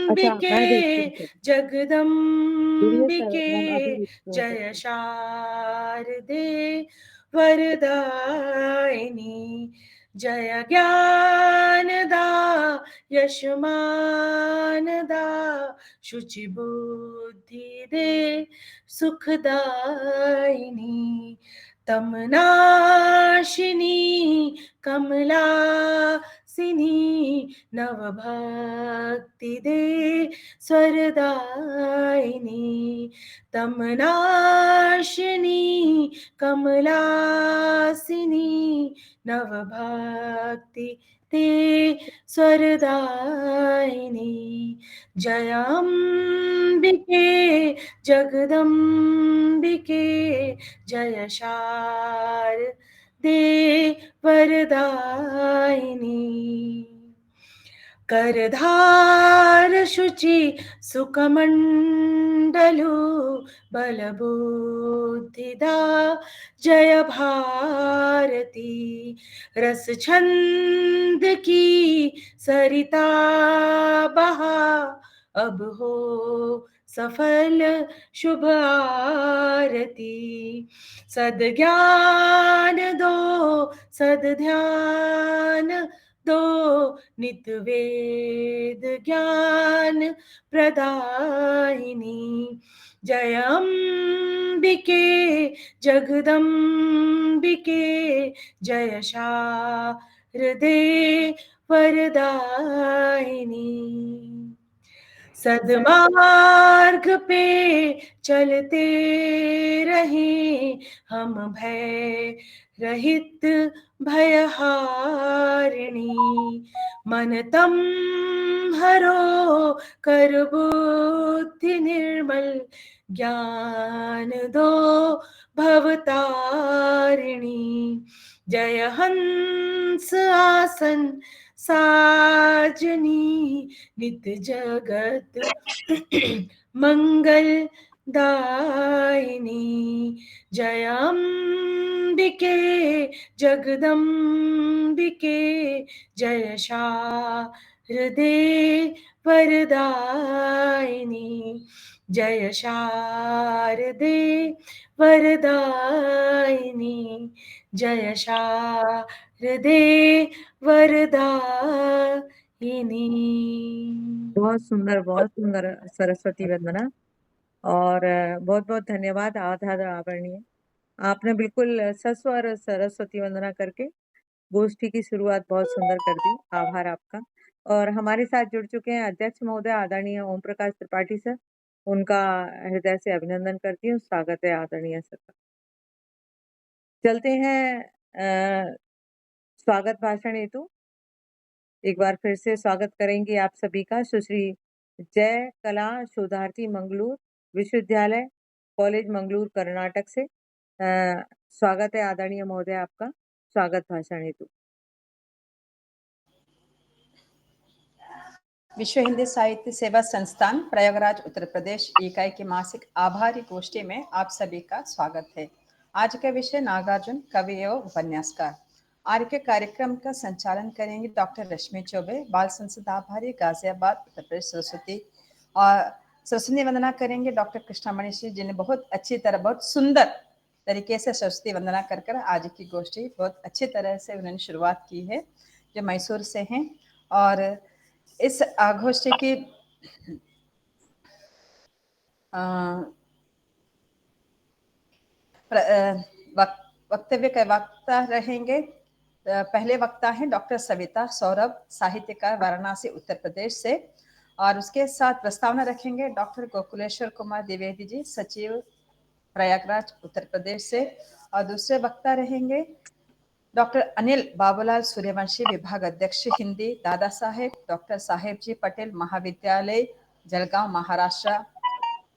अच्छा, मैं भेजती हूँ जगदम्बिके फिर। जुड़िए सर, जगदम्बिके मैं अभी भेजती हूँ जय सबको। शारदे वरदायिनी जय ज्ञानदा यशमानदा शुचि बुद्धि दे सुखदायिनी तमनाशिनी कमलासिनी नवभक्ति दे स्वरदायिनी तमनाशिनी कमलासिनी नवभक्ति ते स्वरदायिनी जयाम्बिके जगदम्बिके जय शारदे वरदायिनी करधार शुचि सुकमण्डलु बलबुद्धिदा जय भारती रस छंद की सरिता बहा अब हो सफल शुभ आरती सद्ज्ञान दो सद्ध्यान दो नित वेद ज्ञान प्रदायिनी जय अम्बिके जगदम्बिके जय शारदे वरदायिनी सद्मार्ग पे चलते रहे हम भय रहित भयहारिणी मन तम हरो कर बुद्धि निर्मल ज्ञान दो भवतारिणी जय हंस आसन साजनी नित जगत मंगल दायिनी जय अम्बिके जगदम्बिके जय शारदे वरदायिनी जय शारदे वरदायिनी जय शारदे वरदायिनी। बहुत सुंदर सरस्वती वंदना। और बहुत बहुत धन्यवाद आधार आवरणीय। आपने बिल्कुल सस्वर सरस्वती वंदना करके गोष्ठी की शुरुआत बहुत सुंदर कर दी। आभार आपका। और हमारे साथ जुड़ चुके हैं अध्यक्ष महोदय आदरणीय ओम प्रकाश त्रिपाठी सर। उनका हृदय से अभिनंदन करती हूँ। स्वागत है आदरणीय सर का। चलते हैं स्वागत भाषण हेतु। एक बार फिर से स्वागत करेंगे आप सभी का सुश्री जय कला शोधार्थी मंगलूर विश्वविद्यालय कॉलेज मंगलूर कर्नाटक से। स्वागत है आदरणीय महोदय आपका। स्वागत भाषण हेतु। विश्व हिंदी साहित्य सेवा संस्थान प्रयागराज उत्तर प्रदेश इकाई की मासिक आभारी गोष्ठी में आप सभी का स्वागत है। आज का विषय नागार्जुन कवि एवं उपन्यासकार। आज के कार्यक्रम का संचालन करेंगे डॉक्टर रश्मि चौबे, बाल संसद आभारी गाजियाबाद उत्तर प्रदेश सरस्वती। और सरस्वती वंदना करेंगे डॉक्टर कृष्णामणि सिंह, जिन्हें बहुत अच्छी तरह बहुत सुंदर तरीके से सरस्वती वंदना कर आज की गोष्ठी बहुत अच्छी तरह से उन्होंने शुरुआत की है, जो मैसूर से हैं। और इस गोष्ठी की वक्तव्य के वक्ता रहेंगे। पहले वक्ता हैं डॉक्टर सविता सौरभ, साहित्यकार वाराणसी उत्तर प्रदेश से। और उसके साथ प्रस्तावना रखेंगे डॉक्टर गोकुलेश्वर कुमार द्विवेदी जी, सचिव प्रयागराज उत्तर प्रदेश से। और दूसरे वक्ता रहेंगे डॉक्टर अनिल बाबूलाल सूर्यवंशी, विभाग अध्यक्ष हिंदी, दादा साहेब डॉक्टर साहेब जी पटेल महाविद्यालय जलगांव महाराष्ट्र।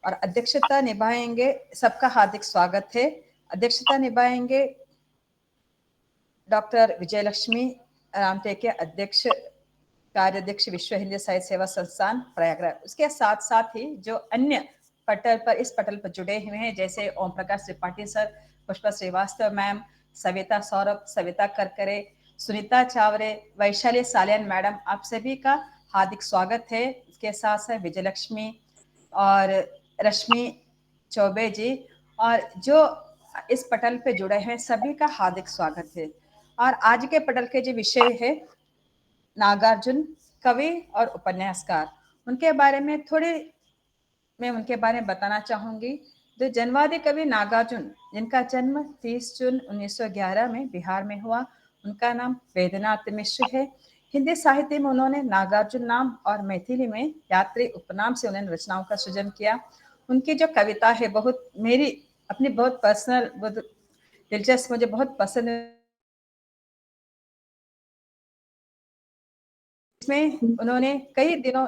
और अध्यक्षता निभाएंगे, सबका हार्दिक स्वागत है, अध्यक्षता निभाएंगे डॉक्टर विजयलक्ष्मी रामटेके, अध्यक्ष कार्याध्यक्ष विश्व हिंदी साहित्य सेवा संस्थान प्रयागराज। उसके साथ साथ ही जो अन्य पटल पर इस पटल पर जुड़े हुए हैं, जैसे Om Prakash Tripathi sir, Pushpa Srivastava ma'am, Savita Saurabh, Savita Karkare, Sunita Chaware, Vaishali Saliyan madam, आप सभी का हार्दिक स्वागत है। इसके साथ साथ विजयलक्ष्मी और रश्मि चौबे जी और जो इस पटल पे जुड़े हैं सभी का हार्दिक स्वागत है। और आज के पटल के जो विषय है नागार्जुन कवि और उपन्यासकार, उनके बारे में मैं उनके बारे में बताना चाहूंगी। जो जनवादी कवि नागार्जुन, जिनका जन्म 30 जून 1911 में बिहार में हुआ, उनका नाम वेदनाथ मिश्र है। हिंदी साहित्य में उन्होंने नागार्जुन नाम और मैथिली में यात्री उपनाम से उन्होंने रचनाओं का सृजन किया। उनकी जो कविता है बहुत मेरी अपनी बहुत पर्सनल, बहुत दिलचस्प, मुझे बहुत पसंद है। इसमें उन्होंने कई दिनों,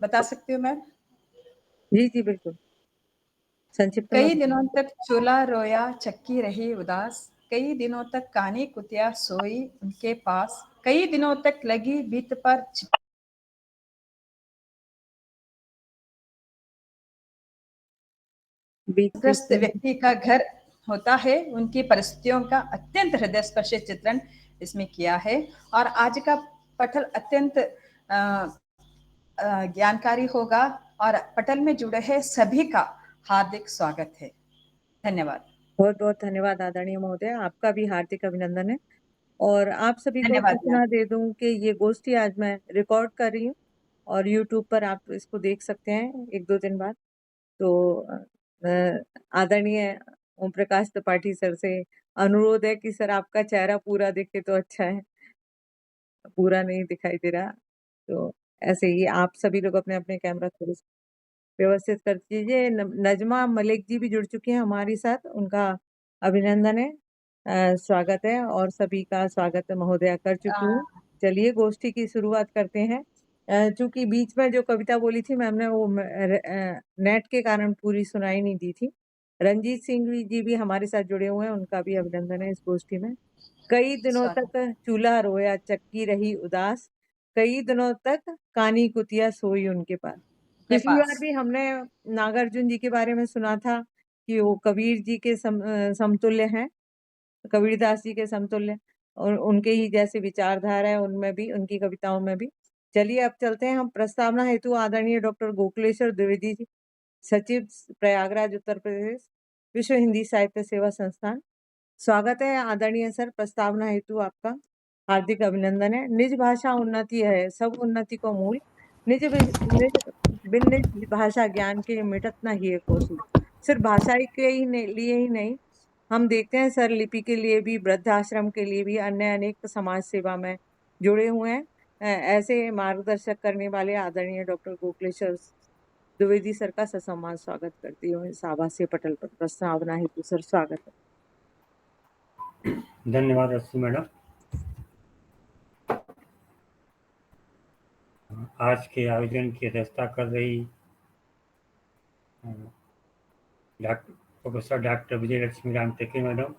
बता सकती हूँ मैं, जी जी बिल्कुल, संक्षिप्त में कई बताइए। दिनों तक चूल्हा रोया चक्की रही उदास, कई दिनों तक कानी कुतिया सोई उनके पास, कई दिनों तक लगी भीत पर बीच बीच ग्रस्त में व्यक्ति का घर होता है। उनकी परिस्थितियों का अत्यंत हृदय स्पर्शी चित्रण इसमें किया है। और आज का पटल अत्यंत ज्ञानकारी होगा और पटल में जुड़े हैं सभी का हार्दिक स्वागत है। धन्यवाद। बहुत बहुत धन्यवाद आदरणीय महोदय, आपका भी हार्दिक अभिनंदन है। और आप सभी को धन्यवाद मैम। सूचना दे दूं कि ये गोष्ठी आज मैं रिकॉर्ड कर रही हूँ और यूट्यूब पर आप इसको देख सकते हैं एक दो दिन बाद। तो आदरणीय ओम प्रकाश त्रिपाठी सर से अनुरोध है कि सर आपका चेहरा पूरा दिखे तो अच्छा है, पूरा नहीं दिखाई दे रहा। तो ऐसे ही आप सभी लोग अपने अपने कैमरा थोड़े से व्यवस्थित कर दीजिए। नजमा मलिक जी भी जुड़ चुकी हैं हमारे साथ, उनका अभिनंदन है, स्वागत है और सभी का स्वागत महोदया कर चुकी हूँ। चलिए गोष्ठी की शुरुआत करते हैं। चूंकि बीच में जो कविता बोली थी मैम ने वो नेट के कारण पूरी सुनाई नहीं दी थी। रंजीत सिंह जी भी हमारे साथ जुड़े हुए हैं, उनका भी अभिनंदन है इस गोष्ठी में। कई दिनों स्वागत। तक चूल्हा रोया चक्की रही उदास, कई दिनों तक कानी कुतिया सोई उनके पास। के पिछली बार पास भी हमने नागार्जुन जी के बारे में सुना था कि वो कबीर जी के समतुल्य हैं, कबीरदास जी के समतुल्य, और उनके ही जैसे विचारधारा है उनमें भी, उनकी कविताओं में भी। चलिए अब चलते हैं हम प्रस्तावना हेतु आदरणीय डॉक्टर गोकुलेश्वर द्विवेदी जी, सचिव प्रयागराज उत्तर प्रदेश, विश्व हिंदी साहित्य सेवा संस्थान। स्वागत है आदरणीय सर, प्रस्तावना हेतु आपका हार्दिक अभिनंदन है। निज भाषा उन्नति है सब उन्नति को मूल, निज बिन निज भाषा ज्ञान के मिटत न ही को सूल। सिर्फ भाषा के ही लिए ही नहीं, हम देखते हैं सर लिपि के लिए भी, वृद्धाश्रम के लिए भी, अन्य अनेक समाज सेवा में जुड़े हुए हैं। ऐसे मार्गदर्शक करने वाले आदरणीय डॉक्टर गोकुलेश्वर द्विवेदी सर का ससम्मान स्वागत करती हूँ इस आभासीय पटल पर। प्रस्तावना हेतु सर स्वागत है। धन्यवाद रश्मि मैडम। आज के आयोजन की अध्यक्षता कर रही प्रोफेसर डॉक्टर विजयलक्ष्मी राम टेके मैडम,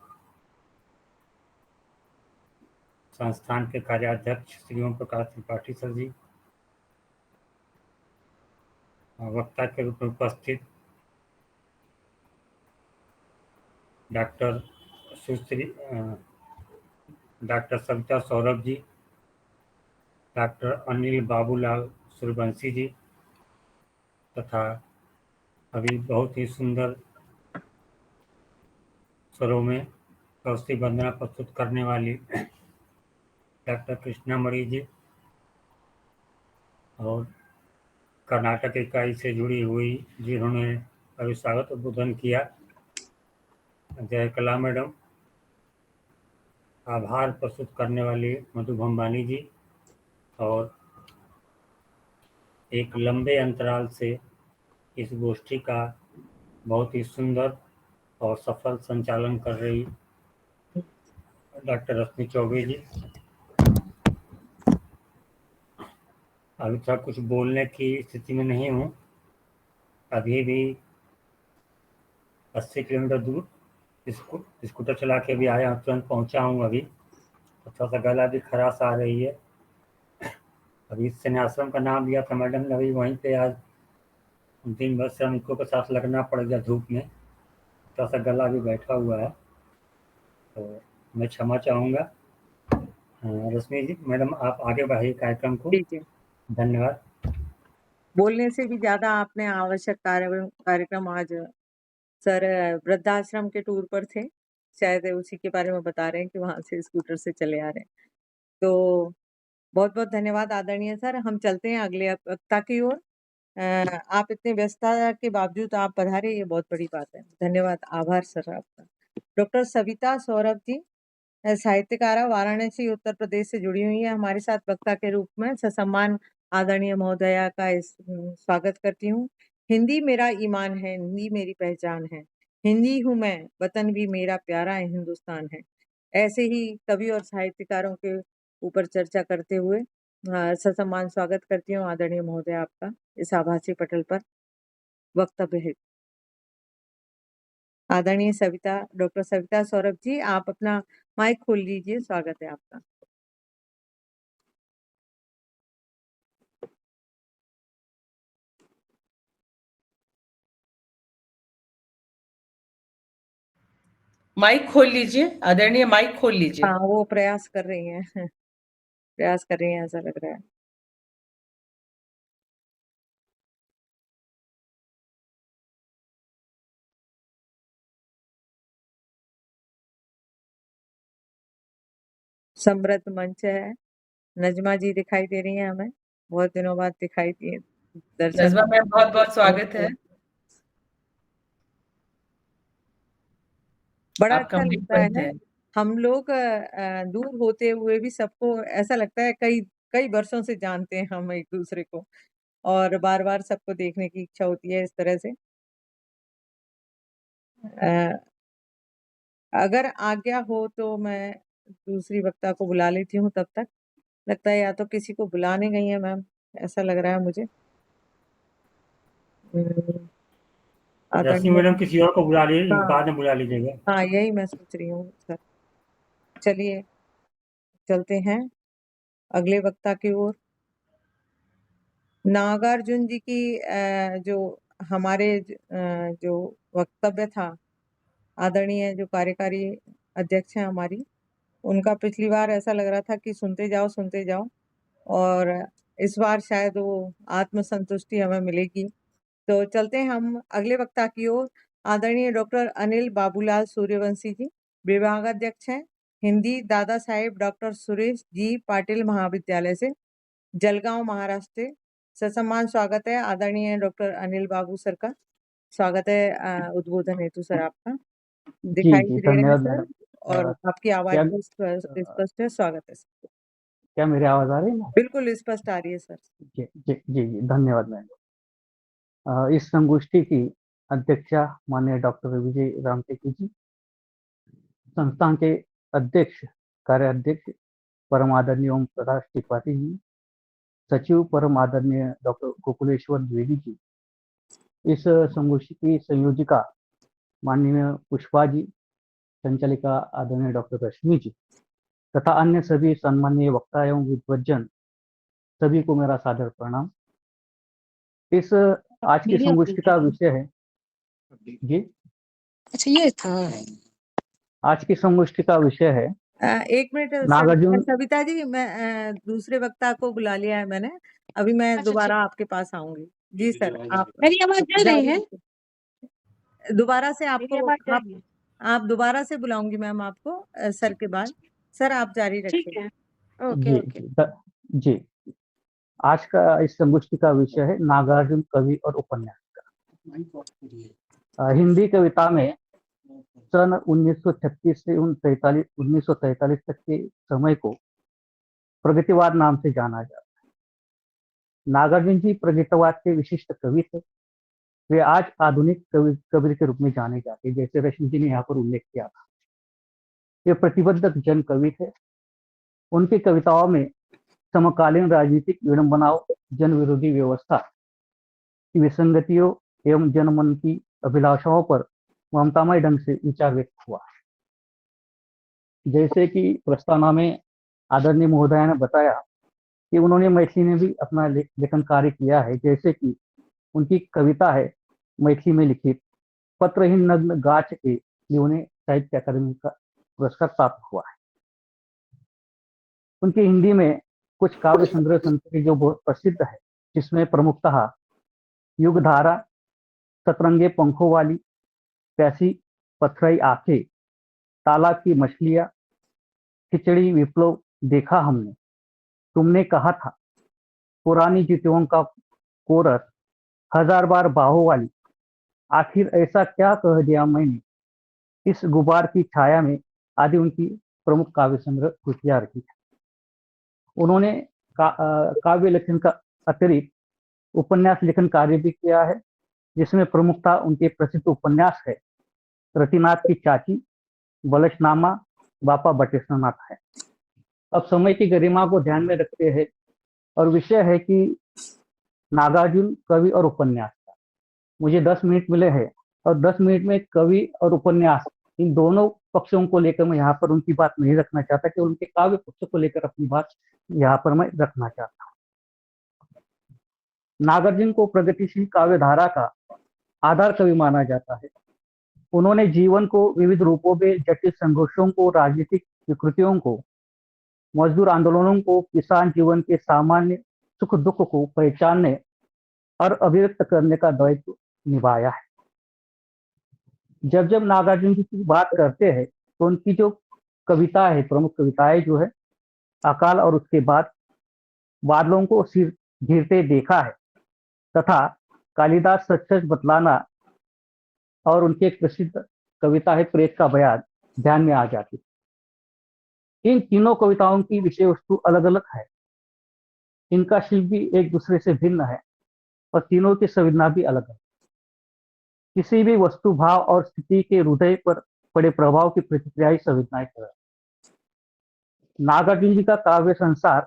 संस्थान के कार्याध्यक्ष श्री ओम प्रकाश त्रिपाठी सर जी, वक्ता के रूप में उपस्थित डॉक्टर सुश्री डॉक्टर सविता सौरभ जी, डॉक्टर अनिल बाबूलाल सूर्यवंशी जी, तथा अभी बहुत ही सुंदर स्वरों में कौस्तुभ वंदना प्रस्तुत करने वाली डॉक्टर कृष्णा मणि जी, और कर्नाटक इकाई से जुड़ी हुई जिन्होंने अभी स्वागत उद्बोधन किया, जय कला मैडम, आभार प्रस्तुत करने वाली मधु भंबानी जी, और एक लंबे अंतराल से इस गोष्ठी का बहुत ही सुंदर और सफल संचालन कर रही डॉक्टर रश्मि चौबे जी। अभी तक कुछ बोलने की स्थिति में नहीं हूँ, अभी भी 80 किलोमीटर दूर स्कूटर चला के भी आया, तुरंत पहुँचा हूँ। अभी थोड़ा सा गला भी खराश आ रही है। अभी संन्याश्रम का नाम लिया था मैडम ने, अभी वहीं पे आज दिन भर श्रमिकों के साथ लगना पड़ गया धूप में, थोड़ा सा गला भी बैठा हुआ है, तो मैं क्षमा चाहूँगा। रश्मि जी मैडम आप आगे बढ़ाइए कार्यक्रम को। जी जी धन्यवाद। बोलने से भी ज्यादा आपने आवश्यक कार्यक्रम आज सर वृद्धाश्रम के टूर पर थे, शायद उसी के बारे में बता रहे हैं कि वहां से स्कूटर से चले आ रहे हैं। तो बहुत बहुत धन्यवाद आदरणीय सर। हम चलते हैं अगले वक्ता की ओर। आप इतने व्यस्तता के बावजूद आप पधारे, ये बहुत बड़ी बात है। धन्यवाद, आभार सर आपका। डॉक्टर सविता सौरभ जी साहित्यकारा, वाराणसी उत्तर प्रदेश से जुड़ी हुई है हमारे साथ वक्ता के रूप में। ससम्मान आदरणीय महोदया का स्वागत करती हूँ। हिंदी मेरा ईमान है, हिंदी मेरी पहचान है, हिंदी हूँ मैं, वतन भी मेरा प्यारा हिंदुस्तान है। ऐसे ही कवि और साहित्यकारों के ऊपर चर्चा करते हुए ससम्मान स्वागत करती हूँ आदरणीय महोदय आपका इस आभासी पटल पर वक्तव्य है। आदरणीय सविता, डॉक्टर सविता सौरभ जी, आप अपना माइक खोल लीजिए। स्वागत है आपका। माइक खोल लीजिए आदरणीय, माइक खोल लीजिए। हाँ, वो प्रयास कर रही हैं प्रयास कर रही हैं ऐसा लग रहा है। समृद्ध मंच है, नजमा जी दिखाई दे रही हैं हमें, बहुत दिनों बाद दिखाई दिए दर्शन। नजमा मैम, बहुत बहुत स्वागत है। बड़ा आप अच्छा कंप्लीट लगता मंच है। है। हम लोग दूर होते हुए भी सबको ऐसा लगता है कई कई वर्षों से जानते हैं हम एक दूसरे को, और बार बार सबको देखने की इच्छा होती है इस तरह से। अगर आज्ञा हो तो मैं दूसरी वक्ता को बुला लेती हूँ तब तक। लगता है या तो किसी को बुलाने गई है मैम, ऐसा लग रहा है मुझे। रश्मि आदरणीय, मैडम किसी और को बुला लीजिए, हाँ बाद में बुला लीजिएगा। हाँ, यही मैं सोच रही हूँ सर। चलिए चलते हैं अगले वक्ता की ओर। नागार्जुन जी की जो हमारे जो वक्तव्य था, आदरणीय जो कार्यकारी अध्यक्ष हैं हमारी, उनका पिछली बार ऐसा लग रहा था कि सुनते जाओ, और इस बार शायद वो आत्मसंतुष्टि हमें मिलेगी। तो चलते हैं हम अगले वक्ता की ओर। आदरणीय डॉक्टर अनिल बाबूलाल सूर्यवंशी जी, विभागाध्यक्ष हैं हिंदी, दादा साहेब डॉक्टर सुरेश जी पाटिल महाविद्यालय से, जलगांव महाराष्ट्र। ससम्मान स्वागत है आदरणीय डॉक्टर अनिल बाबू सर का। स्वागत है उद्बोधन हेतु सर आपका। दिखाई जी दे रहे हैं धन्यवाद सर, मैडम। और आपकी आवाज क्या भी स्पष्ट है। स्वागत है सर। क्या मेरी आवाज आ रही है ना? बिल्कुल स्पष्ट आ रही है सर। जी जी जी जी, धन्यवाद मैडम। इस संगोष्ठी की अध्यक्षा माननीय डॉक्टर विजय रामटेकी जी, संस्थान के अध्यक्ष, कार्याध्यक्ष परम आदरणीय ओम प्रकाश त्रिपाठी जी, सचिव परम आदरणीय डॉक्टर गोकुलेश्वर द्विवेदी जी, इस संगोष्ठी की संयोजिका माननीय पुष्पा जी, संचालिका आदरणीय डॉक्टर रश्मि जी, तथा अन्य सभी सम्माननीय वक्ता एवं विद्वज्जन, सभी को मेरा सादर प्रणाम। इस आज की संगोष्ठी का विषय है जी, अच्छा ये था। आज की संगोष्ठी का विषय है एक मिनट नागार्जुन। सविता जी, मैं दूसरे वक्ता को बुला लिया है मैंने। अभी मैं अच्छा, दोबारा आपके पास आऊंगी। जी सर, आप मेरी आवाज जा रही है? दोबारा से मेरी आपको आवाज जा रही है? आप दोबारा से बुलाऊंगी मैम आपको सर के बाद। सर आप जारी ठीक रखिए। है, ओके जी ओके। जी, आज का इस संगोष्ठी का विषय है नागार्जुन कवि और उपन्यासकार। हिंदी कविता में सन 1936 से 1943 तक के समय को प्रगतिवाद नाम से जाना जाता है। नागार्जुन जी प्रगतिवाद के विशिष्ट कवि थे। वे आज आधुनिक कवि के रूप में जाने जाते हैं, जैसे रश्मि जी ने यहाँ पर उल्लेख किया था। वे प्रतिबद्ध जन कवि थे। उनकी कविताओं में समकालीन राजनीतिक विडंबनाओं, जन विरोधी व्यवस्था की विसंगतियों एवं जनमन की अभिलाषाओं पर ममतामय ढंग से विचार व्यक्त हुआ। जैसे कि प्रस्तावना में आदरणीय महोदया ने बताया कि उन्होंने मैथिली में भी अपना लेखन कार्य किया है। जैसे कि उनकी कविता है मैथिली में लिखित पत्रहीन नग्न गाछ के लिए उन्हें साहित्य अकादमी का पुरस्कार प्राप्त हुआ है। उनकी हिंदी में कुछ काव्य संग्रह संस्कृति जो बहुत प्रसिद्ध है, जिसमें प्रमुखतः युगधारा, सतरंगे पंखों वाली, प्यासी पथरई आंखें, तालाब की मछलियां, खिचड़ी विप्लव देखा हमने, तुमने कहा था, पुरानी जीतों का कोरस, हजार बार बाहों वाली, आखिर ऐसा क्या कह दिया मैंने, इस गुबार की छाया में, आदि उनकी प्रमुख काव्य संग्रह कृतियां रही है। उन्होंने काव्य लेखन का अतिरिक्त उपन्यास लेखन कार्य भी किया है, जिसमें प्रमुखता उनके प्रसिद्ध उपन्यास है रतिनाथ की चाची, बलशनामा, बापा बटेश्वरनाथ है। अब समय की गरिमा को ध्यान में रखते हैं और विषय है कि नागार्जुन कवि और उपन्यास का। मुझे 10 मिनट मिले हैं और 10 मिनट में कवि और उपन्यास इन दोनों पक्षों को लेकर मैं यहाँ पर उनकी बात नहीं रखना चाहता, कि उनके काव्य पक्ष को लेकर अपनी बात यहाँ पर मैं रखना चाहता हूँ। नागार्जुन को प्रगतिशील काव्य धारा का आधार कवि माना जाता है। उन्होंने जीवन को विविध रूपों में, जटिल संघर्षों को, राजनीतिक विकृतियों को, मजदूर आंदोलनों को, किसान जीवन के सामान्य सुख दुख को पहचानने और अभिव्यक्त करने का दायित्व निभाया है। जब जब नागार्जुन जी की बात करते हैं तो उनकी जो कविता है, प्रमुख कविताएं जो है, अकाल और उसके बाद, बादलों को सिर घिरते देखा है, तथा कालिदास सच सच बतलाना, और उनकी एक प्रसिद्ध कविता है प्रेत का बयान, ध्यान में आ जाती है। इन तीनों कविताओं की विषय वस्तु अलग अलग है, इनका शिल्प भी एक दूसरे से भिन्न है और तीनों की संवेदना भी अलग है। किसी भी वस्तु, भाव और स्थिति के हृदय पर पड़े प्रभाव की प्रतिक्रिया ही संवेदनाएं कर। नागार्जुन जी का काव्य संसार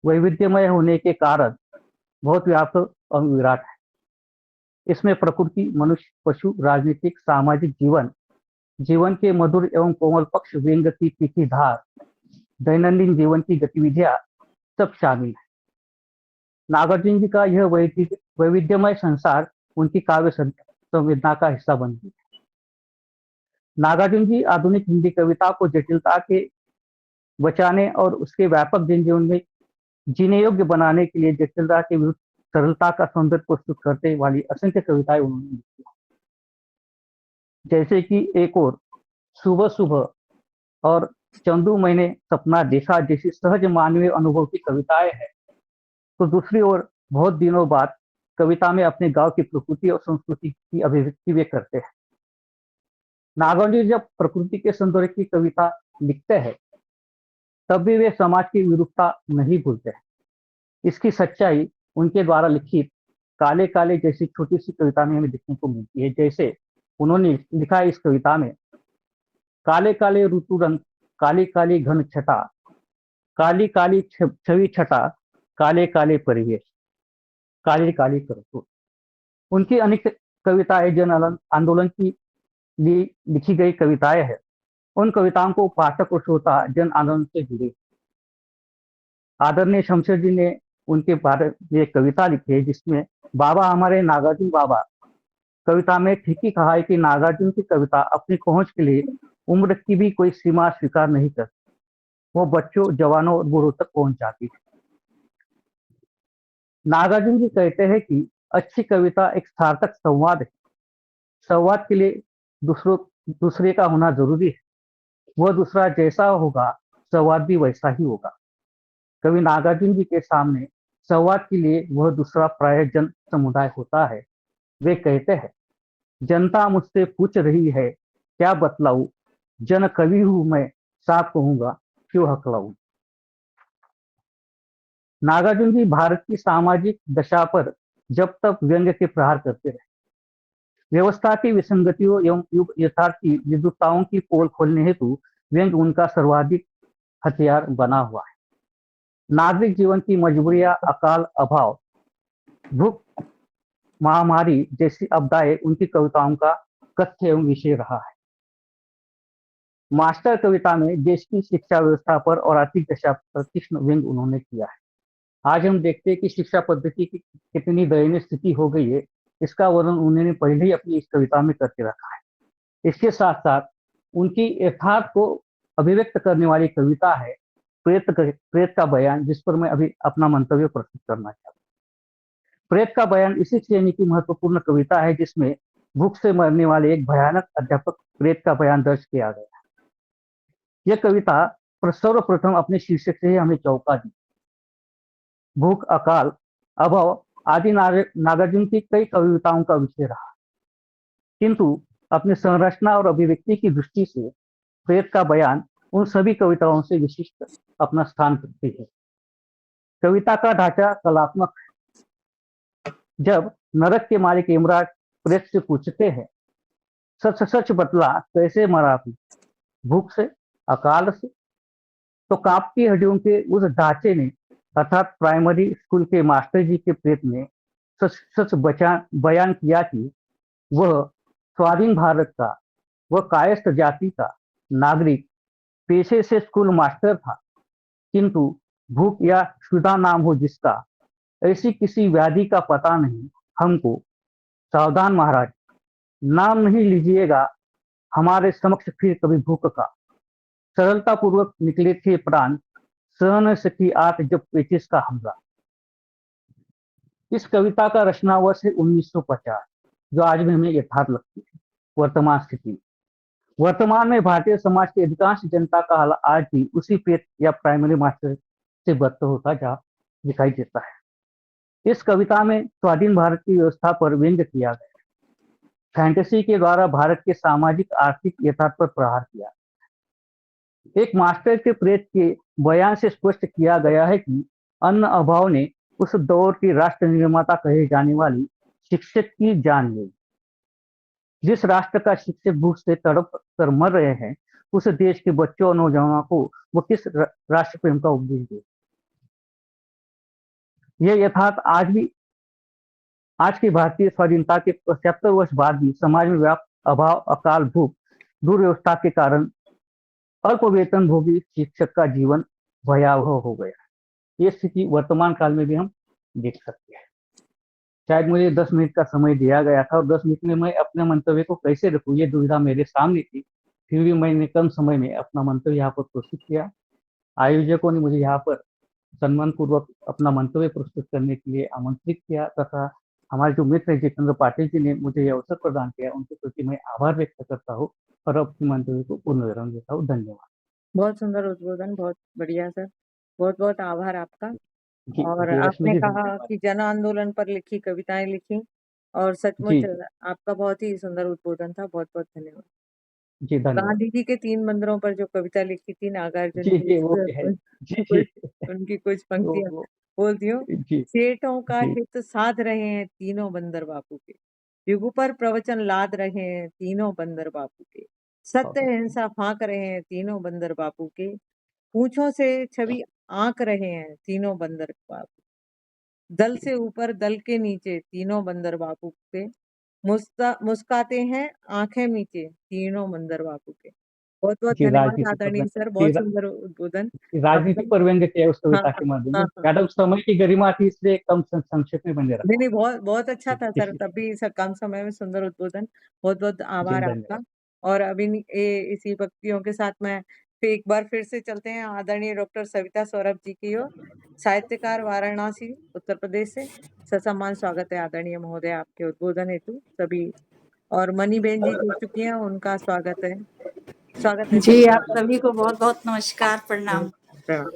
वैविध्यमय होने के कारण बहुत व्यापक और विराट है। इसमें प्रकृति, मनुष्य, पशु, राजनीतिक, सामाजिक जीवन, जीवन के मधुर एवं कोमल पक्ष, व्यंग की तीखी धार, दैनंदिन जीवन की गतिविधियां सब शामिल है। नागार्जुन जी का यह वैविध्यमय संसार उनकी काव्य संवेदना का हिस्सा बन गई। नागार्जुन जी आधुनिक हिंदी कविता को जटिलता के बचाने और उसके व्यापक जनजीवन में जीने योग्य बनाने के लिए जटिलता के विरुद्ध सरलता का सौंदर्य प्रस्तुत करते वाली असंख्य कविताएं उन्होंने लिखी, जैसे कि एक और सुबह सुबह और चंदू मैंने सपना देखा जैसी सहज मानवीय अनुभव की कविताएं हैं, तो दूसरी ओर बहुत दिनों बाद कविता में अपने गांव की प्रकृति और संस्कृति की अभिव्यक्ति वे करते हैं। नागार्जुन जब प्रकृति के सौंदर्य की कविता लिखते हैं तब भी वे समाज की विरूपता नहीं भूलते हैं। इसकी सच्चाई उनके द्वारा लिखित काले काले जैसी छोटी सी कविता में हमें देखने को मिलती है। जैसे उन्होंने लिखा इस कविता में, काले काले ऋतु रंग, काली काली घन छटा, काली काली छवि छटा, काले काले परिवेश, काली काली करतूत। उनकी अनेक कविताएं जन आंदोलन की लिए लिखी गई कविताएं हैं। उन कविताओं को पाठक और श्रोता जन आंदोलन से जुड़े। आदरणीय शमशेर जी ने उनके बारे में एक कविता लिखी है, जिसमें बाबा हमारे नागार्जुन बाबा कविता में ठीक ही कहा है कि नागार्जुन की कविता अपनी पहुंच के लिए उम्र की भी कोई सीमा स्वीकार नहीं करती, वो बच्चों, जवानों और बूढ़ों तक पहुंच जाती है। नागार्जुन जी कहते हैं कि अच्छी कविता एक सार्थक संवाद है। संवाद के लिए दूसरे का होना जरूरी है। वह दूसरा जैसा होगा, संवाद भी वैसा ही होगा। कवि नागार्जुन जी के सामने संवाद के लिए वह दूसरा प्राय जन समुदाय होता है। वे कहते हैं, जनता मुझसे पूछ रही है क्या बतलाऊं, जन कवि हूं मैं, साफ कहूंगा क्यों हकलाऊं। नागार्जुन जी भारत की सामाजिक दशा पर जब तक व्यंग्य के प्रहार करते रहे। व्यवस्था की विसंगतियों एवं युग यथार्थ की विद्युताओं की पोल खोलने हेतु व्यंग्य उनका सर्वाधिक हथियार बना हुआ है। नागरिक जीवन की मजबूरियां, अकाल, अभाव, भूख, महामारी जैसी आपदाएं उनकी कविताओं का कथ्य एवं विषय रहा है। मास्टर कविता में देश की शिक्षा व्यवस्था पर और आर्थिक दशा पर तीक्ष्ण व्यंग्य उन्होंने किया है। आज हम देखते हैं कि शिक्षा पद्धति की कितनी दयनीय स्थिति हो गई है, इसका वर्णन उन्होंने पहले ही अपनी इस कविता में करके रखा है। इसके साथ साथ उनकी यथार्थ को अभिव्यक्त करने वाली कविता है प्रेत का बयान, जिस पर मैं अभी अपना मंतव्य प्रस्तुत करना चाहता हूँ। प्रेत का बयान इसी श्रेणी की महत्वपूर्ण कविता है जिसमें भूख से मरने वाले एक भयानक अध्यापक प्रेत का बयान दर्ज किया गया। यह कविता सर्वप्रथम अपने शीर्षक से ही हमें चौंका दी। भूख, अकाल, अभाव आदि नागार्जुन की कई कविताओं का विषय रहा, किंतु अपनी संरचना और अभिव्यक्ति की दृष्टि से प्रेत का बयान उन सभी कविताओं से विशिष्ट अपना स्थान रखती है। कविता का ढांचा कलात्मक है। जब नरक के मालिक यमराज प्रेत से पूछते हैं, सच सच बतला कैसे मरा तू, भूख से, अकाल से, तो कांपती हड्डियों के उस ढांचे ने अर्थात प्राइमरी स्कूल के मास्टर जी के प्रेत ने सच सच बयान किया कि वह स्वाधीन भारत का, वह कायस्थ जाति का नागरिक, पेशे से स्कूल मास्टर था, किंतु भूख या क्षुधा नाम हो जिसका, ऐसी किसी व्याधि का पता नहीं हमको। सावधान महाराज, नाम नहीं लीजिएगा हमारे समक्ष फिर कभी भूख का। सरलता पूर्वक निकले थे प्राण, सह न सकी आंख जब पेचिश का हमला। इस कविता का रचना वर्ष है 1950, जो आज भी हमें यथार्थ लगती है वर्तमान स्थिति। वर्तमान में भारतीय समाज की अधिकांश जनता का हाल आज भी उसी पेट या प्राइमरी मास्टर से बदतर होता जा दिखाई देता है। इस कविता में स्वाधीन भारत की व्यवस्था पर व्यंग्य किया गया, फैंटेसी के द्वारा भारत के सामाजिक आर्थिक यथार्थ पर प्रहार किया। एक मास्टर के प्रेत के बयान से स्पष्ट किया गया है कि अन्न अभाव ने उस दौर की राष्ट्र निर्माता कहे जाने वाली शिक्षक की जान ली। जिस राष्ट्र का शिक्षक भूख से तड़प कर मर रहे हैं, उस देश के बच्चों और नौजवानों को वो किस राष्ट्र प्रेम का उपदेश दे। यह यथार्थ आज की भारतीय स्वाधीनता के 75 वर्ष बाद भी समाज में व्याप्त अभाव, अकाल, भूख, दुर्व्यवस्था के कारण अल्प वेतन भोगी शिक्षक का जीवन भयावह हो गया। ये स्थिति वर्तमान काल में भी हम देख सकते हैं। शायद मुझे 10 मिनट का समय दिया गया था और 10 मिनट में मैं अपने मंतव्य को कैसे रखूं, ये दुविधा मेरे सामने थी। फिर भी मैंने कम समय में अपना मंतव्य यहाँ पर प्रस्तुत किया। आयोजकों ने मुझे यहाँ पर सम्मान पूर्वक अपना मंतव्य प्रस्तुत करने के लिए आमंत्रित किया तथा हमारे जो मित्र जितेंद्र पाटिल जी ने मुझे यह अवसर प्रदान किया, उनके प्रति मैं आभार व्यक्त करता हूँ और अपने मंतव्य को पूर्ण विराम देता हूँ। धन्यवाद। बहुत सुंदर उद्बोधन, बहुत बढ़िया सर, बहुत बहुत आभार आपका। जी, और जी, आपने मुझे कहा धन्यवाद। कि जन आंदोलन पर लिखी कविताएं लिखी और सचमुच जी, आपका बहुत ही सुंदर उद्बोधन था। बहुत बहुत धन्यवाद। जी, धन्यवाद। गांधी जी के 3 बंदरों पर जो कविता लिखी थी नागार्जुन जी, की, जी, वो है। जी, जी, उनकी कुछ वो पंक्तियां वो बोलती हूँ। जी, सेठों का जी, हित साध रहे हैं तीनों बंदर बापू के, युग पर प्रवचन लाद रहे हैं तीनों बंदर बापू के, सत्य हिंसा फांक रहे हैं तीनों बंदर बापू के, पूंछों से छवि आंक रहे हैं तीनों बंदर बापू, दल से ऊपर दल के नीचे तीनों बंदर बापू के, मुस्काते हैं आंखें नीचे तीनों बंदर बापू के। बहुत बहुत जी, धन्यवाद राजनीति पर आदरणीय सर, जी, बहुत सुंदर उद्बोधन राजनीति आपका। पर व्यंग्य किया उस हाँ कविता हाँ के माध्यम हाँ में। हाँ। ज्यादा उस समय की गरिमा थी, इसलिए कम संक्षेप में मैंने नहीं रखा। नहीं, बहुत बहुत अच्छा था सर, जी, तब भी सर कम समय में सुंदर उद्बोधन। बहुत बहुत जी, आभार आपका। धन्यवाद। और अभी इसी भक्तियों के साथ मैं एक बार फिर से चलते हैं आदरणीय डॉक्टर सविता सौरभ जी की ओर, साहित्यकार, वाराणसी, उत्तर प्रदेश से। ससम्मान स्वागत है आदरणीय महोदय आपके उद्बोधन हेतु सभी। और मनी बेन जी जुड़ चुकी हैं, उनका स्वागत है। स्वागत है जी, सविता आप जी। सभी को बहुत बहुत नमस्कार, प्रणाम। प्रणाम।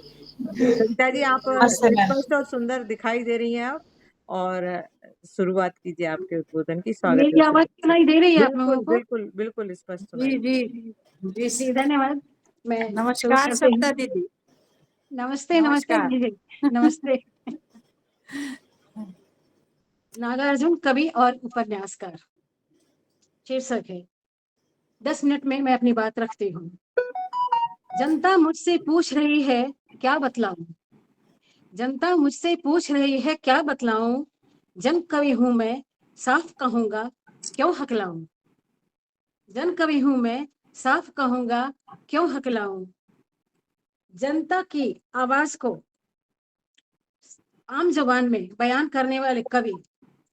सविता जी, आप स्पष्ट और सुंदर दिखाई दे रही हैं आप, और शुरुआत कीजिए आपके उद्बोधन की। स्वागत है मेरी सर। आवाज सुनाई दे रही है आप लोगों बिल्कुल को? बिल्कुल बिल्कुल स्पष्ट सुनाई। जी जी जी जी, धन्यवाद। मैं शुरू नमस्कार करती सविता हूँ। दीदी। नमस्ते नमस्ते नमस्कार। दीदी, नमस्ते। नागार्जुन कवि और उपन्यासकार। शीर्षक है 10 मिनट में मैं अपनी बात रखती हूँ। जनता मुझसे पूछ रही है क्या बतलाऊं, जनता मुझसे पूछ रही है क्या बतलाऊं, जन कवि हूं मैं साफ कहूंगा क्यों हकलाऊं, जन कवि हूं मैं साफ कहूंगा क्यों हकलाऊं। जनता की आवाज को आम जुबान में बयान करने वाले कवि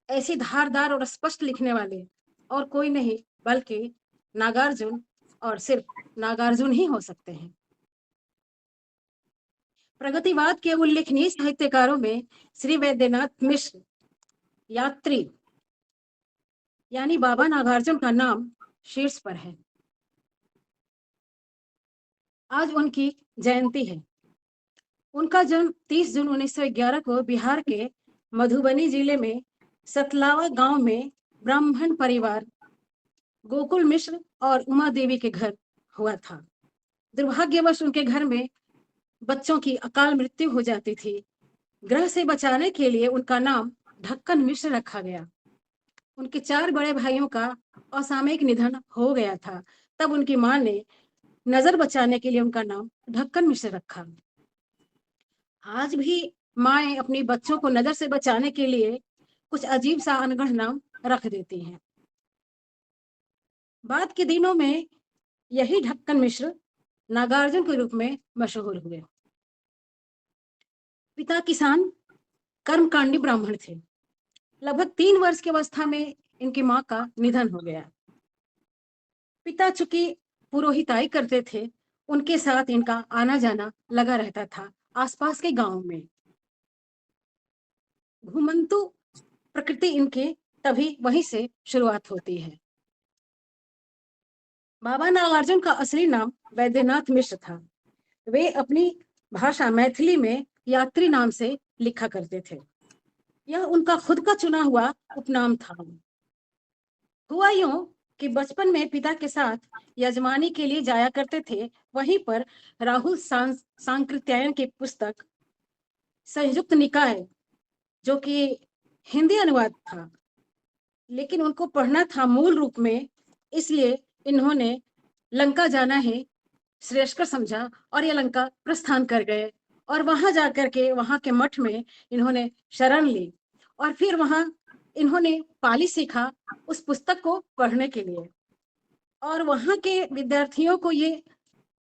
ऐसी धारदार और स्पष्ट लिखने वाले और कोई नहीं बल्कि नागार्जुन और सिर्फ नागार्जुन ही हो सकते हैं। प्रगतिवाद के उल्लेखनीय साहित्यकारों में श्री वैद्यनाथ मिश्र यात्री यानी बाबा नागार्जुन का नाम शीर्ष पर है। आज उनकी जयंती है। उनका जन्म 30 जून 1911 को बिहार के मधुबनी जिले में सतलावा गांव में ब्राह्मण परिवार गोकुल मिश्र और उमा देवी के घर हुआ था। दुर्भाग्यवश उनके घर में बच्चों की अकाल मृत्यु हो जाती थी। ग्रह से बचाने के लिए उनका नाम ढक्कन मिश्र रखा गया। उनके 4 बड़े भाइयों का असामयिक निधन हो गया था। तब उनकी मां ने नजर बचाने के लिए उनका नाम ढक्कन मिश्र रखा। आज भी माएं अपनी बच्चों को नजर से बचाने के लिए कुछ अजीब सा अनगढ़ नाम रख देती हैं। बाद के दिनों में यही ढक्कन मिश्र नागार्जुन के रूप में मशहूर हुए। पिता किसान कर्मकांडी ब्राह्मण थे। लगभग 3 वर्ष की अवस्था में इनकी मां का निधन हो गया। पिता चूंकि पुरोहिताई करते थे, उनके साथ इनका आना जाना लगा रहता था आसपास के गांव में। घुमंतु प्रकृति इनके तभी वहीं से शुरुआत होती है। बाबा नागार्जुन का असली नाम वैद्यनाथ मिश्र था। वे अपनी भाषा मैथिली में यात्री नाम से लिखा करते थे। यह उनका खुद का चुना हुआ उपनाम था। हुआ यूं कि बचपन में पिता के साथ यजमानी के लिए जाया करते थे। वहीं पर राहुल सांकृत्यायन की पुस्तक संयुक्त निकाय, जो कि हिंदी अनुवाद था, लेकिन उनको पढ़ना था मूल रूप में, इसलिए इन्होंने लंका जाना है श्रेयस्कर समझा और ये लंका प्रस्थान कर गए। और वहां जाकर के वहां के मठ में इन्होंने शरण ली और फिर वहां इन्होंने पाली सीखा उस पुस्तक को पढ़ने के लिए। और वहां के विद्यार्थियों को ये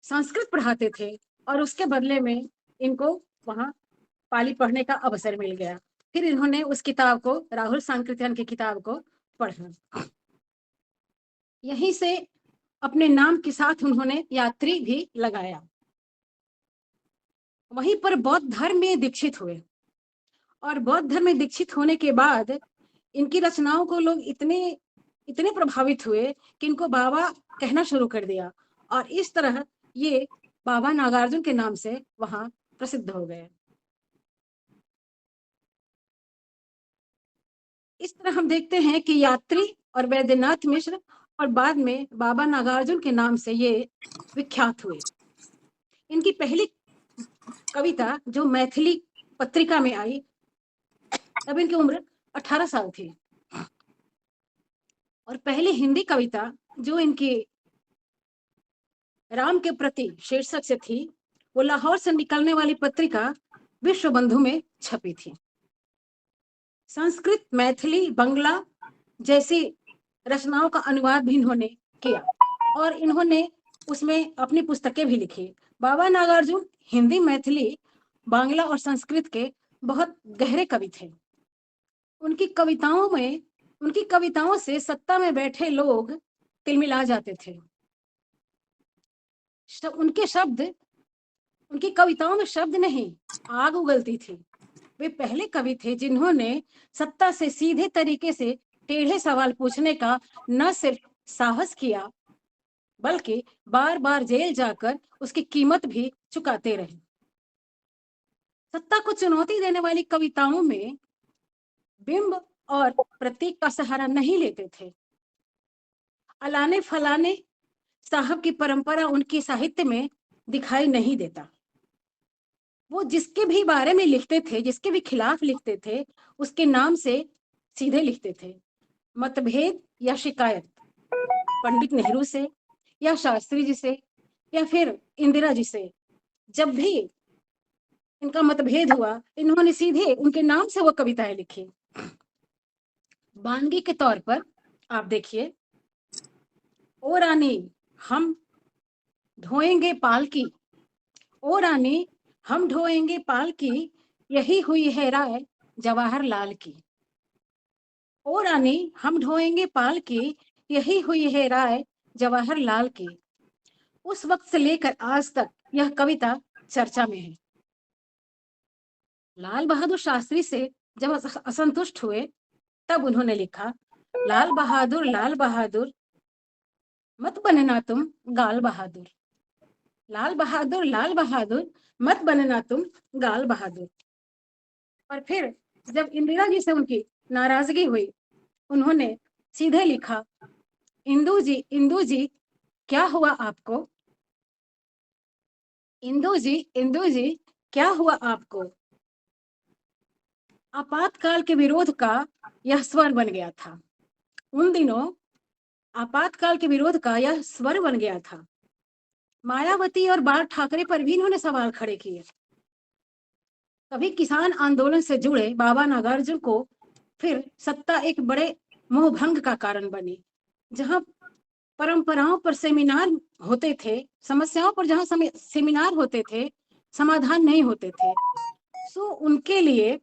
संस्कृत पढ़ाते थे और उसके बदले में इनको वहां पाली पढ़ने का अवसर मिल गया। फिर इन्होंने उस किताब को, राहुल सांकृत्यायन की किताब को पढ़ा। यहीं से अपने नाम के साथ उन्होंने यात्री भी लगाया। वहीं पर बौद्ध धर्म में दीक्षित हुए और बौद्ध धर्म में दीक्षित होने के बाद इनकी रचनाओं को लोग इतने प्रभावित हुए कि इनको बाबा कहना शुरू कर दिया और इस तरह ये बाबा नागार्जुन के नाम से वहां प्रसिद्ध हो गए। इस तरह हम देखते हैं कि यात्री और वैद्यनाथ मिश्र और बाद में बाबा नागार्जुन के नाम से ये विख्यात हुए। इनकी पहली कविता जो मैथिली पत्रिका में आई, तब इनकी उम्र 18 साल थी। और पहली हिंदी कविता जो इनकी राम के प्रति शीर्षक से थी, वो लाहौर से निकलने वाली पत्रिका विश्व बंधु में छपी थी। संस्कृत, मैथिली, बंगला जैसी रचनाओं का अनुवाद भी इन्होंने किया और इन्होंने उसमें अपनी पुस्तकें भी लिखी। बाबा नागार्जुन हिंदी, मैथिली, बांग्ला और संस्कृत के बहुत गहरे कवि थे। उनकी कविताओं से सत्ता में बैठे लोग तिलमिला जाते थे। उनकी कविताओं में शब्द नहीं, आग उगलती थी। वे पहले कवि थे जिन्होंने सत्ता से सीधे तरीके से टेढ़े सवाल पूछने का न सिर्फ साहस किया, बल्कि बार बार जेल जाकर उसकी कीमत भी चुकाते रहे। सत्ता को चुनौती देने वाली कविताओं में बिंब और प्रतीक का सहारा नहीं लेते थे। अलाने फलाने साहब की परंपरा उनकी साहित्य में दिखाई नहीं देता। वो जिसके भी बारे में लिखते थे, जिसके भी खिलाफ लिखते थे, उसके नाम से सीधे लिखते थे। मतभेद या शिकायत पंडित नेहरू से या शास्त्री जी से या फिर इंदिरा जी से, जब भी इनका मतभेद हुआ, इन्होंने सीधे उनके नाम से वो कविताएं लिखी। बानगी के तौर पर आप देखिए, ओ रानी हम ढोएंगे पालकी, ओ रानी हम ढोएंगे पालकी, यही हुई है राय जवाहरलाल की। ओ रानी हम ढोएंगे पालकी, यही हुई है राय जवाहरलाल की। उस वक्त से लेकर आज तक यह कविता चर्चा में है। लाल बहादुर शास्त्री से जब असंतुष्ट हुए तब उन्होंने लिखा, लाल बहादुर मत बनना तुम गाल बहादुर, लाल बहादुर मत बनना तुम गाल बहादुर। और फिर जब इंदिरा जी से उनकी नाराजगी हुई, उन्होंने सीधे लिखा, इंदु जी क्या हुआ आपको, इंदु जी क्या हुआ आपको। आपातकाल के विरोध का यह स्वर बन गया था। उन दिनों आपातकाल के विरोध का यह स्वर बन गया था। मायावती और बाल ठाकरे पर भी इन्होंने सवाल खड़े किए। तभी किसान आंदोलन से जुड़े बाबा नागार्जुन को फिर सत्ता एक बड़े मोहभंग का कारण बनी। जहां परंपराओं पर सेमिनार होते थे, समस्याओं पर जहां सेमिनार होते थे, समाधान नहीं होते थे, सो उनके लिए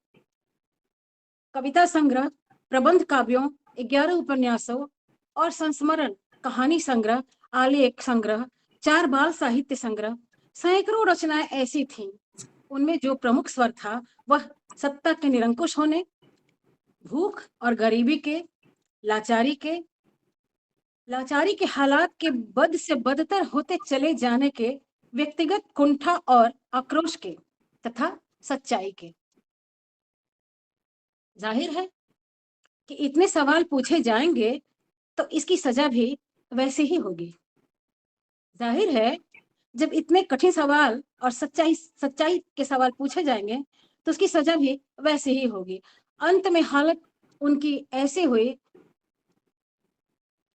कविता संग्रह, प्रबंध काव्यों, 11 उपन्यासों और संस्मरण कहानी संग्रह, आलेख संग्रह, 4 बाल साहित्य संग्रह, सैकड़ों रचनाएं ऐसी थीं, उनमें जो प्रमुख स्वर था वह सत्ता के निरंकुश होने, भूख और गरीबी के, लाचारी के हालात के बद से बदतर होते चले जाने के, व्यक्तिगत कुंठा और आक्रोश के तथा सच्चाई के। जाहिर है कि इतने सवाल पूछे जाएंगे तो इसकी सजा भी वैसे ही होगी। जाहिर है जब इतने कठिन सवाल और सच्चाई के सवाल पूछे जाएंगे तो उसकी सजा भी वैसे ही होगी। अंत में हालत उनकी ऐसे हुई,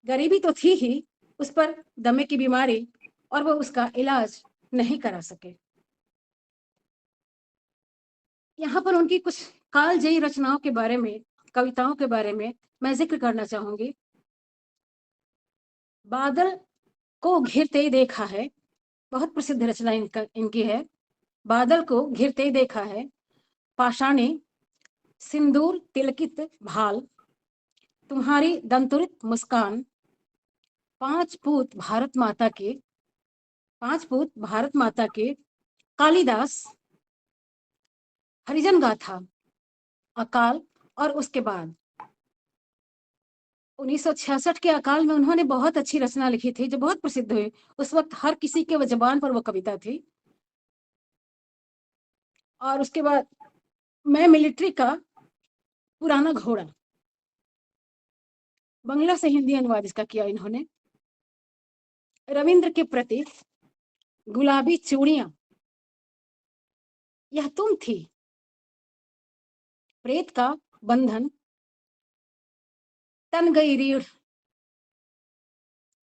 गरीबी तो थी ही, उस पर दमे की बीमारी, और वो उसका इलाज नहीं करा सके। यहाँ पर उनकी कुछ कालजयी रचनाओं के बारे में, कविताओं के बारे में मैं जिक्र करना चाहूंगी। बादल को घिरते देखा है, बहुत प्रसिद्ध रचना इनकी है। बादल को घिरते देखा है, पाषाणी सिंदूर तिलकित भाल, तुम्हारी दंतुरित मुस्कान, 5 पूत भारत माता के, कालिदास, हरिजन गाथा, अकाल, और उसके बाद 1966 के अकाल में उन्होंने बहुत अच्छी रचना लिखी थी जो बहुत प्रसिद्ध हुई। उस वक्त हर किसी के जबान पर वो कविता थी। और उसके बाद मैं मिलिट्री का पुराना घोड़ा, बंगला से हिंदी अनुवाद इसका किया इन्होंने। रविंद्र के प्रति गुलाबी चूड़ियां, यह तुम थी, प्रेत का बंधन, तन गई रीढ़,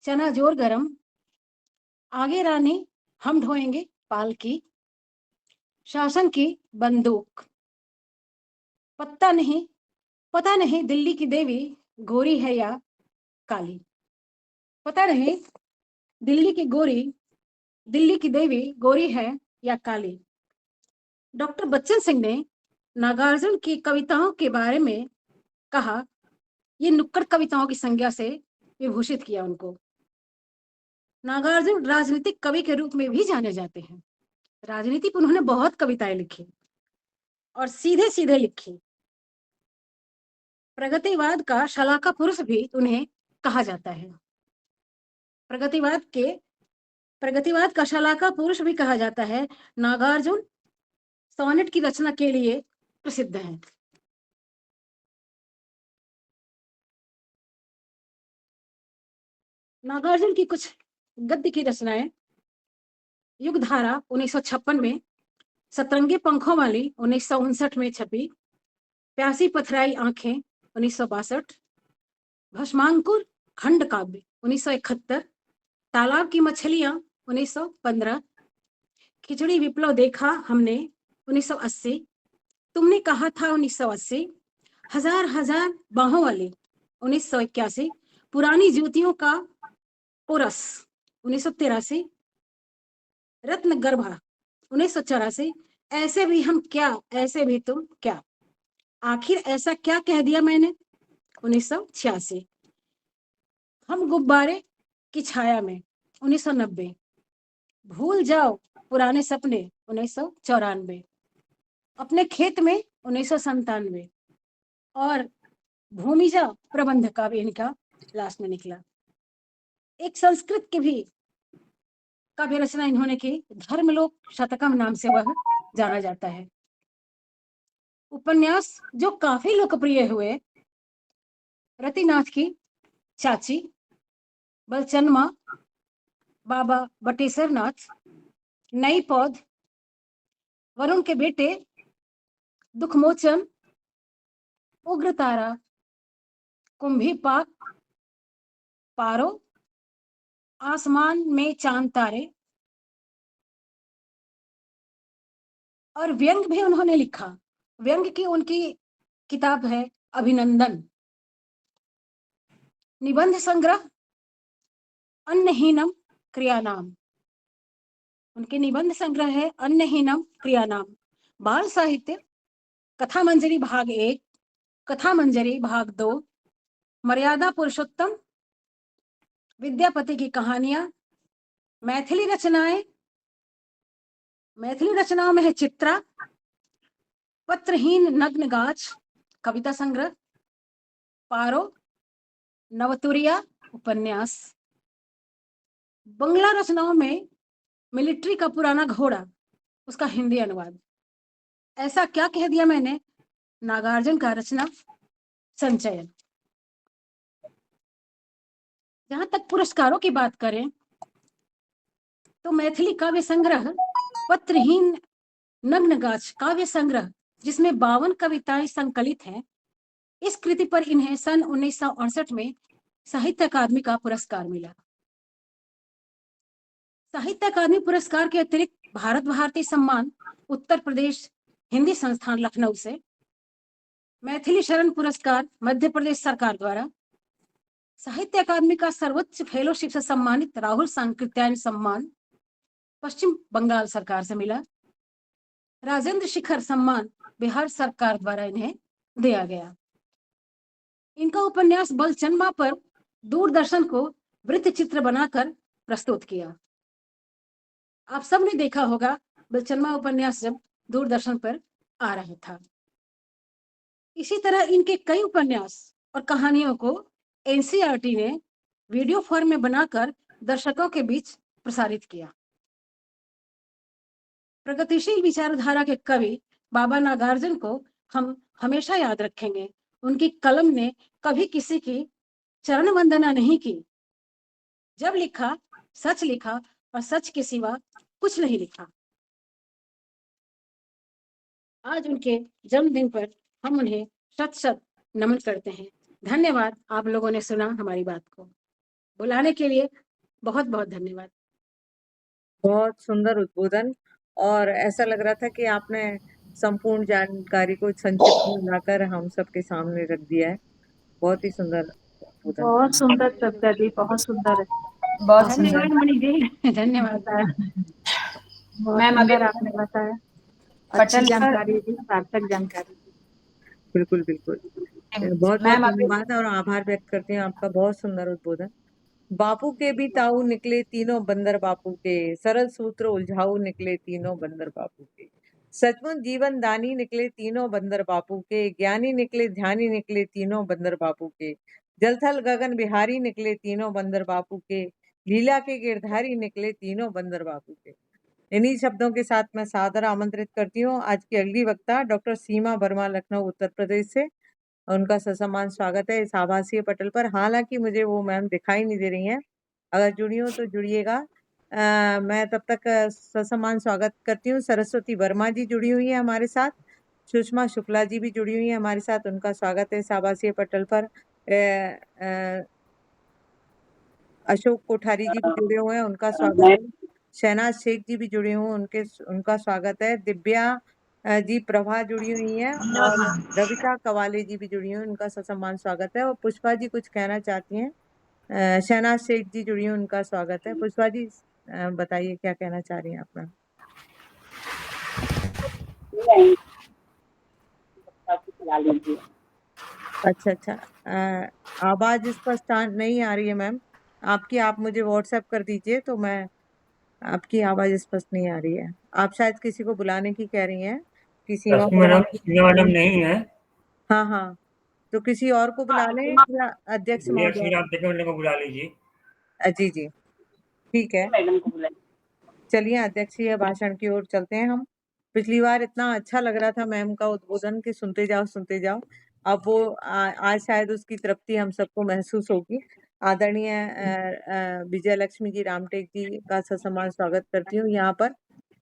चना जोर गरम, आगे रानी हम ढोएंगे पालकी, शासन की बंदूक, पता नहीं दिल्ली की देवी गोरी है या काली, पता नहीं दिल्ली की देवी गोरी है या काली। डॉक्टर बच्चन सिंह ने नागार्जुन की कविताओं के बारे में कहा, ये नुक्कड़ कविताओं की संज्ञा से विभूषित किया उनको। नागार्जुन राजनीतिक कवि के रूप में भी जाने जाते हैं। राजनीति पर उन्होंने बहुत कविताएं लिखी और सीधे सीधे लिखी। प्रगतिवाद का शलाका पुरुष भी उन्हें कहा जाता है। प्रगतिवाद का शलाका पुरुष भी कहा जाता है। नागार्जुन सोनेट की रचना के लिए प्रसिद्ध हैं। नागार्जुन की कुछ गद्य की रचनाएं, युगधारा 1956 में, सतरंगे पंखों वाली 1959 में छपी, प्यासी पथराई आंखें 1962, भस्मांकुर खंड काव्य 1971, तालाब की मछलियां 1915, खिचड़ी विप्लव देखा हमने 1980, तुमने कहा था 1980, हजार हजार बाहों वाली 1981, पुरानी जूतियों का पोरस 1983, रत्न गर्भा 1984, ऐसे भी हम क्या ऐसे भी तुम क्या, आखिर ऐसा क्या कह दिया मैंने 1986, हम गुब्बारे की छाया में 1990, भूल जाओ पुराने सपने 1994, अपने खेत में 1997 और भूमिजा प्रबंध का भी इनका लास्ट में निकला। एक संस्कृत की भी काव्य रचना इन्होंने की, धर्मलोक शतकम नाम से वह जाना जाता है। उपन्यास जो काफी लोकप्रिय हुए, रतिनाथ की चाची, बलचनमा, बाबा बटेश्वर नाथ, नई पौध, वरुण के बेटे, दुखमोचन, उग्रतारा, कुंभी पाक, पारो, आसमान में चांद तारे, और व्यंग भी उन्होंने लिखा। व्यंग की उनकी किताब है अभिनंदन। निबंध संग्रह अन्नहीनम क्रियानाम, उनके निबंध संग्रह है अन्नहीनम क्रियानाम। बाल साहित्य कथा मंजरी भाग 1, कथा मंजरी भाग 2, मर्यादा पुरुषोत्तम, विद्यापति की कहानियां, मैथिली रचनाएं, मैथिली रचनाओं में है चित्रा, पत्रहीन नग्न गाछ कविता संग्रह, पारो, नवतुरिया उपन्यास। बंगला रचनाओं में मिलिट्री का पुराना घोड़ा, उसका हिंदी अनुवाद। ऐसा क्या कह दिया मैंने, नागार्जुन का रचना संचयन। जहां तक पुरस्कारों की बात करें तो मैथिली काव्य संग्रह पत्रहीन नग्न गाछ काव्य संग्रह, जिसमें 52 कविताएं संकलित हैं, इस कृति पर इन्हें सन 1968 में साहित्य अकादमी का पुरस्कार मिला। साहित्य अकादमी पुरस्कार के अतिरिक्त भारत भारती सम्मान उत्तर प्रदेश हिंदी संस्थान लखनऊ से, मैथिली शरण पुरस्कार मध्य प्रदेश सरकार द्वारा, साहित्य अकादमी का सर्वोच्च फेलोशिप से सम्मानित राहुल सांकृत्यायन सम्मान पश्चिम बंगाल सरकार से मिला, राजेंद्र शिखर सम्मान बिहार सरकार द्वारा इन्हें दिया गया। इनका उपन्यास बलचनमा पर दूरदर्शन को वृत्त चित्र बनाकर प्रस्तुत किया। आप सबने देखा होगा बलचनमा उपन्यास जब दूरदर्शन पर आ रहा था। इसी तरह इनके कई उपन्यास और कहानियों को एनसीईआरटी ने वीडियो फॉर्म में बनाकर दर्शकों के बीच प्रसारित किया। प्रगतिशील विचारधारा के कवि बाबा नागार्जुन को हम हमेशा याद रखेंगे। उनकी कलम ने कभी किसी की चरण वंदना नहीं की। जब लिखा सच लिखा और सच के सिवा कुछ नहीं लिखा। आज उनके जन्मदिन पर हम उन्हें शत शत नमन करते हैं। धन्यवाद, आप लोगों ने सुना हमारी बात को। बुलाने के लिए बहुत बहुत धन्यवाद। बहुत सुंदर उद्बोधन, और ऐसा लग रहा था कि आपने संपूर्ण जानकारी को संक्षिप्त में लाकर हम सबके सामने रख दिया है। बहुत ही सुंदर उद्बोधन। बहुत सुंदर चर्चा जी, बहुत सुंदर है। बहुत धन्यवाद सुंदर। मणि जी, धन्यवाद। बहुत मैम, सुंदर अभी आपने बताया। अच्छी पटल पर जानकारी दी, सार्थक जानकारी दी। बिल्कुल बिल्कुल, बहुत बहुत मैम, अभी धन्यवाद और आभार व्यक्त करती हूँ आपका। बहुत सुंदर उद्बोधन। बापू के भी ताऊ निकले तीनों बंदर बापू के, सरल सूत्र उलझाऊ निकले तीनों बंदर बापू के, सचमुच जीवन दानी निकले तीनों बंदर बापू के, ज्ञानी निकले ध्यानी निकले तीनों बंदर बापू के, जलथल गगन बिहारी निकले तीनों बंदर बापू के, लीला के गिरधारी निकले तीनों बंदर बापू के। इन्हीं शब्दों के साथ मैं सादर आमंत्रित करती हूँ आज की अगली वक्ता डॉक्टर सीमा वर्मा, लखनऊ उत्तर प्रदेश से। उनका ससम्मान स्वागत है इस आभासीय पटल पर। हालांकि मुझे वो मैम दिखाई नहीं दे रही हैं, अगर जुड़ी हो तो जुड़िएगा। मैं तब तक ससम्मान स्वागत करती हूँ। सरस्वती वर्मा जी जुड़ी हुई है हमारे साथ, सुषमा शुक्ला जी भी जुड़ी हुई है हमारे साथ, उनका स्वागत है इस आभासीय पटल पर। अशोक कोठारी जी भी जुड़े हुए हैं, उनका स्वागत है। शहनाज शेख जी भी जुड़े हुए, उनका स्वागत है। दिव्या जी प्रभा जुड़ी हुई हैं, और रविता कवाले जी भी जुड़ी हुई हैं, उनका ससम्मान स्वागत है। और पुष्पा जी कुछ कहना चाहती हैं। शहनाज शेख जी जुड़ी हुई, उनका स्वागत है। पुष्पा जी बताइए क्या कहना चाह रही हैं आप मैम? अच्छा अच्छा, आवाज स्पष्ट नहीं आ रही है मैम आपकी। आप मुझे व्हाट्सएप कर दीजिए तो मैं, आपकी आवाज स्पष्ट नहीं आ रही है। आप शायद किसी को बुलाने की कह रही हैं, किसी और रश्मि को मैडम नहीं है। हाँ हाँ, तो किसी और को बुला लें या अध्यक्ष विजय महोदय? राम टेके को बुला लीजिए। जी जी, ठीक है। चलिए अध्यक्ष जी भाषण की ओर चलते हैं हम। पिछली बार इतना अच्छा लग रहा था मैम का उद्बोधन कि सुनते जाओ। अब वो आज शायद उसकी तृप्ति हम सबको महसूस होगी। आदरणीय विजय लक्ष्मी जी रामटेक जी का ससम्मान स्वागत करती हूँ यहाँ पर,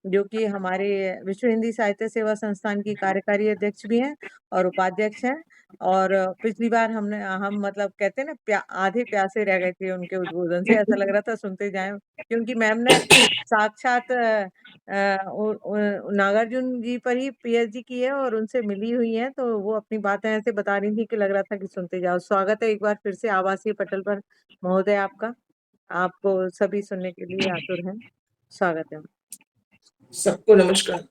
जो कि हमारे विश्व हिंदी साहित्य सेवा संस्थान की कार्यकारी अध्यक्ष भी हैं और उपाध्यक्ष हैं। और पिछली बार हम मतलब कहते हैं ना आधे प्यासे रह गए थे उनके उद्बोधन से, ऐसा लग रहा था सुनते जाएं, क्योंकि मैम ने साक्षात नागार्जुन जी पर ही पीएचडी की है और उनसे मिली हुई है, तो वो अपनी बातें ऐसे बता रही थी कि लग रहा था कि सुनते जाओ। स्वागत है एक बार फिर से आवासीय पटल पर महोदय आपका, आपको सभी सुनने के लिए आतुर हैं। स्वागत है। सबको नमस्कार।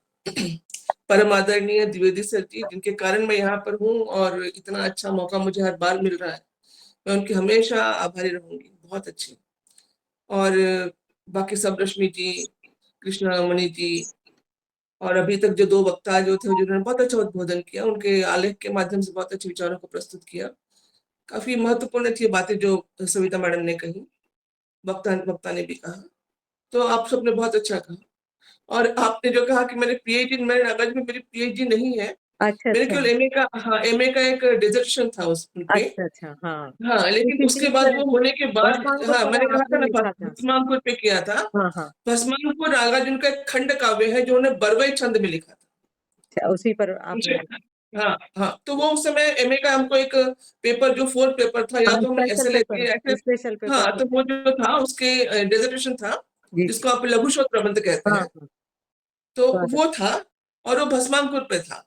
परम आदरणीय द्विवेदी सर जी, जिनके कारण मैं यहाँ पर हूँ और इतना अच्छा मौका मुझे हर बार मिल रहा है, मैं उनकी हमेशा आभारी रहूंगी। बहुत अच्छी। और बाकी सब, रश्मि जी, कृष्णामणि जी, और अभी तक जो दो वक्ता जो थे जिन्होंने बहुत अच्छा उद्बोधन किया, उनके आलेख के माध्यम से बहुत अच्छे विचारों को प्रस्तुत किया। काफी महत्वपूर्ण थी बातें जो सविता मैडम ने कही, वक्ता ने भी कहा, तो आप सबने बहुत अच्छा कहा। और आपने जो कहा कि मेरे पीएचडी, मेरे कागज में मेरी पीएचडी नहीं है। अच्छा मेरे अच्छा केवल एमए का एक डिसर्टेशन था उस पे। अच्छा हाँ, हाँ, लेकिन किसी उसके चीज बाद से वो होने के बाद, भस्मांकुर हाँ, पर मैंने कहा था आपने ना लिखा था। भस्मांकुर पे किया था। हाँ हाँ, भस्मांकुर नागार्जुन का एक खंड काव्य है जो उन्होंने बरवई छंद में लिखा था। अच्छा, उसी पर आपने हाँ हाँ, तो वो उस समय एमए का हमको एक पेपर, जो 4th पेपर था, या तो हम ऐसे लेते हैं ऐसे। स्पेशल पेपर हाँ, तो वो जो था उसके डिसर्टेशन था, जी जिसको आप लघु शोध प्रबंध कहते हाँ हैं, हाँ, तो स्वागत। वो था, और वो भस्मांकुर पे था।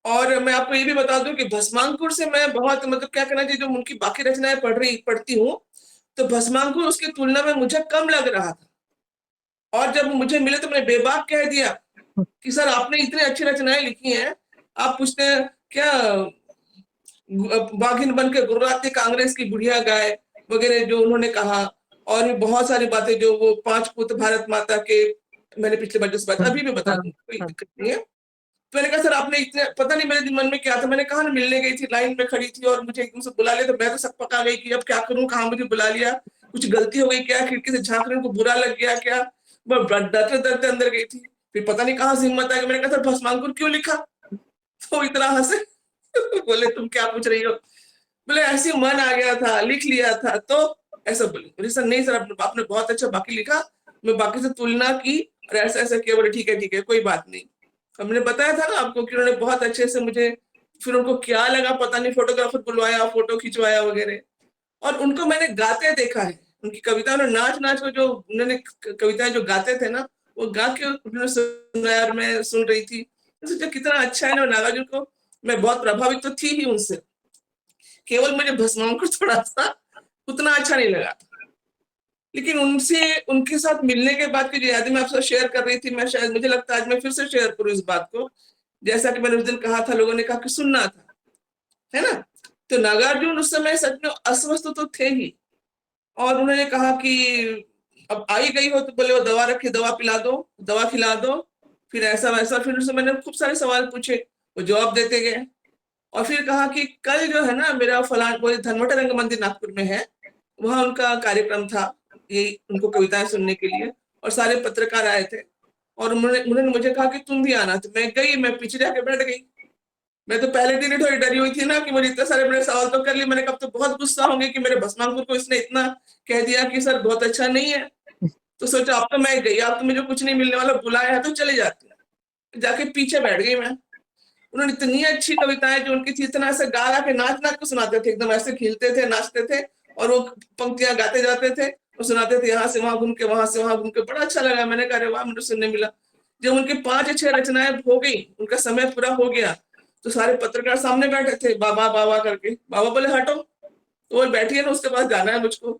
और मैं आपको ये भी बता दूं कि भस्मांकुर से मैं बहुत, मतलब क्या कहना चाहिए, जो उनकी बाकी रचनाएं पढ़ती हूँ, तो भस्मांकुर उसकी तुलना में मुझे कम लग रहा था। और जब मुझे मिले तो मैंने बेबाक कह दिया कि सर आपने इतनी अच्छी रचनाएं लिखी हैं, आप पूछते हैं क्या बाघिन बन के गुर्राती कांग्रेस की बुढ़िया गाय वगैरह जो उन्होंने कहा, और भी बहुत सारी बातें जो वो 5 पुत्र भारत माता के, मैंने पिछले बार जिस बात अभी भी बता दूं, कोई दिक्कत नहीं है। तो मैंने कहा सर आपने इतने, पता नहीं मेरे मन में क्या था, मैंने कहा ना, मिलने गई थी, लाइन में खड़ी थी और मुझे एकदम से बुला लिया, तो मैं तो सब पका गई कि अब क्या करूं, कहाँ मुझे बुला लिया, कुछ गलती हो गई क्या, खिड़की से झांक रहे उनको बुरा लग गया क्या, मैं डरते डरते अंदर गई थी। फिर पता नहीं कहाँ से हिम्मत आ गई, मैंने कहा सर भस्मांकुर क्यों लिखा, तो इतना हंसे। बोले तुम क्या पूछ रही हो, बोले ऐसे मन आ गया था, लिख लिया था, तो ऐसा बोले। बोले सर नहीं सर, आपने बहुत अच्छा बाकी लिखा, मैं बाकी से तुलना की और ऐसा ऐसा किया। बोले ठीक है कोई बात नहीं। हमने बताया था ना आपको कि उन्होंने बहुत अच्छे से मुझे, फिर उनको क्या लगा पता नहीं, फोटोग्राफर बुलवाया, फोटो खिंचवाया वगैरह। और उनको मैंने गाते देखा है, उनकी कविताओं में नाच नाच को, जो उन्होंने कविताएं जो गाते थे ना, वो गा के उन्होंने सुनाया और मैं सुन रही थी। सोचा कितना अच्छा है ना, नागार्जुन को मैं बहुत प्रभावित तो थी ही उनसे, केवल मुझे भस्मांकुर थोड़ा सा उतना अच्छा नहीं लगा। लेकिन उनसे, उनके साथ मिलने के बाद की जो यादें मैं आपसे शेयर कर रही थी, मैं शायद, मुझे लगता है आज मैं फिर से शेयर करूं इस बात को। जैसा कि मैंने उस दिन कहा था, लोगों ने कहा कि सुनना था, है ना, तो नागार्जुन उस समय सच में अस्वस्थ तो थे ही, और उन्होंने कहा कि अब आई गई हो तो बोले वो दवा रखी, दवा पिला दो, दवा खिला दो, फिर ऐसा वैसा। फिर उससे मैंने खूब सारे सवाल पूछे, वो जवाब देते गए। और फिर कहा कि कल जो है ना मेरा फलान, वो धनवटा रंग मंदिर नागपुर में है, वहां उनका कार्यक्रम था, ये उनको कविताएं सुनने के लिए, और सारे पत्रकार आए थे, और उन्होंने मुझे कहा कि तुम भी आना। तो मैं गई, मैं पीछे जाके बैठ गई। मैं तो पहले दिन ही थोड़ी डरी हुई थी ना कि मुझे इतने सारे मैंने सवाल तो कर लिए, मैंने कब तो बहुत गुस्सा होंगे कि मेरे भस्मांकुर को इसने इतना कह दिया कि सर बहुत अच्छा नहीं है। तो सोचा अब तो मैं गई, अब तो मुझे कुछ नहीं मिलने वाला, बुलाया है तो चले जाती। जाके पीछे बैठ गई मैं। उन्होंने इतनी अच्छी कविताएं जो उनकी थी, इतना ऐसे गा गा के नाच नाच के सुनाते थे, एकदम ऐसे खिलते थे, नाचते थे, और वो पंक्तियां गाते जाते थे और सुनाते थे, यहाँ से वहां घूम के, वहां से वहां घूम के। बड़ा अच्छा लगा, मैंने कहा अरे वाह, मुझे सुनने मिला। जब उनके 5-6 रचनाएं हो गई, उनका समय पूरा हो गया, तो सारे पत्रकार सामने बैठे थे, बाबा बाबा करके। बाबा बोले हटो, तो वो बैठी है ना, उसके पास जाना है मुझको।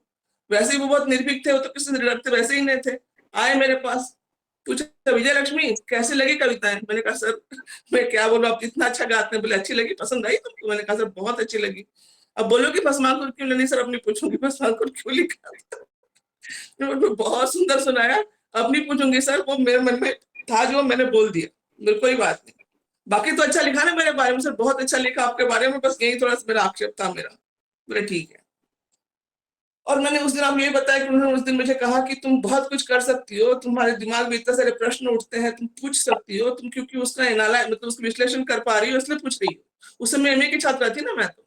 वैसे ही वो बहुत निर्भीक थे, वो तो किसी से डरते वैसे ही नहीं थे। आए मेरे पास, पूछा विजय लक्ष्मी कैसे लगी कविताएं। मैंने कहा सर मैं क्या बोलूं, आप इतना अच्छा गाते हैं। बोले अच्छी लगी, पसंद आई तुमको। मैंने कहा सर बहुत अच्छी लगी। अब बोलो कि भस्मांकुर क्यों नहीं। सर अपनी पूछूंगी भस्मांकुर क्यों लिखा था। उन्होंने बहुत सुंदर सुनाया, अपनी पूछूंगी सर, वो मेरे मन में था जो मैंने बोल दिया, मेरे कोई बात नहीं। बाकी तो अच्छा लिखा ना मेरे बारे में, सर बहुत अच्छा लिखा आपके बारे में, बस यही थोड़ा सा मेरा आक्षेप था मेरा। बोले ठीक है। और मैंने उस दिन आपको ये बताया कि उन्होंने उस दिन मुझे कहा कि तुम बहुत कुछ कर सकती हो, तुम्हारे दिमाग में इतने सारे प्रश्न उठते हैं, तुम पूछ सकती हो, तुम क्योंकि उसका मतलब उसका विश्लेषण कर पा रही हो इसलिए पूछ रही हो। उस समय एमए की छात्रा थी ना मैं तो।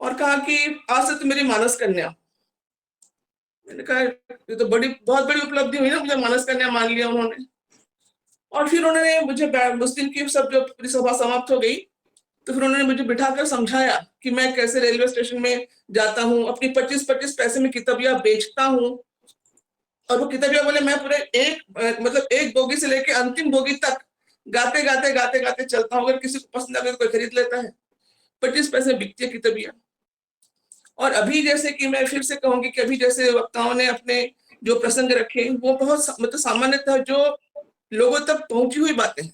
और कहा कि आज से तुम मेरी मानस कन्या। मैंने कहा ये तो बहुत बड़ी उपलब्धि हुई ना, मुझे मानस कन्या मान लिया उन्होंने। और फिर उन्होंने मुझे उस दिन की सब जब पूरी सभा समाप्त हो गई तो फिर उन्होंने मुझे बिठाकर समझाया कि मैं कैसे रेलवे स्टेशन में जाता हूँ, अपनी 25-25 पैसे में किताबियां बेचता हूँ। और वो किताबियां बोले मैं पूरे एक बोगी से लेके अंतिम बोगी तक गाते गाते गाते गाते चलता हूँ, अगर किसी को पसंद आगे तो कोई खरीद लेता है। 25 पैसे में बिकती है किताबियां। और अभी जैसे कि मैं फिर से कहूंगी कि अभी जैसे वक्ताओं ने अपने जो प्रसंग रखे वो बहुत मतलब सामान्यतः जो लोगों तक पहुंची हुई बातें हैं,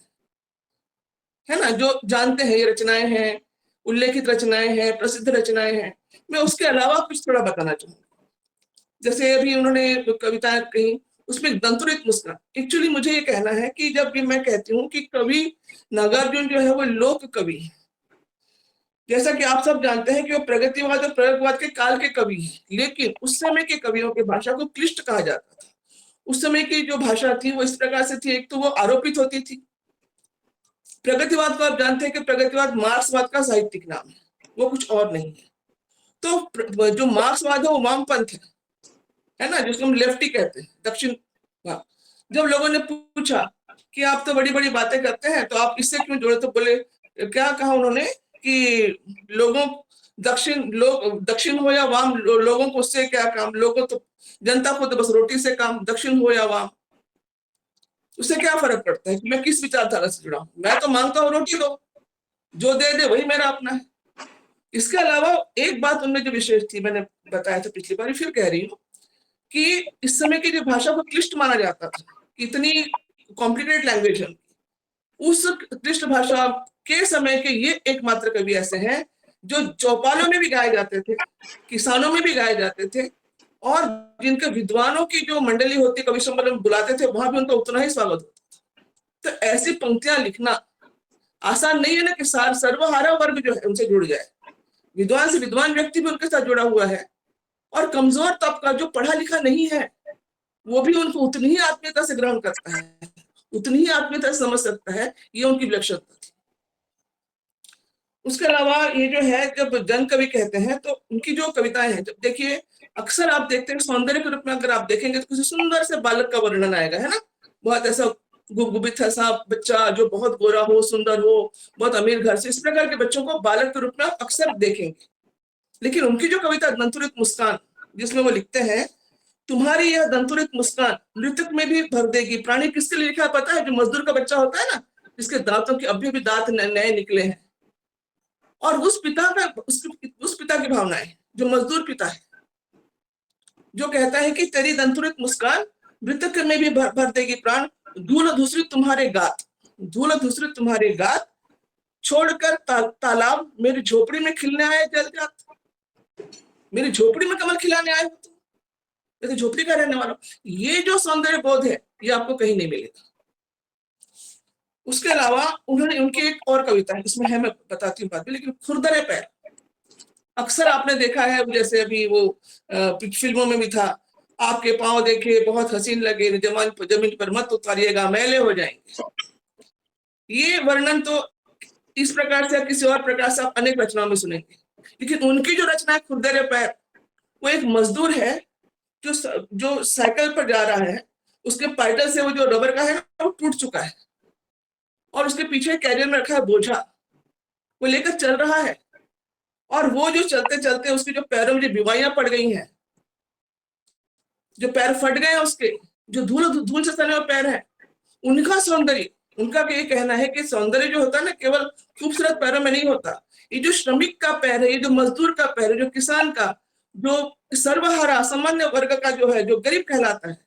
है ना, जो जानते हैं ये रचनाएं हैं, उल्लेखित रचनाएं हैं, प्रसिद्ध रचनाएं हैं। मैं उसके अलावा कुछ थोड़ा बताना चाहूंगी। जैसे अभी उन्होंने कविताएं कही, उसमें दंतुरित मुस्कान। एक्चुअली मुझे ये कहना है कि जब भी मैं कहती हूँ कि कवि नागार्जुन जो है वो लोक कवि है, जैसा कि आप सब जानते हैं कि वो प्रगतिवाद और प्रयोगवाद के काल के कवि हैं, लेकिन उस समय के कवियों की भाषा को क्लिष्ट कहा जाता था। उस समय की जो भाषा थी वो इस प्रकार से थी, एक तो वो आरोपित होती थी। प्रगतिवाद को आप जानते हैं कि प्रगतिवाद मार्क्सवाद का साहित्यिक नाम है, वो कुछ और नहीं है। तो जो मार्क्सवाद है वो वामपंथ है ना, जिसको हम लेफ्टी कहते हैं, दक्षिण। जब लोगों ने पूछा कि आप तो बड़ी बड़ी बातें करते हैं तो आप इससे क्यों जुड़े, तो बोले क्या कहा उन्होंने कि लोगों दक्षिण हो या वाम, लोगों को उससे क्या काम, लोगों तो जनता को तो बस रोटी से काम, दक्षिण हो या वाम उससे क्या फर्क पड़ता है कि मैं किस विचारधारा से जुड़ा हूं। मैं तो मांगता हूँ रोटी दो, जो दे दे वही मेरा अपना है। इसके अलावा एक बात उनमें जो विशेष थी, मैंने बताया था पिछली बार, फिर कह रही हूँ कि इस समय की जो भाषा को क्लिष्ट माना जाता था, इतनी कॉम्प्लिकेटेड लैंग्वेज है, उस क्लिष्ट भाषा के समय के ये एकमात्र कवि ऐसे हैं जो चौपालों में भी गाए जाते थे, किसानों में भी गाए जाते थे, और जिनके विद्वानों की जो मंडली होती कवि सम्मेलन में बुलाते थे वहां भी उनका उतना ही स्वागत होता। तो ऐसी पंक्तियां लिखना आसान नहीं है ना कि सर्वहारा वर्ग जो है उनसे जुड़ जाए। विद्वान से विद्वान व्यक्ति भी उनके साथ जुड़ा हुआ है, और कमजोर तबका जो पढ़ा लिखा नहीं है वो भी उनको उतनी ही आत्मीयता से ग्रहण करता है, उतनी ही आत्मीयता से समझ सकता है। ये उनकी विलक्षणता थी। उसके अलावा ये जो है, जब जन कवि कहते हैं तो उनकी जो कविताएं हैं, जब देखिए अक्सर आप देखते हैं सौंदर्य के रूप में अगर आप देखेंगे तो किसी सुंदर से बालक का वर्णन आएगा, है ना, बहुत ऐसा गुबगुबित ऐसा बच्चा जो बहुत गोरा हो, सुंदर हो, बहुत अमीर घर से, इस प्रकार के बच्चों को बालक के रूप में आप अक्सर देखेंगे। लेकिन उनकी जो कविता दंतुरित मुस्कान, जिसमें वो लिखते हैं तुम्हारी यह दंतुरित मुस्कान मृतक में भी भर देगी प्राणी, किसके लिए लिखा है पता है? जो मजदूर का बच्चा होता है ना, जिसके दांतों के अभी भी दांत नए निकले हैं, और उस पिता की भावनाएं, जो मजदूर पिता है, जो कहता है कि तेरी दंतुरित मुस्कान मृतक में भी भर देगी प्राण, धूल धूसरित तुम्हारे गात, धूल धूसरित तुम्हारे गात, छोड़कर तालाब मेरी झोपड़ी में खिलने आए जल जात। मेरी झोपड़ी में कमल खिलाने आए हो तुम, मैं तो झोपड़ी का रहने वाला। ये जो सौंदर्य बोध है ये आपको कहीं नहीं मिलेगा। उसके अलावा उन्होंने उनकी एक और कविता है, इसमें है, मैं बताती हूँ बाद में, लेकिन खुरदरे पैर अक्सर आपने देखा है, जैसे अभी वो फिल्मों में भी था, आपके पांव देखे बहुत हसीन लगे, जमीन पर मत उतारिएगा मैले हो जाएंगे। ये वर्णन तो इस प्रकार से किसी और प्रकार से आप अनेक रचनाओं में सुनेंगे, लेकिन उनकी जो रचना है खुरदरे पैर, वो एक मजदूर है जो साइकिल पर जा रहा है, उसके पैडल से वो जो रबर का है वो टूट चुका है, और उसके पीछे कैरियर में रखा है बोझा, वो लेकर चल रहा है, और वो जो चलते चलते उसके जो पैरों में जो बीमारियां पड़ गई हैं, जो पैर फट गए हैं उसके, जो धूल से सने हुए पैर हैं, उनका सौंदर्य, उनका ये कहना है कि सौंदर्य जो होता है ना केवल खूबसूरत पैरों में नहीं होता, ये जो श्रमिक का पैर है, ये जो मजदूर का पैर है, जो किसान का, जो सर्वहारा सामान्य वर्ग का जो है, जो गरीब कहलाता है,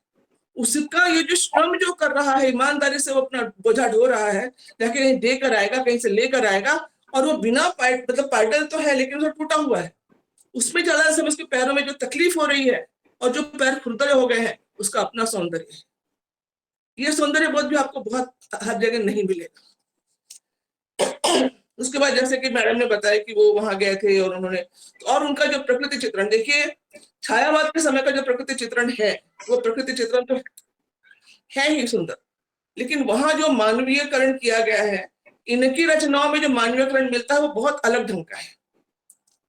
उसका ये जो श्रम जो कर रहा है, ईमानदारी से वो अपना बोझा ढो रहा है, जाके कहीं देकर आएगा, कहीं से लेकर आएगा, और वो बिना मतलब पैडल तो है लेकिन वो टूटा हुआ है, उसमें ज्यादा समय उसके पैरों में जो तकलीफ हो रही है और जो पैर खुरदरे हो गए हैं, उसका अपना सौंदर्य है। ये सौंदर्य बोध भी आपको बहुत हर जगह नहीं मिलेगा। उसके बाद जैसे कि मैडम ने बताया कि वो वहां गए थे और उन्होंने, और उनका जो प्रकृति चित्रण देखिए, छायावाद के समय का जो प्रकृति चित्रण है वो प्रकृति चित्रण तो है ही सुंदर, लेकिन वहां जो मानवीयकरण किया गया है, इनकी रचनाओं में जो मानवीयकरण मिलता है वो बहुत अलग ढंग का है।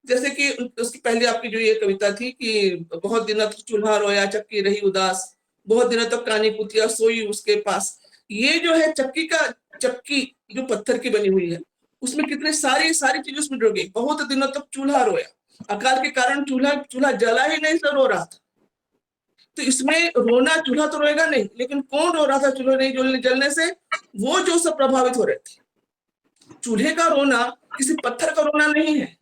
जैसे कि उसकी पहले आपकी जो ये कविता थी कि बहुत दिनों तक चूल्हा रोया चक्की रही उदास, बहुत दिनों तक कानी कुतिया सोई उसके पास, ये जो है चक्की जो पत्थर की बनी हुई है, उसमें कितने सारी चीजें उसमें जुड़ गई। बहुत दिनों तक चूल्हा रोया, अकाल के कारण चूल्हा जला ही नहीं, तो रो रहा था। तो इसमें रोना, चूल्हा तो रोएगा नहीं, लेकिन कौन रो रहा था चूल्हा नहीं जलने से? वो जो सब प्रभावित हो रहे थे। चूल्हे का रोना किसी पत्थर का रोना नहीं है,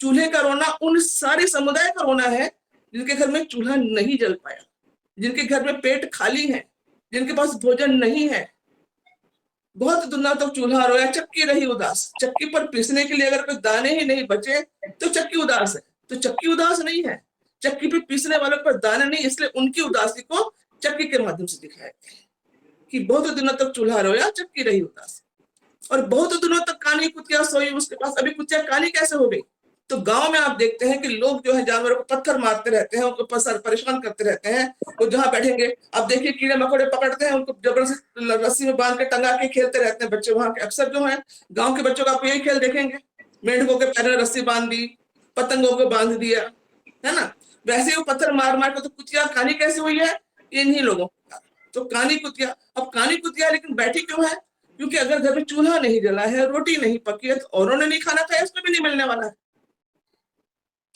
चूल्हे का रोना उन सारे समुदाय का रोना है जिनके घर में चूल्हा नहीं जल पाया, जिनके घर में पेट खाली है, जिनके पास भोजन नहीं है। बहुत दिनों तक चूल्हा रोया चक्की रही उदास, चक्की पर पीसने के लिए अगर कोई दाने ही नहीं बचे तो चक्की उदास है। तो चक्की उदास नहीं है, चक्की पे पीसने वालों पर दाने नहीं, इसलिए उनकी उदासी को चक्की के माध्यम से दिखाया कि बहुत दिनों तक चूल्हा रोया चक्की रही उदास, और बहुत दिनों तक कानी कुतिया सोई उसके पास। अभी कुतिया कानी कैसे हो गई? तो गांव में आप देखते हैं कि लोग जो है जानवरों को पत्थर मारते रहते हैं, उनको परेशान करते रहते हैं। वो जहां बैठेंगे आप देखिए कीड़े मकोड़े पकड़ते हैं, उनको जबरदस्ती रस्सी में बांध के टंगा के खेलते रहते हैं बच्चे वहां के। अक्सर जो है गाँव के बच्चों का आप यही खेल देखेंगे, मेंढकों के पैर में रस्सी बांध दी, पतंगों को बांध दिया, है ना। वैसे वो पत्थर मार मार के, तो कुतिया कानी कैसे हुई है? इन्हीं लोगों का। तो कानी कुतिया, अब कानी कुतिया लेकिन बैठी क्यों है? क्योंकि अगर घर में चूल्हा नहीं जला है, रोटी नहीं पकी है, तो औरों ने नहीं खाना खाया, इसको भी नहीं मिलने वाला है।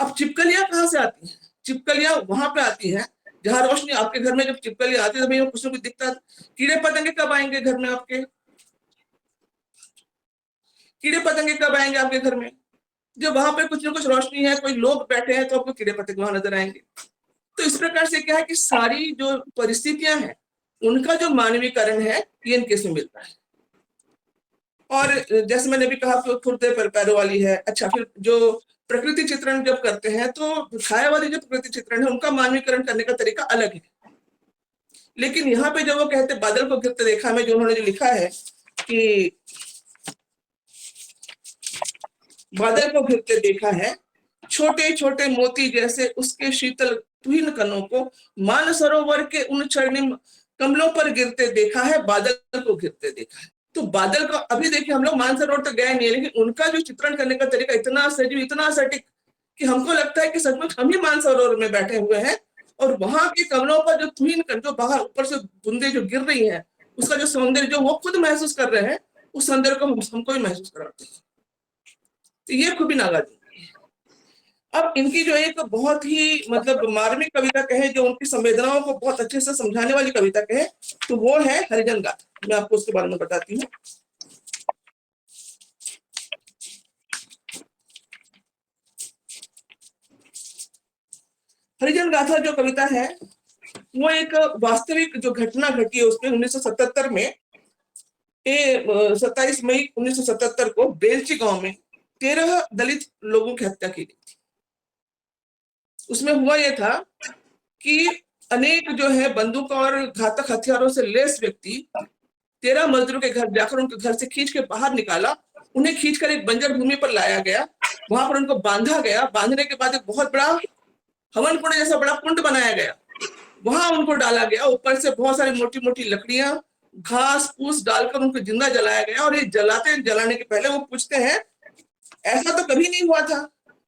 अब छिपकलियां कहाँ से आती हैं? छिपकलियां वहां पे आती हैं जहां रोशनी। आपके घर में जब छिपकलियां आती है तो भैया कुछ ना कुछ दिखता है। कीड़े पतंगे कब आएंगे घर में आपके? कीड़े पतंगे कब आएंगे आपके घर में? जब वहां पे कुछ ना कुछ रोशनी है, कोई लोग बैठे हैं, तो आपको कीड़े पतंगे वहां नजर आएंगे। तो इस प्रकार से क्या है कि सारी जो परिस्थितियां हैं उनका जो मानवीकरण है ये इनके से मिलता है। और जैसे मैंने भी कहा कि खुरदे पर पैरों वाली है। अच्छा, फिर जो प्रकृति चित्रण जब करते हैं तो छायावादी जो प्रकृति चित्रण है उनका मानवीकरण करने का तरीका अलग है। लेकिन यहाँ पे जो वो कहते बादल को गिरते देखा में, जो उन्होंने जो लिखा है कि बादल को गिरते देखा है, छोटे छोटे मोती जैसे उसके शीतल तुहिन कणों को मान सरोवर के उन चरणिम कमलों पर गिरते देखा है, बादल को गिरते देखा है। तो बादल का अभी देखिए, हम लोग मानसरोवर तक गए नहीं है, लेकिन उनका जो चित्रण करने का तरीका इतना सजीव, इतना सटीक कि हमको लगता है कि सचमुच हम ही मानसरोवर में बैठे हुए हैं, और वहां के कमलों पर जो तुहिन कण, जो बाहर ऊपर से बूंदे जो गिर रही है, उसका जो सौंदर्य जो वो खुद महसूस कर रहे हैं, उस सौंदर्य को हमको भी महसूस कराते हैं। तो ये खूबी नागार्जुन। अब इनकी जो एक बहुत ही मतलब मार्मिक कविता कहे, जो उनकी संवेदनाओं को बहुत अच्छे से समझाने वाली कविता कहे, तो वो है हरिजन गाथा। मैं आपको उसके बारे में बताती हूँ। हरिजन गाथा जो कविता है वो एक वास्तविक जो घटना घटी है उसमें 1977 में, 27 मई 1977 को बेलची गांव में 13 दलित लोगों की हत्या की गई थी। उसमें हुआ यह था कि अनेक जो है बंदूक और घातक हथियारों से लेस व्यक्ति 13 मजदूरों के घर जाकर उनके घर से खींच के बाहर निकाला, उन्हें खींचकर एक बंजर भूमि पर लाया गया, वहां पर उनको बांधा गया। बांधने के बाद एक बहुत बड़ा हवन कुंड जैसा बड़ा कुंड बनाया गया, वहां उनको डाला गया। ऊपर से बहुत सारी मोटी मोटी लकड़ियां, घास फूस डालकर उनको जिंदा जलाया गया। और ये जलाने के पहले वो पूछते हैं, ऐसा तो कभी नहीं हुआ था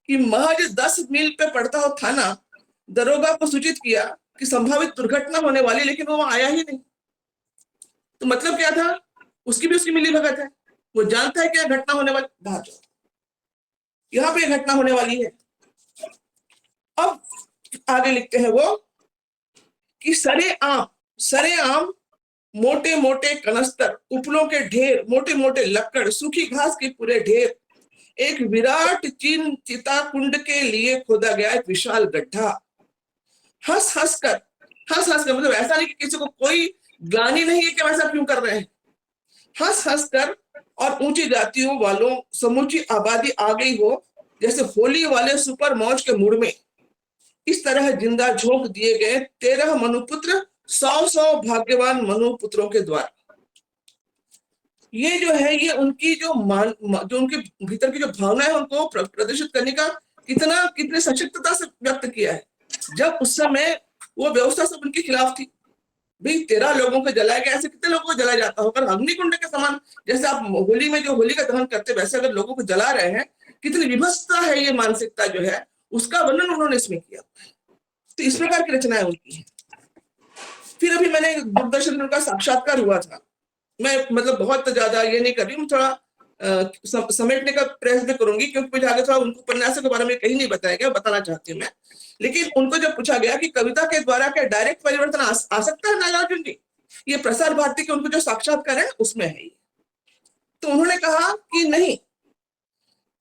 कि महज 10 मील पे पड़ता हो थाना दरोगा को सूचित किया कि संभावित दुर्घटना होने वाली, लेकिन वो आया ही नहीं। तो मतलब क्या था? उसकी भी उसकी मिली भगत है, वो जानता है क्या घटना होने वाली, बाहर जाओ, यहाँ पे घटना होने वाली है। अब आगे लिखते हैं वो कि सरेआम मोटे मोटे कनस्तर, उपलों के ढेर, मोटे मोटे लक्कड़, सूखी घास के पूरे ढेर, एक विराट चिता कुंड के लिए खोदा गया एक विशाल गड्ढा। हंस हंस कर मतलब ऐसा नहीं कि किसी को कोई ग्लानि नहीं है कि वैसा क्यों कर रहे हैं, हंस हंस कर और ऊंची जातियों वालों समूची आबादी आ गई हो जैसे होली वाले सुपर मौज के मूड में। इस तरह जिंदा झोंक दिए गए 13 मनुपुत्र 100 भाग्यवान मनुपुत्रों के द्वारा। ये जो है ये उनकी जो जो उनके भीतर की जो भावना है उनको प्रदर्शित करने का कितने सशक्तता से व्यक्त किया है। जब उस समय वो व्यवस्था सब उनके खिलाफ थी, भाई 13 लोगों को जलाया गया, ऐसे कितने लोगों को जलाया जाता होगा अग्निकुंड के समान। जैसे आप होली में जो होली का दहन करते वैसे अगर लोगों को जला रहे हैं, कितनी विभत्सता है ये मानसिकता जो है, उसका वर्णन उन्होंने इसमें किया। तो इस प्रकार की रचनाएं उनकी है। फिर अभी मैंने दूरदर्शन में उनका साक्षात्कार हुआ था। मैं मतलब बहुत ज्यादा ये नहीं कर रही हूँ, थोड़ा समेटने का प्रयास भी करूंगी क्योंकि मुझे आगे थोड़ा उनको उपन्यासों के बारे में कहीं नहीं बताया गया, बताना चाहती हूँ मैं। लेकिन उनको जब पूछा गया कि कविता के द्वारा क्या डायरेक्ट परिवर्तन आ सकता है नागार्जुन जी, ये प्रसार भारती के उनको जो साक्षात्कार है उसमें है। तो उन्होंने कहा कि नहीं,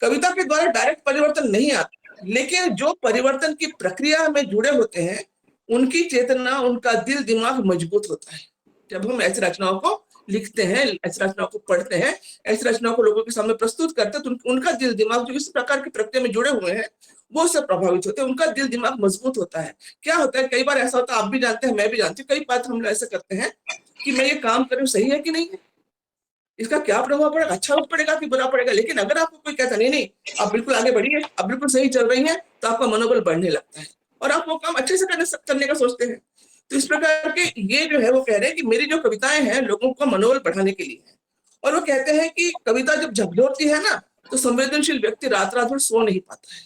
कविता के द्वारा डायरेक्ट परिवर्तन नहीं आता, लेकिन जो परिवर्तन की प्रक्रिया में जुड़े होते हैं उनकी चेतना, उनका दिल दिमाग मजबूत होता है। जब हम ऐसी रचनाओं को लिखते हैं, ऐसी रचनाओं को पढ़ते हैं, ऐसी रचनाओं को लोगों के सामने प्रस्तुत करते हैं, तो उनका दिल दिमाग जो इस प्रकार की प्रक्रिया में जुड़े हुए हैं वो सब प्रभावित होते हैं, उनका दिल दिमाग मजबूत होता है। क्या होता है, कई बार ऐसा होता है, आप भी जानते हैं, मैं भी जानती हूँ, कई बार हम लोग ऐसा करते हैं कि मैं ये काम करूँ सही है कि नहीं है, इसका क्या प्रभाव पड़ेगा, अच्छा पड़ेगा कि बुरा पड़ेगा। लेकिन अगर आपको कोई कहता नहीं आप बिल्कुल आगे बढ़िए, आप बिल्कुल सही चल रही है, तो आपका मनोबल बढ़ने लगता है और आप वो काम अच्छे से करने का सोचते हैं। तो इस प्रकार के ये जो है वो कह रहे हैं कि मेरी जो कविताएं हैं लोगों का मनोबल बढ़ाने के लिए है। और वो कहते हैं कि कविता जब झकझोरती है ना, तो संवेदनशील व्यक्ति रात भर सो नहीं पाता है।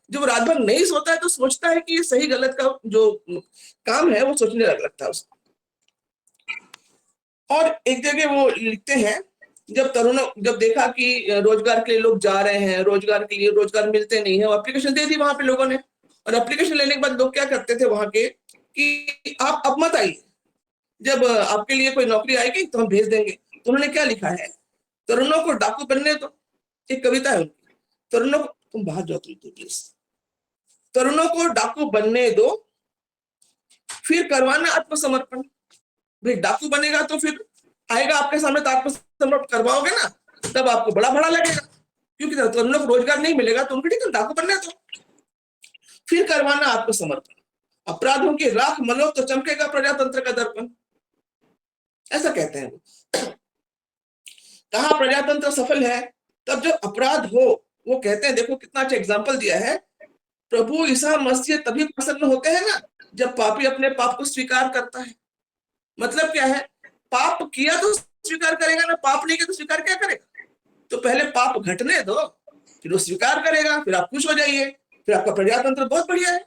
जब रात भर नहीं सोता है तो सोचता है कि ये सही गलत का जो काम है वो सोचने लगता है उसको। और एक जगह वो लिखते हैं, जब देखा कि रोजगार के लिए लोग जा रहे हैं, रोजगार मिलते नहीं है, एप्लीकेशन दे दी वहां पे लोगों ने। और एप्लीकेशन लेने के बाद लोग क्या करते थे वहां के कि आप अब मत आइए, जब आपके लिए कोई नौकरी आएगी तो हम भेज देंगे। तो उन्होंने क्या लिखा है, तरुणों को डाकू बनने दो, एक कविता है उनकी, तरुणों को, तुम बाहर जाओ प्लीज, तरुणों को डाकू बनने दो, फिर करवाना आत्मसमर्पण। भाई डाकू बनेगा तो फिर आएगा आपके सामने, तो आत्मसमर्पण करवाओगे ना, तब आपको बड़ा भाड़ा लगेगा, क्योंकि तरुणों को रोजगार नहीं मिलेगा तो उनको ठीक है डाकू बनने दो, फिर करवाना आत्मसमर्पण। अपराधों की राख मलो तो चमकेगा प्रजातंत्र का दर्पण, ऐसा कहते हैं वो। कहा प्रजातंत्र सफल है तब जब अपराध हो। वो कहते हैं, देखो कितना अच्छा एग्जाम्पल दिया है, प्रभु ईसा मसीह तभी प्रसन्न होते हैं ना जब पापी अपने पाप को स्वीकार करता है। मतलब क्या है, पाप किया तो स्वीकार करेगा ना, पाप नहीं किया तो स्वीकार क्या करेगा। तो पहले पाप घटने दो, फिर वो स्वीकार करेगा, फिर आप खुश हो जाइए, फिर आपका प्रजातंत्र बहुत बढ़िया है।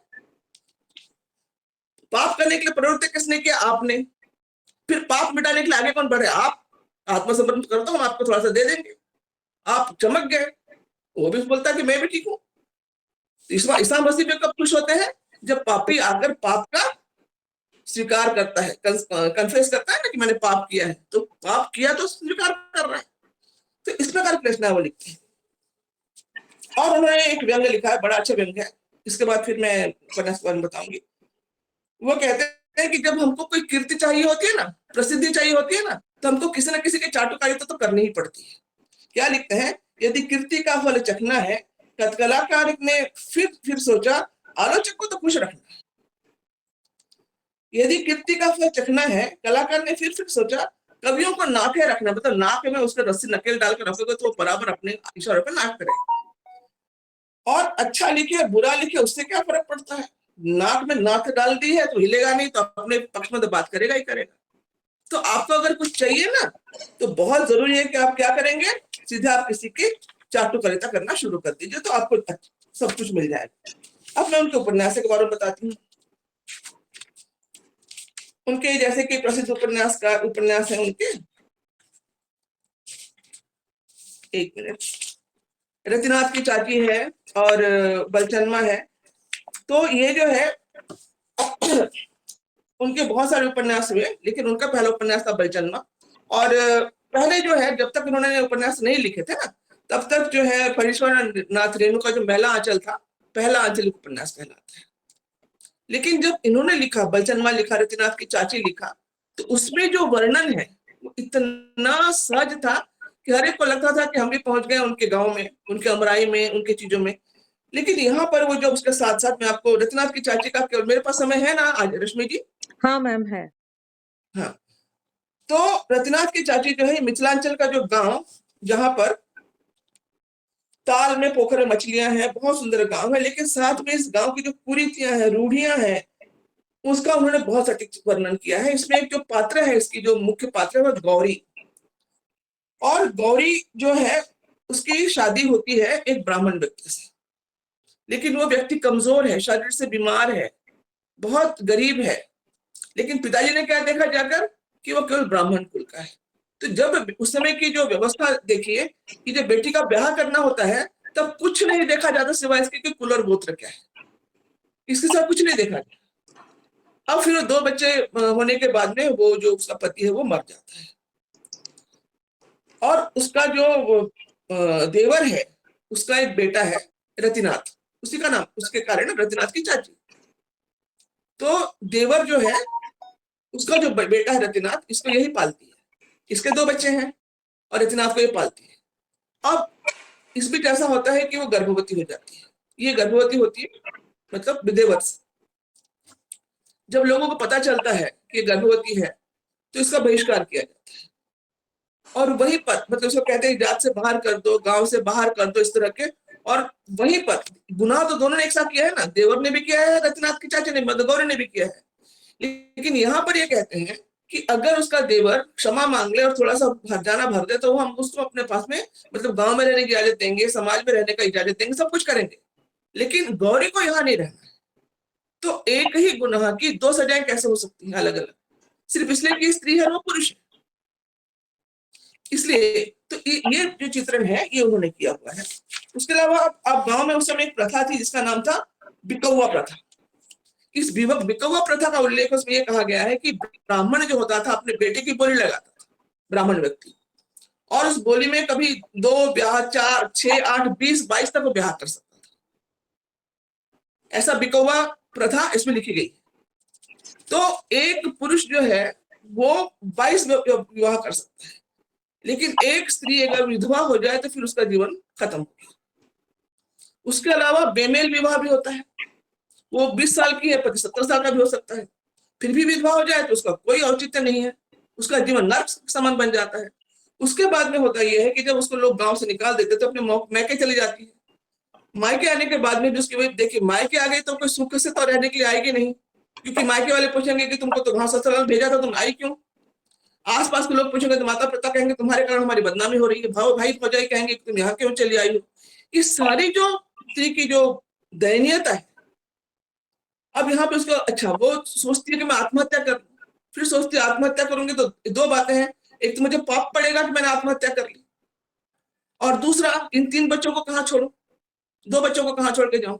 पाप करने के लिए प्रवृत्ति किसने किया, आपने। फिर पाप मिटाने के लिए आगे कौन बढ़े, आप। आत्मसमर्पण करता हूं, हम आपको थोड़ा सा दे देंगे, आप चमक गए। वो भी बोलता है कि मैं भी ठीक हूं। ईसा मसीह पे कब खुश होते हैं, जब पापी आकर पाप का स्वीकार करता है, कन्फेस करता है ना कि मैंने पाप किया है, तो पाप किया तो स्वीकार कर रहा है। तो इस प्रकार की रचना वो लिखते हैं। और उन्होंने एक व्यंग लिखा है, बड़ा अच्छा व्यंग है, इसके बाद फिर मैं उपन्यास के बारे में बताऊंगी। वो कहते हैं कि जब हमको कोई कीर्ति चाहिए होती है ना, प्रसिद्धि चाहिए होती है ना, तो हमको किसी न किसी की चाटुकारिता तो करनी ही पड़ती है। क्या लिखते हैं, यदि कीर्ति का फल चखना है, कलाकार ने फिर सोचा आलोचक को तो खुश रखना। यदि कीर्ति का फल चखना है, कलाकार ने फिर सोचा कवियों को नाके रखना, मतलब नाक में उसके रस्सी नकेल डालकर रखोगे तो वो बराबर अपने इशारों पर नाक करे। और अच्छा लिखे बुरा लिखे उससे क्या फर्क पड़ता है, नाक में नाक डाल दी है तो हिलेगा नहीं, तो अपने पक्ष में तो बात करेगा ही करेगा। तो आपको अगर कुछ चाहिए ना, तो बहुत जरूरी है कि आप क्या करेंगे, सीधे आप किसी की चाटुकारिता करना शुरू कर दीजिए, तो आपको सब कुछ मिल जाएगा। अब मैं उनके उपन्यास के बारे में बताती हूँ। उनके जैसे कि प्रसिद्ध उपन्यास है उनके, एक मिनट, रतिनाथ की चाची है और बलचन्मा है। तो ये जो है उनके बहुत सारे उपन्यास हुए, लेकिन उनका पहला उपन्यास था बलचन्मा। और पहले जो है, जब तक इन्होंने उपन्यास नहीं लिखे थे ना, तब तक जो है फणीश्वर नाथ रेणु का जो मैला आंचल था, पहला आंचलिक उपन्यास कहलाता है। लेकिन जब इन्होंने लिखा, बलचन्मा लिखा, रतिनाथ की चाची लिखा, तो उसमें जो वर्णन है वो इतना सहज था कि हर एक को लगता था कि हम भी पहुंच गए उनके गांव में, उनके अमराई में, उनके चीजों में। लेकिन यहाँ पर वो जो उसके साथ साथ में आपको रतिनाथ की चाची का, मेरे पास समय है ना आज रश्मि जी? हाँ मैम है। हाँ, तो रतिनाथ की चाची जो है मिथिलांचल का जो गांव, जहां पर ताल में पोखर में मछलियां हैं, बहुत सुंदर गांव है, लेकिन साथ में इस गांव की जो कुरीतियां हैं, रूढ़ियां हैं, उसका उन्होंने बहुत सटीक वर्णन किया है। इसमें एक जो पात्र है, इसकी जो मुख्य पात्र है वो गौरी, और गौरी जो है उसकी शादी होती है एक ब्राह्मण व्यक्ति से, लेकिन वो व्यक्ति कमजोर है, शरीर से बीमार है, बहुत गरीब है, लेकिन पिताजी ने क्या देखा जाकर कि वो केवल ब्राह्मण कुल का है। तो जब उस समय की जो व्यवस्था देखिए कि जब बेटी का ब्याह करना होता है तब कुछ नहीं देखा जाता सिवाय इसके कि कुल और गोत्र क्या है, इसके साथ कुछ नहीं देखा जाता। अब फिर 2 बच्चे होने के बाद में वो जो उसका पति है वो मर जाता है, और उसका जो देवर है उसका एक बेटा है रतिनाथ, उसी का नाम, उसके कारण रतिनाथ की चाची। तो देवर जो है उसका जो बेटा है रतिनाथ, इसको यही पालती है, इसके 2 बच्चे हैं और रतिनाथ को ये पालती है। अब इस बीच ऐसा होता है कि वो गर्भवती हो जाती है। ये गर्भवती होती है मतलब विदेवर्ष। जब लोगों को पता चलता है कि गर्भवती है तो इसका बहिष्कार किया जाता है, और वहीं पर मतलब उसको कहते हैं जात से बाहर कर दो, गांव से बाहर कर दो, इस तरह के। और वहीं पर गुनाह तो दोनों ने एक साथ किया है ना, देवर ने भी किया है, रतिनाथ की चाची ने, मदगौरी ने भी किया है। लेकिन यहाँ पर ये कहते हैं कि अगर उसका देवर क्षमा मांग ले और थोड़ा सा हर्जाना भर दे तो हम उसको अपने पास में मतलब गांव में रहने की इजाजत देंगे, समाज में रहने का इजाजत देंगे, सब कुछ करेंगे, लेकिन गौरी को यहाँ नहीं रहना है। तो एक ही गुनाह की 2 सजाएं कैसे हो सकती हैं अलग अलग, सिर्फ इसलिए कि स्त्री है वो पुरुष है, इसलिए। तो ये जो चित्रण है ये उन्होंने किया हुआ है। उसके अलावा आप गांव में उस समय एक प्रथा थी जिसका नाम था बिकौवा प्रथा। इस बिकौवा प्रथा का उल्लेख उसमें ये कहा गया है कि ब्राह्मण जो होता था अपने बेटे की बोली लगाता था, ब्राह्मण व्यक्ति, और उस बोली में कभी 2 ब्याह, 4, 6, 8, 20, 22 तक वो ब्याह कर सकता था। ऐसा बिकौवा प्रथा इसमें लिखी गई। तो एक पुरुष जो है वो 22 विवाह कर सकता है, लेकिन एक स्त्री अगर विधवा हो जाए तो फिर उसका जीवन खत्म हो गया। उसके अलावा बेमेल विवाह भी होता है, वो 20 साल की है, 70 साल का भी हो सकता है, फिर भी विधवा हो जाए तो उसका कोई औचित्य नहीं है, उसका जीवन नर्क समान बन जाता है। उसके बाद में होता यह है कि जब उसको लोग गांव से निकाल देते तो अपने मायके चली जाती है। मायके आने के बाद में भी उसकी वजह देखिए, मायके आ गई तो कोई सुख से तो रहने के लिए आएगी नहीं, क्योंकि मायके वाले पूछेंगे कि तुमको तो वहां ससुराल भेजा था, तुम आई क्यों। आसपास के लोग पूछेंगे तो माता पिता कहेंगे तुम्हारे कारण हमारी बदनामी हो रही है, भाई भौजाई कहेंगे कि तुम यहाँ क्यों चली आई हो। इस सारी जो स्त्री की जो दयनीयता है, अब यहाँ पे उसको अच्छा वो सोचती है कि मैं आत्महत्या कर, फिर सोचती है आत्महत्या करूंगी तो 2 बातें हैं, एक तो मुझे पाप पड़ेगा कि मैंने आत्महत्या कर ली, और दूसरा इन 3 बच्चों को कहाँ छोड़ू, 2 बच्चों को कहाँ छोड़ के जाऊं।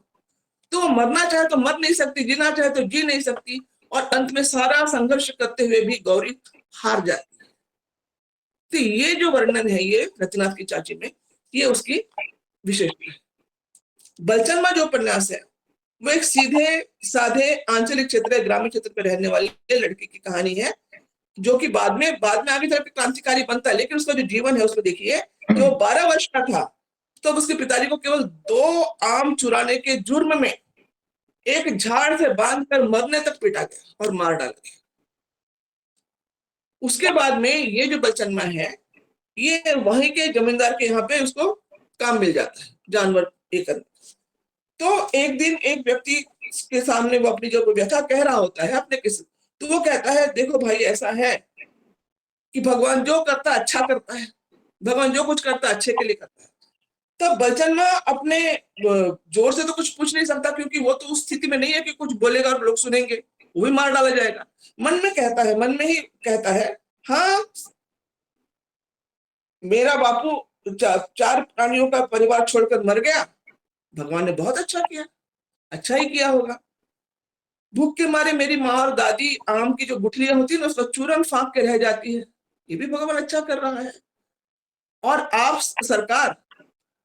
तो वो मरना चाहे तो मर नहीं सकती, जीना चाहे तो जी नहीं सकती, और अंत में सारा संघर्ष करते हुए भी गौरी हार जाती है। तो ये जो वर्णन है ये रतिनाथ की चाची में, ये उसकी विशेषता है। बलचनमा जो उपन्यास है वो एक सीधे साधे आंचलिक क्षेत्र, ग्रामीण क्षेत्र में रहने वाले लड़के की कहानी है, जो कि बाद में आगे चलकर क्रांतिकारी बनता है। लेकिन उसका जो जीवन है उसमें देखिए, जो 12 वर्ष का था तो उसके पिताजी को केवल 2 आम चुराने के जुर्म में एक झाड़ से बांधकर मरने तक पीटा गया और मार डाला गया। उसके बाद में ये जो बलचनमा है ये वहीं के जमींदार के यहाँ पे उसको काम मिल जाता है जानवर ये करने। तो एक दिन एक व्यक्ति के सामने वो अपनी जो व्यथा कह रहा होता है अपने किसी, तो वो कहता है देखो भाई ऐसा है कि भगवान जो करता है अच्छा करता है, भगवान जो कुछ करता है अच्छे के लिए करता है। तब बलचनमा अपने जोर से तो कुछ पूछ नहीं सकता, क्योंकि वो तो उस स्थिति में नहीं है कि कुछ बोलेगा और लोग सुनेंगे, वो भी मार डाला जाएगा। मन में ही कहता है हाँ मेरा बापू 4 प्राणियों का परिवार छोड़कर मर गया, भगवान ने बहुत अच्छा किया, अच्छा ही किया होगा। भूख के मारे मेरी माँ और दादी आम की जो गुठलियां होती है ना उसका चूरन फाँक के रह जाती है, ये भी भगवान अच्छा कर रहा है। और आप सरकार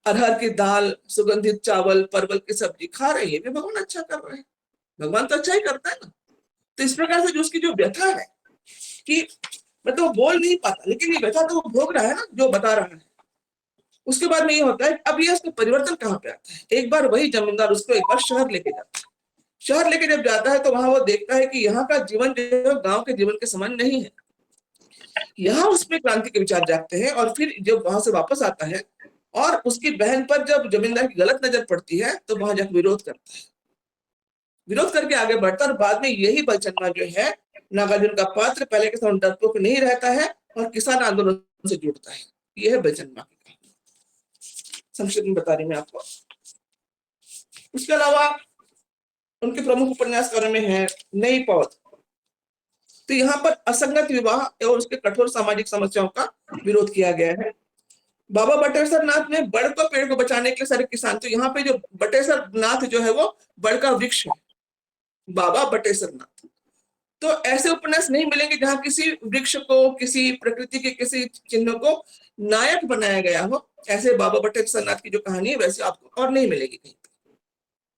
अरहर की दाल, सुगंधित चावल, परवल की सब्जी खा रहे हैं, ये भी भगवान अच्छा कर रहे हैं, भगवान तो अच्छा ही करता है ना। तो इस प्रकार से जो उसकी जो व्यथा है कि मैं तो बोल नहीं पाता, लेकिन ये व्यथा तो वो भोग रहा है ना जो बता रहा है। उसके बाद में ये होता है अब ये उसका परिवर्तन कहाँ पे आता है। एक बार वही जमींदार उसको एक बार शहर लेके जाता है। शहर लेके जब जाता है तो वहां वो देखता है कि यहाँ का जीवन जो है गांव के जीवन के समान नहीं है। यहाँ उसमें क्रांति के विचार जागते हैं और फिर जब वहां से वापस आता है और उसकी बहन पर जब जमींदार की गलत नजर पड़ती है तो वहां जाकर विरोध करता है, विरोध करके आगे बढ़ता है और बाद में यही बलचन्मा जो है नागार्जुन का पात्र पहले के समय डरपोक नहीं रहता है और किसान आंदोलन से जुड़ता है। यह है बलचन्मा की कहानी, संक्षिप्त में बता रही मैं आपको। उसके अलावा उनके प्रमुख उपन्यासकारों में है नई पौध। तो यहाँ पर असंगत विवाह और उसके कठोर सामाजिक समस्याओं का विरोध किया गया है। बाबा बटेश्वर नाथ ने बड़ को पेड़ को बचाने के लिए सारे किसान, तो यहाँ पे जो बटेश्वर नाथ जो है वो बड़ का वृक्ष है, बाबा बटेश्वर नाथ। तो ऐसे उपन्यास नहीं मिलेंगे जहां किसी वृक्ष को, किसी प्रकृति के किसी चिन्ह को नायक बनाया गया हो। ऐसे बाबा बटेश्वर नाथ की जो कहानी है वैसे आपको और नहीं मिलेगी कहीं पे।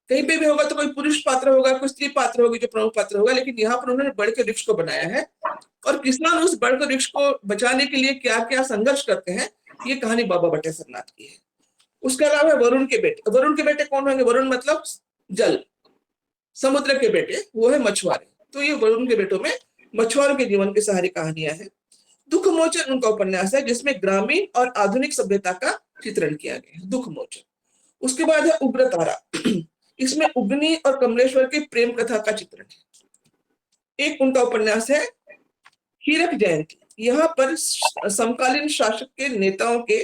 कहीं पे भी होगा तो कोई पुरुष पात्र होगा, कोई स्त्री पात्र होगी जो प्रमुख पात्र होगा, लेकिन यहाँ पर उन्होंने बड़ के वृक्ष को बनाया है और किसान उस बड़ के वृक्ष को बचाने के लिए क्या क्या संघर्ष करते हैं, ये कहानी बाबा बटेश्वर नाथ की है। उसके अलावा वरुण के बेटे। वरुण के बेटे कौन होंगे? वरुण मतलब जल, समुद्र के बेटे, वो है मछुआरे। तो ये वरुण के बेटों में मछुआरों के जीवन की सारी कहानियां हैं। दुख मोचन उनका उपन्यास है जिसमें ग्रामीण और आधुनिक सभ्यता का चित्रण किया गया है, दुख मोचन। उसके बाद है उग्र तारा। इसमें उग्नि और कमलेश्वर के प्रेम कथा का चित्रण है। एक उनका उपन्यास है हीरक जयंती। यहाँ पर समकालीन शासक के नेताओं के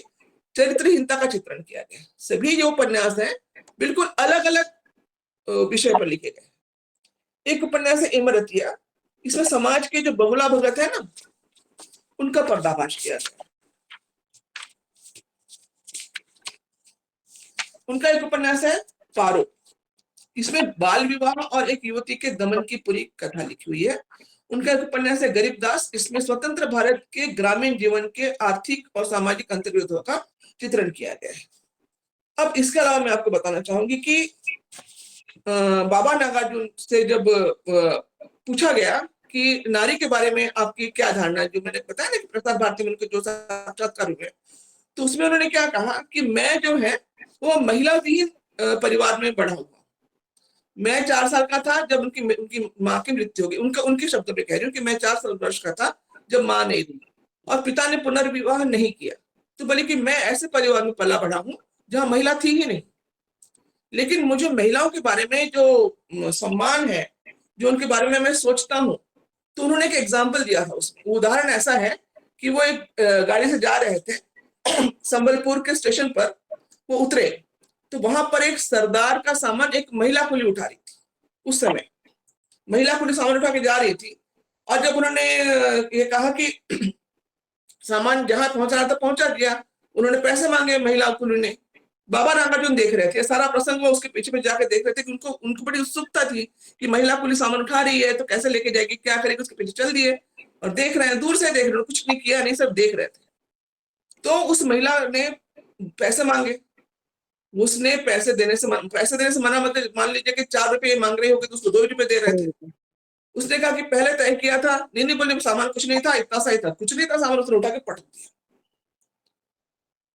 चरित्रहीनता का चित्रण किया गया है। सभी जो उपन्यास हैं बिल्कुल अलग अलग विषय पर लिखे गए। एक उपन्यास है इमरतिया। इसमें समाज के जो बहुला भगत है ना, उनका पर्दाफाश किया गया। उनका एक उपन्यास है पारो। इसमें बाल विवाह और एक युवती के दमन की पूरी कथा लिखी हुई है। उनका एक उपन्यास है गरीबदास। इसमें स्वतंत्र भारत के ग्रामीण जीवन के आर्थिक और सामाजिक अंतर्विरोधों का चित्रण किया गया है। अब इसके अलावा मैं आपको बताना चाहूंगी कि बाबा नागार्जुन से जब पूछा गया कि नारी के बारे में आपकी क्या धारणा है, जो मैंने बताया ना कि प्रसार भारती में उनके जो साक्षात्कार हुए, तो उसमें उन्होंने क्या कहा कि मैं जो है वो महिला विहीन परिवार में बड़ा हुआ। मैं 4 साल का था जब उनकी माँ की मृत्यु हो गई। उनके शब्दों में कह रही हूँ कि मैं 4 वर्ष का था जब माँ नहीं थी और पिता ने पुनर्विवाह नहीं किया। तो बोले कि मैं ऐसे परिवार में पला बढ़ा हूँ जहाँ महिला थी ही नहीं, लेकिन मुझे महिलाओं के बारे में जो सम्मान है, जो उनके बारे में मैं सोचता हूँ, तो उन्होंने एक एग्जाम्पल दिया था। उसमें उदाहरण ऐसा है कि वो एक गाड़ी से जा रहे थे, संबलपुर के स्टेशन पर वो उतरे तो वहां पर एक सरदार का सामान एक महिला कुली उठा रही थी। उस समय महिला कुली सामान उठा के जा रही थी और जब उन्होंने ये कहा कि सामान जहां पहुंचाना था पहुंचा दिया, उन्होंने पैसे मांगे महिला कुली ने। बाबा नागार्जुन देख रहे थे सारा प्रसंग, वो उसके पीछे में जाकर देख रहे थे कि उनको बड़ी उत्सुकता थी कि महिला कुली सामान उठा रही है तो कैसे लेके जाएगी, क्या करेगी। उसके पीछे चल दिए और देख रहे हैं, दूर से देख रहे हैं, कुछ नहीं किया नहीं, सब देख रहे थे। तो उस महिला ने पैसे मांगे। उसने पैसे देने से मना, मतलब मान लीजिए कि 4 रुपए मांग रही होगी तो उसको 2 रुपए दे रहे थे। उसने कहा कि पहले तय किया था, नहीं बोले सामान कुछ नहीं था, इतना सा ही था, कुछ नहीं था सामान, उसने उठा के पटक दिया।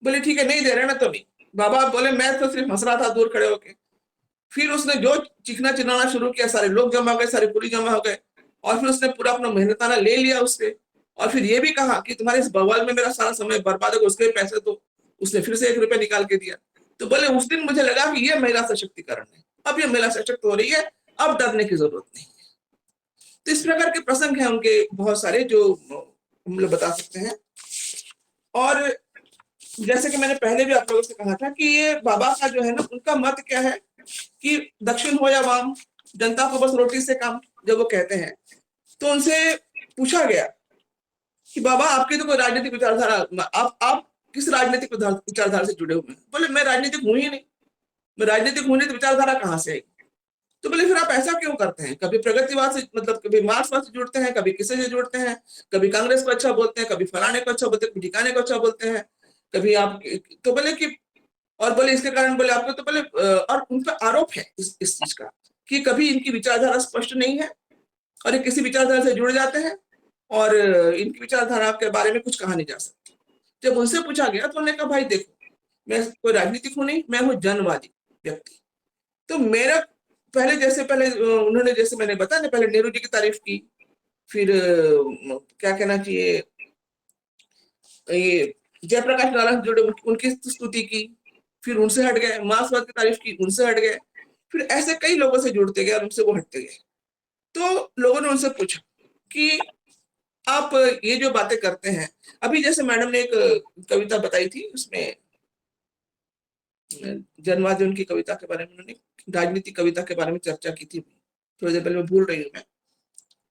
बोले ठीक है नहीं दे रहे ना तो नहीं। बाबा बोले मैं तो सिर्फ हंस रहा था दूर खड़े होके। फिर उसने जो चिकना चिल्लाना शुरू किया, सारे लोग जमा हो गए, सारी पुलिस जमा हो गए और फिर उसने पूरा अपना मेहनताना ले लिया उससे और फिर ये भी कहा कि तुम्हारे इस बवाल में मेरा सारा समय बर्बाद होगा, उसके पैसे तो उसने फिर से 1 रुपया निकाल के दिया। तो बोले उस दिन मुझे लगा कि ये महिला सशक्तिकरण है, अब ये महिला सशक्त हो रही है, अब डरने की जरूरत नहीं है। तो इस प्रकार के प्रसंग हैं उनके बहुत सारे जो हम लोग बता सकते हैं। और जैसे कि मैंने पहले भी आप लोगों से कहा था कि ये बाबा का जो है ना, उनका मत क्या है कि दक्षिण हो या वाम, जनता को बस रोटी से काम, जब वो कहते हैं। तो उनसे पूछा गया कि बाबा आपकी तो कोई राजनीतिक विचारधारा, आप किस राजनीतिक विचारधारा से जुड़े हुए हैं? बोले मैं राजनीतिक हूं ही नहीं, मैं राजनीतिक हूं नहीं तो विचारधारा कहाँ से आएगी? तो बोले फिर आप ऐसा क्यों करते हैं? कभी प्रगतिवाद से, मतलब कभी मार्क्सवाद से जुड़ते हैं, कभी किसी से जुड़ते हैं, कभी कांग्रेस को अच्छा बोलते हैं, कभी फलाने को अच्छा बोलते हैं, कभी ठिकाने को अच्छा बोलते हैं, कभी आप। तो बोले कि और बोले इसके कारण बोले आपको, तो बोले और उन पर आरोप है इस चीज का कि कभी इनकी विचारधारा स्पष्ट नहीं है और ये किसी विचारधारा से जुड़ जाते हैं और इनकी विचारधारा के बारे में कुछ कहा नहीं जा सकता। जब उनसे पूछा गया तो उन्होंने कहा भाई देखो, मैं कोई राजनीतिक हूं नहीं, मैं हूं जनवादी व्यक्ति। तो मेरा पहले उन्होंने, जैसे मैंने बताया ना, पहले नेहरू जी की तारीफ की, फिर क्या कहना चाहिए, ये जयप्रकाश नारायण जुड़े, उनकी स्तुति की, फिर उनसे हट गए, मार्क्सवाद की तारीफ की, उनसे हट गए, फिर ऐसे कई लोगों से जुड़ते गए और उनसे वो हटते गए। तो लोगों ने उनसे पूछा कि आप ये जो बातें करते हैं, अभी जैसे मैडम ने एक कविता बताई थी, उसमें जन्मवादी उनकी कविता के बारे में उन्होंने राजनीतिक कविता के बारे में चर्चा की थी, थोड़ी देर पहले मैं भूल रही हूँ मैं,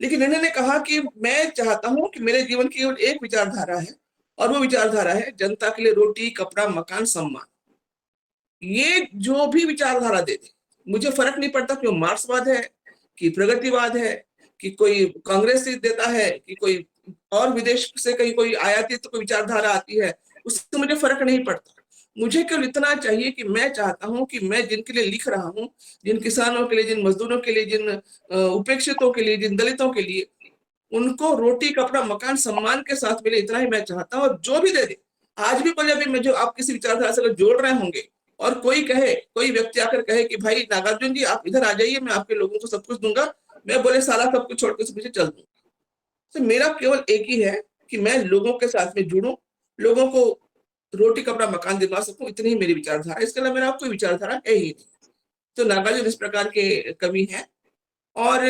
लेकिन इन्होंने कहा कि मैं चाहता हूं कि मेरे जीवन की केवल एक विचारधारा है और वो विचारधारा है जनता के लिए रोटी, कपड़ा, मकान, सम्मान। ये जो भी विचारधारा दे दे, मुझे फर्क नहीं पड़ता कि वो मार्क्सवाद है, कि प्रगतिवाद है, कि कोई कांग्रेस से देता है, कि कोई और विदेश से कहीं कोई आयातित तो कोई विचारधारा आती है, उससे मुझे फर्क नहीं पड़ता। मुझे केवल इतना चाहिए कि मैं चाहता हूं कि मैं जिनके लिए लिख रहा हूं, जिन किसानों के लिए, जिन मजदूरों के लिए, जिन उपेक्षितों के लिए, जिन दलितों के लिए, उनको रोटी, कपड़ा, मकान, सम्मान के साथ मिले, इतना ही मैं चाहता हूँ। और जो भी दे दे, आज भी बोले, अभी मैं जो आप किसी विचारधारा से जोड़ रहे होंगे और कोई कहे, कोई व्यक्ति आकर कहे कि भाई नागार्जुन जी आप इधर आ जाइए, मैं आपके लोगों को सब कुछ दूंगा, मैं बोले साला सब कुछ छोड़ के पीछे चल दूंगा। तो मेरा केवल एक ही है कि मैं लोगों के साथ में जुड़ूं, लोगों को रोटी, कपड़ा, मकान दिलवा सकूं, इतनी ही मेरी विचारधारा है। इसके अलावा मेरा कोई विचारधारा है ही नहीं। तो नागार्जुन इस प्रकार के कवि हैं। और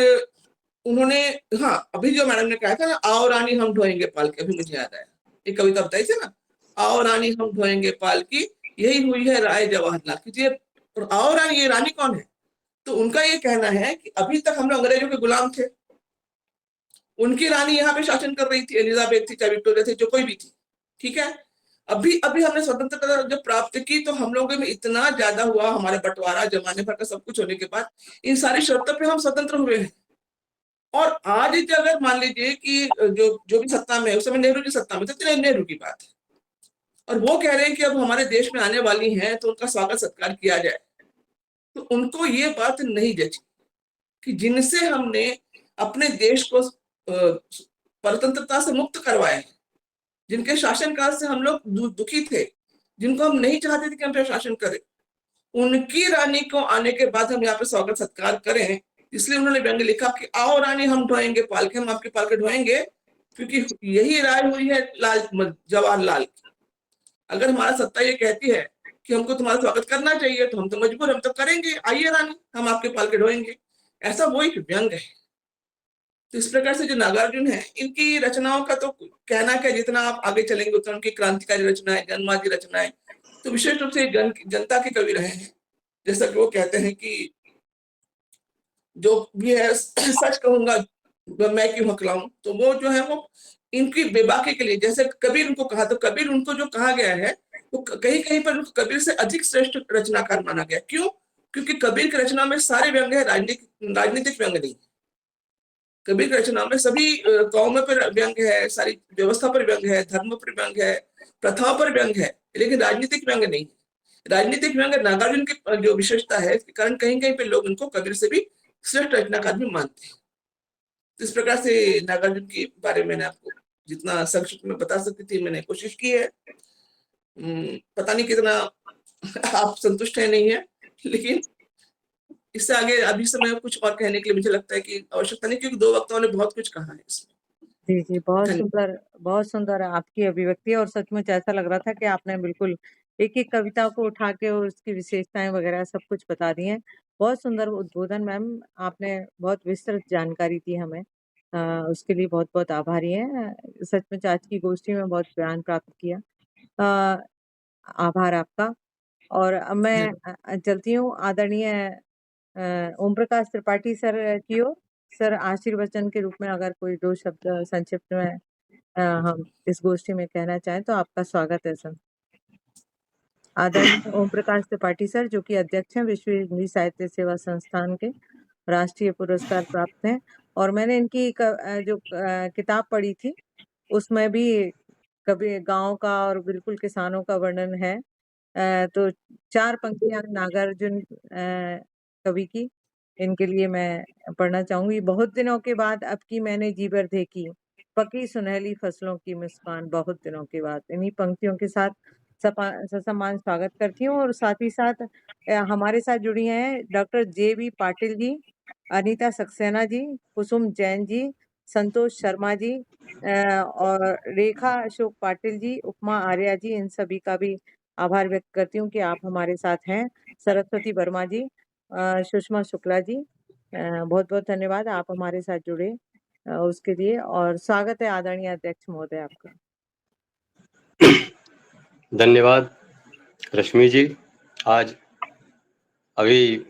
उन्होंने, हाँ, अभी जो मैडम ने कहा था ना, आओ रानी हम ढोएंगे पालकी, अभी मुझे याद आया, एक कविता बताई थी ना, आओ रानी हम ढोएंगे पालकी, यही हुई है राय जवाहरलाल की। ये आओ रानी, ये रानी कौन है? तो उनका ये कहना है कि अभी तक हम लोग अंग्रेजों के गुलाम थे, उनकी रानी यहाँ पे शासन कर रही थी, एलिजाबेथ थी, चाहे विक्टोरिया थी, जो कोई भी थी, ठीक है। अभी अभी हमने स्वतंत्रता जब प्राप्त की तो हम लोगों में इतना ज्यादा हुआ, हमारे बंटवारा, जमाने भर का सब कुछ होने के बाद इन सारी शर्तों पे हम स्वतंत्र हुए हैं। और आज अगर मान लीजिए कि जो भी सत्ता में है, उस समय नेहरू की सत्ता में थे, नेहरू की बात है, और वो कह रहे हैं कि अब हमारे देश में आने वाली हैं तो उनका स्वागत सत्कार किया जाए, तो उनको ये बात नहीं जची कि जिनसे हमने अपने देश को परतंत्रता से मुक्त करवाया है, जिनके शासनकाल से हम लोग दुखी थे, जिनको हम नहीं चाहते थे कि हम पे शासन करें, उनकी रानी को आने के बाद हम यहाँ पे स्वागत सत्कार करें। इसलिए उन्होंने व्यंग्य लिखा कि आओ रानी हम ढोएंगे पालके, हम आपके पालके ढोएंगे, क्योंकि यही राय हुई है जवाहरलाल की। अगर हमारा सत्ता ये कहती है कि हमको तुम्हारा स्वागत करना चाहिए तो हम तो मजबूर, हम तो करेंगे, आइए रानी हम आपके पालके ढोएंगे। ऐसा वो एक व्यंग है। तो इस प्रकार से जो नागार्जुन है, इनकी रचनाओं का तो कहना क्या, जितना आप आगे चलेंगे उतना उनकी क्रांतिकारी रचनाएं, जनवादी रचनाएं, तो विशेष रूप से जनता के कवि रहे हैं। जैसा कि वो कहते हैं कि जो भी है सच कहूंगा मैं क्यों हकलाऊं, तो वो जो है वो इनकी बेबाकी के लिए, जैसे कबीर उनको कहा, तो कबीर उनको जो कहा गया है वो कहीं कहीं पर उनको कबीर से अधिक श्रेष्ठ रचनाकार माना गया। क्यों? क्योंकि कबीर की रचना में सारे व्यंग्य है, राजनीतिक व्यंग्य नहीं। कबीर की रचना में सभी कौमों पर व्यंग्य है, सारी व्यवस्था पर व्यंग्य है, धर्म पर व्यंग्य है, प्रथाओं पर व्यंग्य है, लेकिन राजनीतिक व्यंग्य नहीं। राजनीतिक व्यंग्य नागार्जुन की जो विशेषता है, इसके कारण कहीं कहीं पे लोग उनको कबीर से भी श्रेष्ठ रचनाकार भी मानते हैं। तो इस प्रकार से नागार्जुन के बारे में मैंने आपको जितना संक्षिप्त में बता सकती थी मैंने कोशिश की है। पता नहीं कितना आप संतुष्ट है नहीं है, लेकिन इससे आगे अभी समय कुछ और कहने के लिए मुझे लगता है कि आवश्यकता नहीं, क्योंकि दो वक्ताओं ने बहुत कुछ कहा है इसमें। जी, जी, बहुत सुंदर आपकी अभिव्यक्ति है और सचमुच ऐसा लग रहा था कि आपने बिल्कुल एक-एक कविता को उठा के और उसकी विशेषताएँ वगैरह सब कुछ बता दी हैं। बहुत सुंदर उद्बोधन मैम, आपने बहुत विस्तृत जानकारी दी हमें। उसके लिए बहुत-बहुत आभारी हैं। सचमुच आज की गोष्ठी में बहुत ज्ञान प्राप्त किया। अ, आभार आपका। और अब मैं चलती हूँ आदरणीय ओम प्रकाश त्रिपाठी सर की ओर। सर आशीर्वचन के रूप में अगर कोई 2 शब्द संक्षिप्त में हम इस गोष्ठी में कहना चाहें तो आपका स्वागत है सर। आदरणीय ओम प्रकाश त्रिपाठी सर, जो कि अध्यक्ष हैं विश्व हिंदी साहित्य सेवा संस्थान के, राष्ट्रीय पुरस्कार प्राप्त हैं। और मैंने इनकी जो किताब पढ़ी थी उसमें भी कभी गाँव का और बिल्कुल किसानों का वर्णन है। तो 4 पंक्तियाँ नागार्जुन कवि की, इनके लिए मैं पढ़ना चाहूँगी। बहुत दिनों के बाद अब की मैंने जी भर देखी, पकी सुनहली फसलों की मुस्कान, बहुत दिनों के बाद। इन्हीं पंक्तियों के साथ ससम्मान स्वागत करती हूँ और साथ ही साथ हमारे साथ जुड़ी हैं डॉक्टर जे.बी. पाटिल जी, अनीता सक्सेना जी, कुसुम जैन जी, संतोष शर्मा जी और रेखा अशोक पाटिल जी, उपमा आर्या जी, इन सभी का भी आभार व्यक्त करती हूँ कि आप हमारे साथ हैं। सरस्वती वर्मा जी, सुषमा शुक्ला जी, बहुत बहुत धन्यवाद आप हमारे साथ जुड़े उसके लिए। और स्वागत है आदरणीय अध्यक्ष महोदय आपका। धन्यवाद रश्मि जी। आज अभी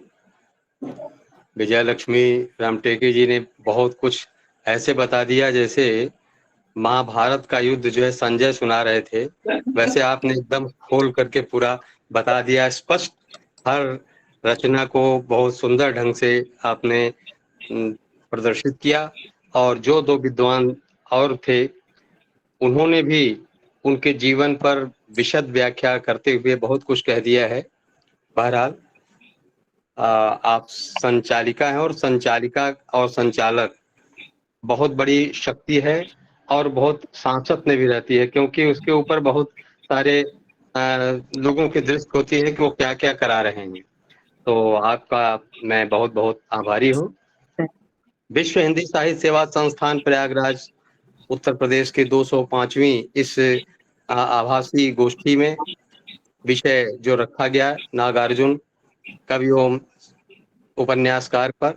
विजय लक्ष्मी रामटेके जी ने बहुत कुछ ऐसे बता दिया जैसे महाभारत का युद्ध जो है संजय सुना रहे थे, वैसे आपने एकदम खोल करके पूरा बता दिया। स्पष्ट हर रचना को बहुत सुंदर ढंग से आपने प्रदर्शित किया। और जो दो विद्वान और थे उन्होंने भी उनके जीवन पर विशद व्याख्या करते हुए बहुत कुछ कह दिया है। बहरहाल आप संचालिका हैं और संचालिका और संचालक बहुत बड़ी शक्ति है और बहुत सांसत में भी रहती है, क्योंकि उसके ऊपर बहुत सारे लोगों की दृष्टि होती है कि वो क्या क्या करा रहे हैं। तो आपका मैं बहुत बहुत आभारी हूँ। विश्व हिंदी साहित्य सेवा संस्थान प्रयागराज उत्तर प्रदेश के 205वीं इस आभासी गोष्ठी में विषय जो रखा गया नागार्जुन कवि एवं उपन्यासकार पर,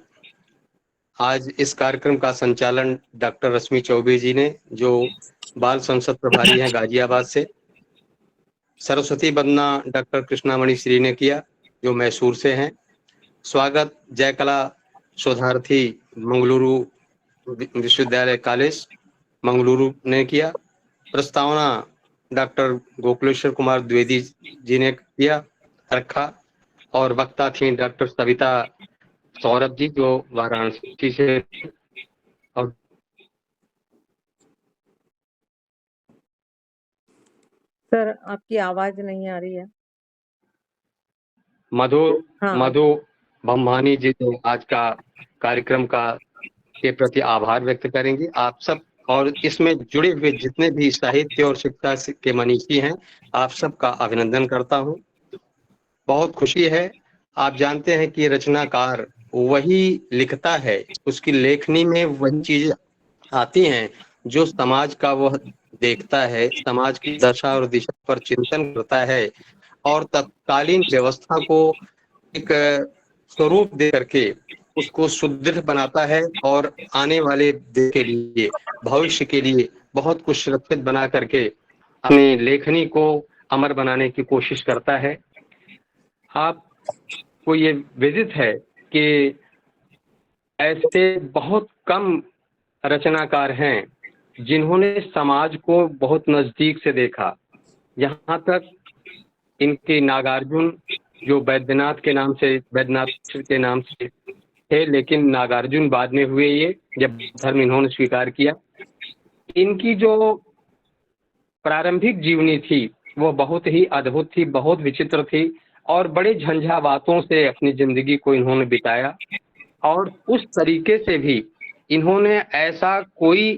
आज इस कार्यक्रम का संचालन डॉक्टर रश्मि चौबे जी ने, जो बाल संसद प्रभारी हैं गाजियाबाद से। सरस्वती वंदना डॉक्टर कृष्णामणि श्री ने किया, जो मैसूर से हैं। स्वागत जयकला शोधार्थी मंगलुरु विश्वविद्यालय कॉलेज मंगलुरु ने किया। प्रस्तावना डॉक्टर गोकुलेश्वर कुमार द्विवेदी जी ने किया रखा। और वक्ता थी डॉक्टर सविता सौरभ जी, जो वाराणसी से। और सर आपकी आवाज नहीं आ रही है। मधु भम्मानी जी तो आज का कार्यक्रम का के प्रति आभार व्यक्त करेंगे। आप सब और इसमें जुड़े हुए जितने भी साहित्य और शिक्षा के मनीषी हैं, आप सबका अभिनंदन करता हूं। बहुत खुशी है। आप जानते हैं कि रचनाकार वही लिखता है, उसकी लेखनी में वही चीज आती हैं जो समाज का वह देखता है, समाज की दशा और दिशा पर चिंतन करता है और तत्कालीन व्यवस्था को एक स्वरूप दे करके उसको सुदृढ़ बनाता है और आने वाले दिन के लिए, भविष्य के लिए बहुत कुछ सुरक्षित बना करके अपनी लेखनी को अमर बनाने की कोशिश करता है। आपको ये विदित है कि ऐसे बहुत कम रचनाकार हैं जिन्होंने समाज को बहुत नजदीक से देखा। यहाँ तक इनके नागार्जुन, जो बैद्यनाथ के नाम से थे, लेकिन नागार्जुन बाद में हुए ये, जब धर्म इन्होंने स्वीकार किया। इनकी जो प्रारंभिक जीवनी थी वो बहुत ही अद्भुत थी, बहुत विचित्र थी और बड़े झंझावातों से अपनी जिंदगी को इन्होंने बिताया। और उस तरीके से भी इन्होंने ऐसा कोई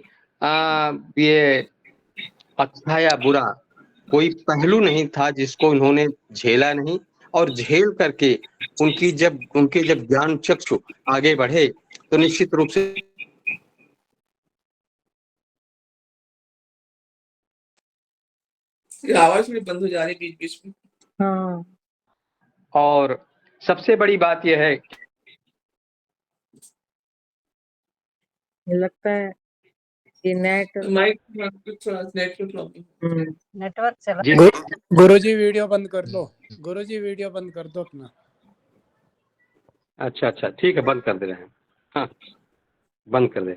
ये अच्छा या बुरा कोई पहलू नहीं था जिसको इन्होंने झेला नहीं, और झेल करके उनके जब ज्ञान चक्षु आगे बढ़े तो निश्चित रूप से आवाज भी बंद हो जा रही बीच बीच में। हाँ। और सबसे बड़ी बात यह है, लगता है कि नेटवर्क चला। गुरुजी वीडियो बंद कर दो, गुरुजी वीडियो बंद कर दो अपना। अच्छा ठीक है, बंद कर दे रहे हैं। हाँ, बंद कर दे।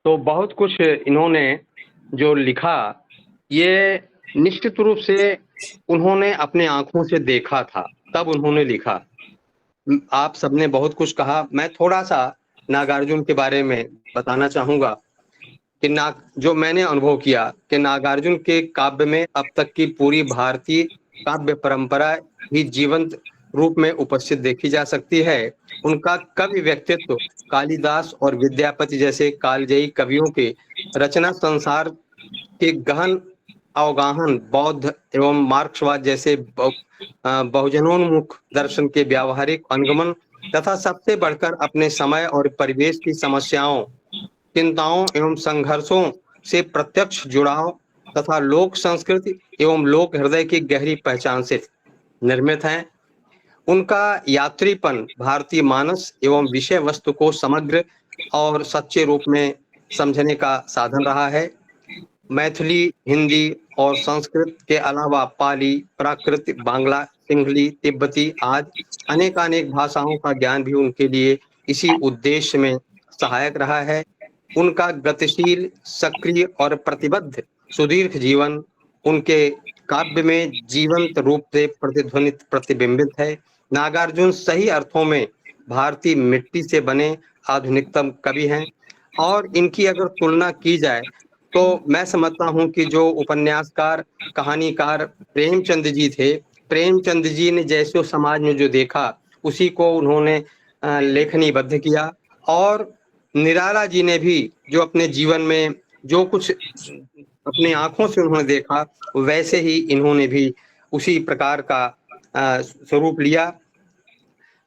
तो बहुत कुछ इन्होंने जो लिखा, ये निश्चित रूप से उन्होंने अपने आंखों से देखा था, तब उन्होंने लिखा। आप सबने बहुत कुछ कहा, मैं थोड़ा सा नागार्जुन के बारे में बताना चाहूंगा कि जो मैंने अनुभव किया कि नागार्जुन के काव्य में अब तक की पूरी भारतीय काव्य परंपरा ही जीवंत रूप में उपस्थित देखी जा सकती है। उनका कवि व्यक्तित्व कालिदास और विद्यापति जैसे कालजयी कवियों के रचना संसार के गहन अवगाहन, बौद्ध एवं मार्क्सवाद जैसे बहुजनोन्मुख दर्शन के व्यावहारिक अनुगमन तथा सबसे बढ़कर अपने समय और परिवेश की समस्याओं चिंताओं एवं संघर्षों से प्रत्यक्ष जुड़ाव तथा लोक संस्कृति एवं लोक हृदय की गहरी पहचान से निर्मित हैं। उनका यात्रीपन भारतीय मानस एवं विषय वस्तु को समग्र और सच्चे रूप में समझने का साधन रहा है। मैथिली, हिंदी और संस्कृत के अलावा पाली, प्राकृत, बांग्ला, सिंहली, तिब्बती आदि अनेकानेक भाषाओं का ज्ञान भी उनके लिए इसी उद्देश्य में सहायक रहा है। उनका गतिशील, सक्रिय और प्रतिबद्ध सुदीर्घ जीवन उनके काव्य में जीवंत रूप से प्रतिबिंबित है। नागार्जुन सही अर्थों में भारतीय मिट्टी से बने आधुनिकतम कवि हैं और इनकी अगर तुलना की जाए तो मैं समझता हूं कि जो उपन्यासकार, कहानीकार प्रेमचंद जी थे, प्रेमचंद जी ने जैसे समाज में जो देखा उसी को उन्होंने लेखनीबद्ध किया और निराला जी ने भी जो अपने जीवन में जो कुछ अपने आंखों से उन्होंने देखा वैसे ही इन्होंने भी उसी प्रकार का स्वरूप लिया।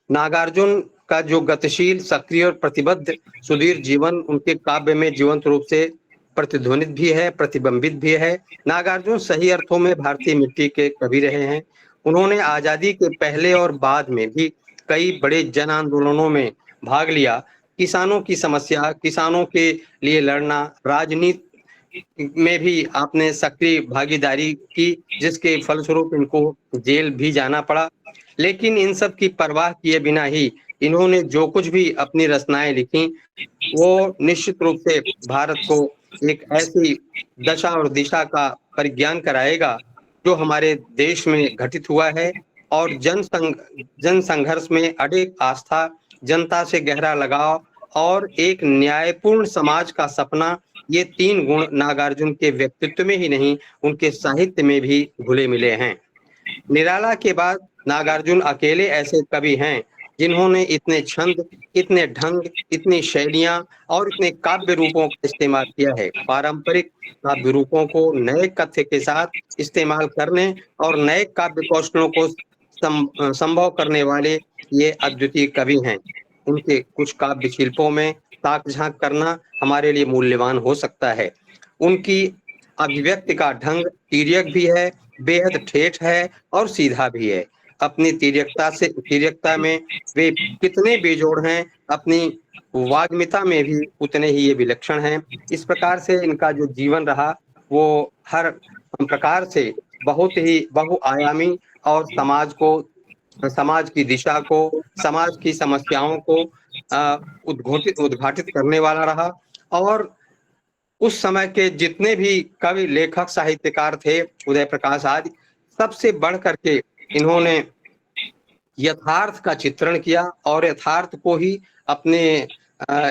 नागार्जुन का जो गतिशील, सक्रिय और प्रतिबद्ध सुदीर्घ जीवन उनके काव्य में जीवंत रूप से प्रतिध्वनित भी है, प्रतिबिंबित भी है। नागार्जुन सही अर्थों में भारतीय मिट्टी के कवि रहे हैं। उन्होंने आजादी के पहले और बाद में भी कई बड़े जन आंदोलनों में भाग लिया। किसानों की समस्या, किसानों के लिए लड़ना, राजनीति में भी आपने सक्रिय भागीदारी की, जिसके फलस्वरूप इनको जेल भी जाना पड़ा। लेकिन इन सब की परवाह किए बिना ही इन्होंने जो कुछ भी अपनी रचनाएं लिखी वो निश्चित रूप से भारत को एक ऐसी दशा और दिशा का परिज्ञान कराएगा जो हमारे देश में घटित हुआ है। और जन संघर्ष में अडिग आस्था, जनता से गहरा लगाव और एक न्यायपूर्ण समाज का सपना, ये तीन गुण नागार्जुन के व्यक्तित्व में ही नहीं उनके साहित्य में भी घुले मिले हैं। निराला के बाद नागार्जुन अकेले ऐसे कवि हैं जिन्होंने इतने छंद, इतने ढंग, इतनी शैलियां और इतने काव्य रूपों का इस्तेमाल किया है। पारंपरिक काव्य रूपों को नए कथ्य के साथ इस्तेमाल करने और नए काव्य कौशलों को संभव करने वाले ये अद्वितीय कवि हैं। उनके कुछ काव्य शिल्पों में ताक झांक करना हमारे लिए मूल्यवान हो सकता है। उनकी अभिव्यक्ति का ढंग तिर्यक भी है, बेहद ठेठ है और सीधा भी है। अपनी तिर्यकता में वे कितने बेजोड़ हैं, अपनी वाग्मिता में भी उतने ही ये विलक्षण हैं। इस प्रकार से इनका जो जीवन रहा वो हर प्रकार से बहुत ही बहुआयामी और समाज की दिशा को, समाज की समस्याओं को उद्घाटित करने वाला रहा। और उस समय के जितने भी कवि, लेखक, साहित्यकार थे, उदय प्रकाश आदि, सबसे बढ़ करके इन्होंने यथार्थ का चित्रण किया और यथार्थ को ही अपने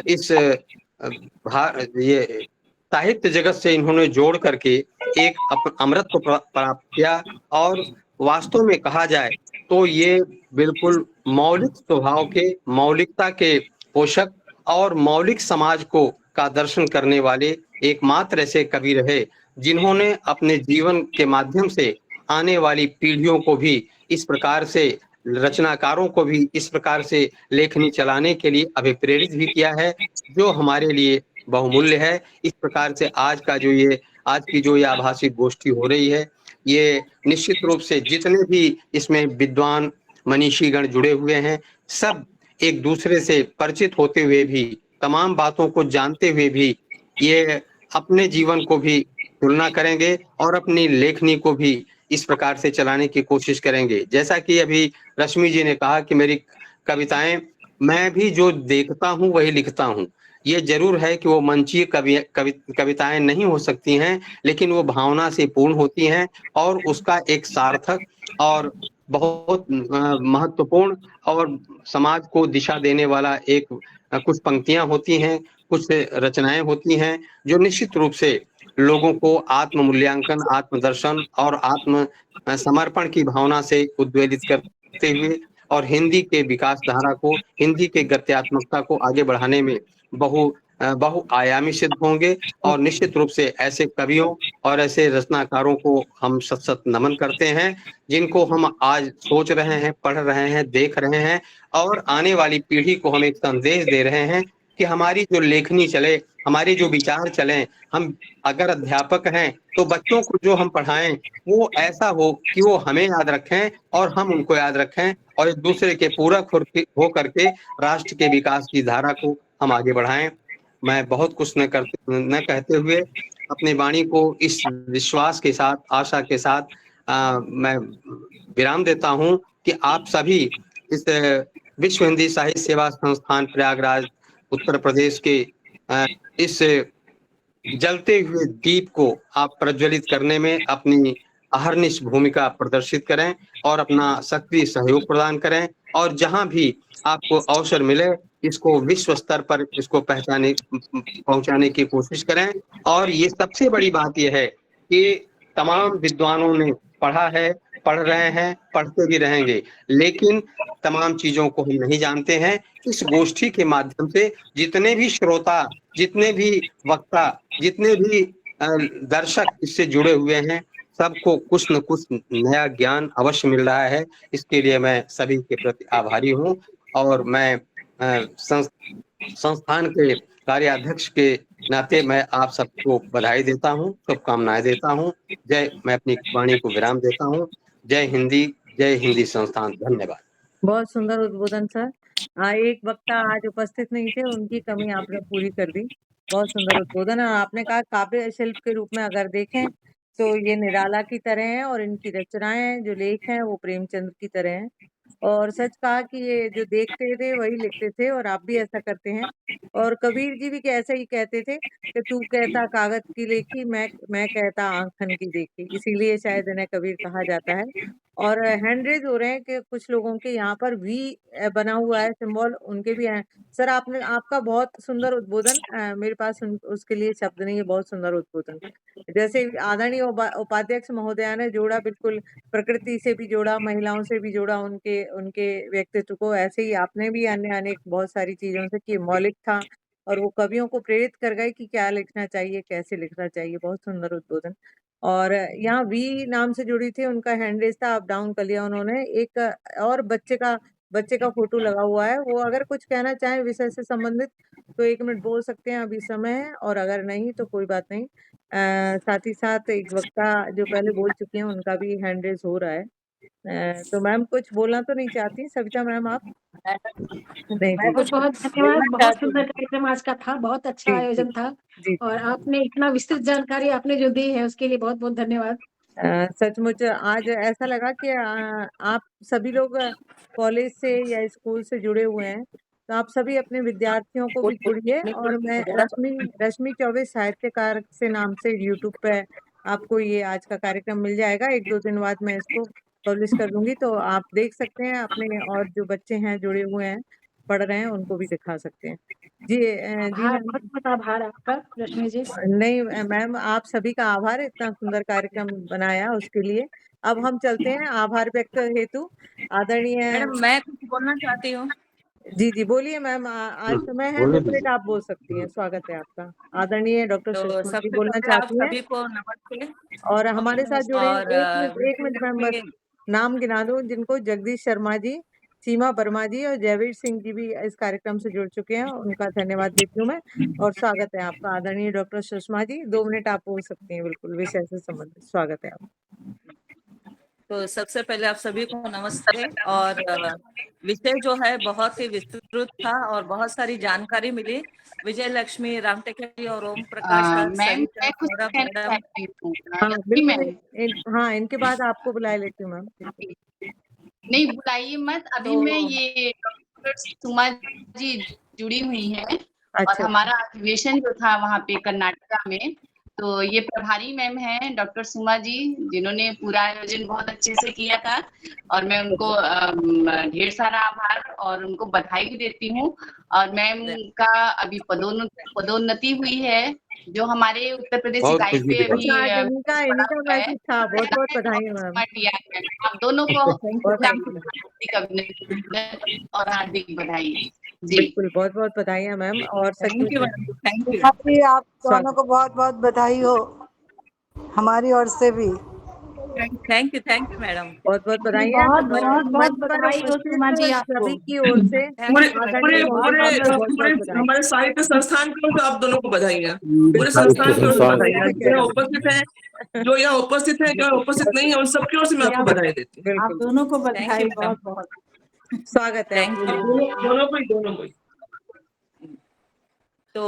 इस ये साहित्य जगत से इन्होंने जोड़ करके एक अमृत को प्राप्त किया। और वास्तव में कहा जाए तो ये बिल्कुल मौलिक स्वभाव के, मौलिकता के पोषक और मौलिक समाज को का दर्शन करने वाले एकमात्र ऐसे कवि रहे जिन्होंने अपने जीवन के माध्यम से आने वाली पीढ़ियों को भी इस प्रकार से, रचनाकारों को भी इस प्रकार से लेखनी चलाने के लिए अभिप्रेरित भी किया है, जो हमारे लिए बहुमूल्य है। इस प्रकार से आज की जो ये आभासी गोष्ठी हो रही है, ये निश्चित रूप से जितने भी इसमें विद्वान मनीषीगण जुड़े हुए हैं, सब एक दूसरे से परिचित होते हुए भी, तमाम बातों को जानते हुए भी ये अपने जीवन को भी तुलना करेंगे और अपनी लेखनी को भी इस प्रकार से चलाने की कोशिश करेंगे। जैसा कि अभी रश्मि जी ने कहा कि मेरी कविताएं, मैं भी जो देखता हूं वही लिखता हूं। ये जरूर है कि वो मंचीय कविताएं नहीं हो सकती हैं, लेकिन वो भावना से पूर्ण होती हैं और उसका एक सार्थक और बहुत महत्वपूर्ण और समाज को दिशा देने वाला एक कुछ पंक्तियां होती हैं, कुछ रचनाएं होती हैं जो निश्चित रूप से लोगों को आत्म मूल्यांकन, आत्मदर्शन और आत्म समर्पण की भावना से उद्वेलित करते हुए और हिंदी के विकास धारा को, हिंदी के गत्यात्मकता को आगे बढ़ाने में बहुआयामी सिद्ध होंगे। और निश्चित रूप से ऐसे कवियों और ऐसे रचनाकारों को हम सत नमन करते हैं, जिनको हम आज सोच रहे हैं, पढ़ रहे हैं, देख रहे हैं और आने वाली पीढ़ी को हम एक संदेश दे रहे हैं कि हमारी जो लेखनी चले हमारे जो विचार चलें, हम अगर अध्यापक हैं तो बच्चों को जो हम पढ़ाएं वो ऐसा हो कि वो हमें याद रखें और हम उनको याद रखें, और एक दूसरे के पूरक हो करके राष्ट्र के विकास की धारा को हम आगे बढ़ाएं। मैं बहुत कुछ न कहते हुए अपनी वाणी को इस विश्वास के साथ, आशा के साथ मैं विराम देता हूं कि आप सभी इस विश्व हिंदी साहित्य सेवा संस्थान प्रयागराज उत्तर प्रदेश के इस जलते हुए दीप को आप प्रज्वलित करने में अपनी अहर्निश भूमिका प्रदर्शित करें और अपना सक्रिय सहयोग प्रदान करें, और जहां भी आपको अवसर मिले इसको विश्व स्तर पर इसको पहुंचाने की कोशिश करें। और ये सबसे बड़ी बात यह है कि तमाम विद्वानों ने पढ़ा है, पढ़ रहे हैं, पढ़ते भी रहेंगे, लेकिन तमाम चीजों को हम नहीं जानते हैं। इस गोष्ठी के माध्यम से जितने भी श्रोता, जितने भी वक्ता, जितने भी दर्शक इससे जुड़े हुए हैं, सबको कुछ न कुछ नया ज्ञान अवश्य मिल रहा है। इसके लिए मैं सभी के प्रति आभारी हूं, और मैं संस्थान के कार्याध्यक्ष के नाते मैं आप सबको बधाई देता हूं, शुभकामनाएं देता हूं। मैं अपनी वाणी को विराम देता हूं। जय हिंदी संस्थान। धन्यवाद। बहुत सुंदर उद्बोधन सर। एक वक्ता आज उपस्थित नहीं थे, उनकी कमी आपने पूरी कर दी। बहुत सुंदर उद्बोधन। आपने कहा काव्य शिल्प के रूप में अगर देखें तो ये निराला की तरह है, और इनकी रचनाएं जो लेख हैं वो प्रेमचंद्र की तरह हैं। और सच कहा कि ये जो देखते थे वही लिखते थे, और आप भी ऐसा करते हैं। और कबीर जी भी ऐसे ही कहते थे कि तू कहता कागज की लेखी, मैं कहता आंखन की देखी, इसीलिए शायद इन्हें कबीर कहा जाता है। और हैंड रेज हो रहे हैं कि कुछ लोगों के यहाँ पर वी बना हुआ है सिंबल, उनके भी हैं। सर आपका बहुत सुंदर उद्बोधन, मेरे पास उसके लिए शब्द नहीं है। बहुत सुंदर उद्बोधन। जैसे आदरणीय उपाध्यक्ष महोदया ने जोड़ा, बिल्कुल प्रकृति से भी जोड़ा, महिलाओं से भी जोड़ा उनके उनके व्यक्तित्व को, ऐसे ही आपने भी अन्य अनेक बहुत सारी चीजों से कि मौलिक था, और वो कवियों को प्रेरित कर गए कि क्या लिखना चाहिए, कैसे लिखना चाहिए। बहुत सुंदर उद्बोधन। और यहाँ वी नाम से जुड़ी थी, उनका हैंड रेस था, अप डाउन कर लिया उन्होंने। एक और बच्चे का फोटो लगा हुआ है, वो अगर कुछ कहना चाहे विषय से संबंधित तो 1 मिनट बोल सकते हैं, अभी समय है, और अगर नहीं तो कोई बात नहीं। साथ ही साथ एक वक्ता जो पहले बोल चुके हैं उनका भी हैंड रेस हो रहा है। तो मैम कुछ बोलना तो नहीं चाहती? सविता मैम आप? नहीं जी। बहुत बहुत धन्यवाद। बहुत सुंदर कार्यक्रम आज का था, बहुत अच्छा जी, आयोजन था, जी। और आपने इतना विस्तृत जानकारी आपने जो दी है उसके लिए बहुत बहुत धन्यवाद। सचमुच आज ऐसा लगा कि आप सभी लोग कॉलेज से या स्कूल से जुड़े हुए हैं, तो आप सभी अपने विद्यार्थियों को भी जोड़िए। और मैं रश्मि चौबे साहित्यकार से नाम से यूट्यूब पे आपको ये आज का कार्यक्रम मिल जाएगा। 1-2 दिन बाद मैं इसको पब्लिश कर दूंगी, तो आप देख सकते हैं अपने, और जो बच्चे हैं जुड़े हुए हैं, पढ़ रहे हैं, उनको भी दिखा सकते हैं। जी जी मैम। बहुत बहुत आभार आपका रश्मि जी। नहीं मैम, आप सभी का आभार, इतना सुंदर कार्यक्रम बनाया उसके लिए। अब हम चलते हैं आभार व्यक्त हेतु आदरणीय। मैडम मैं कुछ बोलना चाहती हूँ। जी जी बोलिए मैम, आज समय है, 2 मिनट आप बोल सकती हैं। स्वागत है आपका। आदरणीय डॉक्टर तो सुषमा जी सबसे बोलना पहले आप चाहती हैं, सभी को नमस्ते। और हमारे साथ जुड़े और 1 मिनट मैम, बस नाम गिना दूं जिनको। जगदीश शर्मा जी, सीमा वर्मा जी और जयवीर सिंह जी भी इस कार्यक्रम से जुड़ चुके हैं, उनका धन्यवाद देती हूँ मैं। और स्वागत है आपका आदरणीय डॉक्टर सुषमा जी, 2 मिनट आप बोल सकती हैं, बिल्कुल विषय से संबंधित। स्वागत है आपका। तो सबसे पहले आप सभी को नमस्ते। और विषय जो है बहुत ही विस्तृत था और बहुत सारी जानकारी मिली। विजय लक्ष्मी, राम टेकरी और ओम प्रकाश सर, सविता, सौरभ मैडम। हाँ बिल्कुल, हाँ इनके बाद आपको बुला लेती हूँ मैम। नहीं बुलाइए मत, अभी तो मैं ये डॉक्टर सुषमा जी जुड़ी हुई हैं, और अच्छा। हमारा अधिवेशन जो था वहाँ पे कर्नाटका में, तो ये प्रभारी मैम हैं डॉक्टर सुमा जी, जिन्होंने पूरा आयोजन बहुत अच्छे से किया था, और मैं उनको ढेर सारा आभार और उनको बधाई भी देती हूँ। और मैम का अभी पदोन्नति हुई है, जो हमारे उत्तर प्रदेश इकाई पे अभी इनका मैसेज था। बहुत बहुत बधाई मैम। आप दोनों को बहुत हार्दिक अभिनंदन और हार्दिक बधाई जी। बिल्कुल, बहुत बहुत बधाई मैम। और थैंक यू। आप दोनों को बहुत बहुत बधाई हो हमारी ओर से भी। Thank you madam. बहुत बहुत बधाइयाँ। बहुत और बहुत बहुत मंच पर बधाई हो सुमा जी उपस्थित आपको। सभी की ओर से पूरे आदरणीय पूरे मौजूद पूरे जी को बहुत पूरे बहुत बधाई। हमारे साहित्य संस्थान की ओर से आप दोनों को बधाइयाँ, पूरे बिल्कुल संस्थान की ओर से बिल्कुल बधाइयाँ। सही जो कह यहाँ रहे उपस्थित है, जो यहाँ उपस्थित है, जो यहाँ उपस्थित नहीं है, उन सबकी ओर से मैं आपको बधाई देती हूँ। आप बिल्कुल दोनों को थैंक बधाई यू मैडम। बहुत बहुत। स्वागत है थैंक आपका। यू। दोनों को ही। तो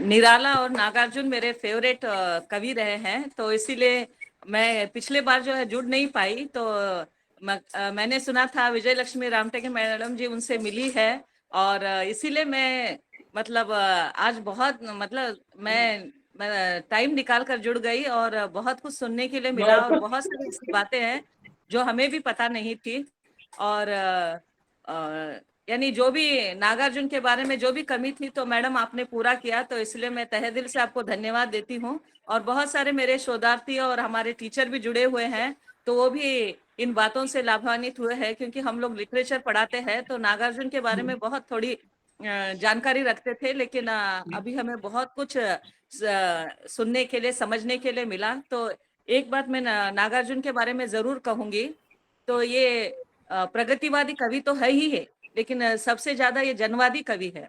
निराला और नागार्जुन मेरे फेवरेट कवि रहे हैं, तो इसीलिए मैं पिछले बार जो है जुड़ नहीं पाई। तो मैंने सुना था विजय लक्ष्मी रामटेके मैडम जी उनसे मिली है, और इसीलिए मैं मतलब आज बहुत मतलब मैं टाइम निकाल कर जुड़ गई, और बहुत कुछ सुनने के लिए मिला, और बहुत सारी ऐसी बातें हैं जो हमें भी पता नहीं थी। और यानी जो भी नागार्जुन के बारे में जो भी कमी थी तो मैडम आपने पूरा किया, तो इसलिए मैं तहे दिल से आपको धन्यवाद देती हूँ। और बहुत सारे मेरे शोधार्थी और हमारे टीचर भी जुड़े हुए हैं, तो वो भी इन बातों से लाभान्वित हुए हैं, क्योंकि हम लोग लिटरेचर पढ़ाते हैं तो नागार्जुन के बारे में बहुत थोड़ी जानकारी रखते थे, लेकिन अभी हमें बहुत कुछ सुनने के लिए समझने के लिए मिला। तो एक बात मैं नागार्जुन के बारे में जरूर कहूंगी, तो ये प्रगतिवादी कवि तो है ही है, लेकिन सबसे ज्यादा ये जनवादी कवि है,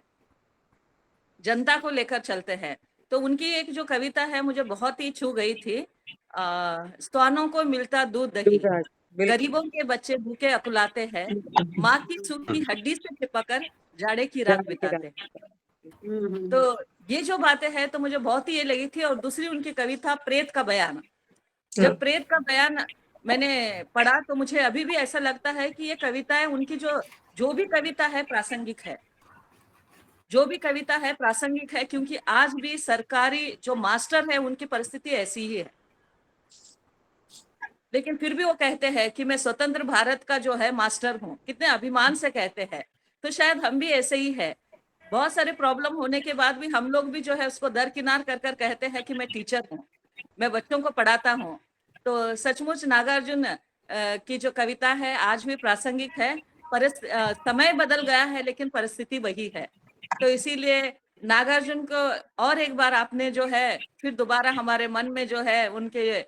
जनता को लेकर चलते हैं। तो उनकी एक जो कविता है मुझे बहुत ही छू गई थी, स्वानों को मिलता दूध दही, गरीबों के बच्चे भूखे अकुलाते हैं, माँ की सूखी हड्डी से चिपकर जाड़े की रात बिताते हैं। तो ये जो बातें हैं तो मुझे बहुत ही ये लगी थी। और दूसरी उनकी कविता प्रेत का बयान, जब प्रेत का बयान मैंने पढ़ा तो मुझे अभी भी ऐसा लगता है कि ये कविताएं उनकी जो भी कविता है प्रासंगिक है, जो भी कविता है प्रासंगिक है, क्योंकि आज भी सरकारी जो मास्टर है उनकी परिस्थिति ऐसी ही है, लेकिन फिर भी वो कहते हैं कि मैं स्वतंत्र भारत का जो है मास्टर हूँ, कितने अभिमान से कहते हैं। तो शायद हम भी ऐसे ही है, बहुत सारे प्रॉब्लम होने के बाद भी हम लोग भी जो है उसको दरकिनार कर कर कहते हैं कि मैं टीचर हूँ, मैं बच्चों को पढ़ाता हूँ। तो सचमुच नागार्जुन की जो कविता है आज भी प्रासंगिक है। समय बदल गया है लेकिन परिस्थिति वही है। तो इसीलिए नागार्जुन को और एक बार आपने जो है फिर दोबारा हमारे मन में जो है उनके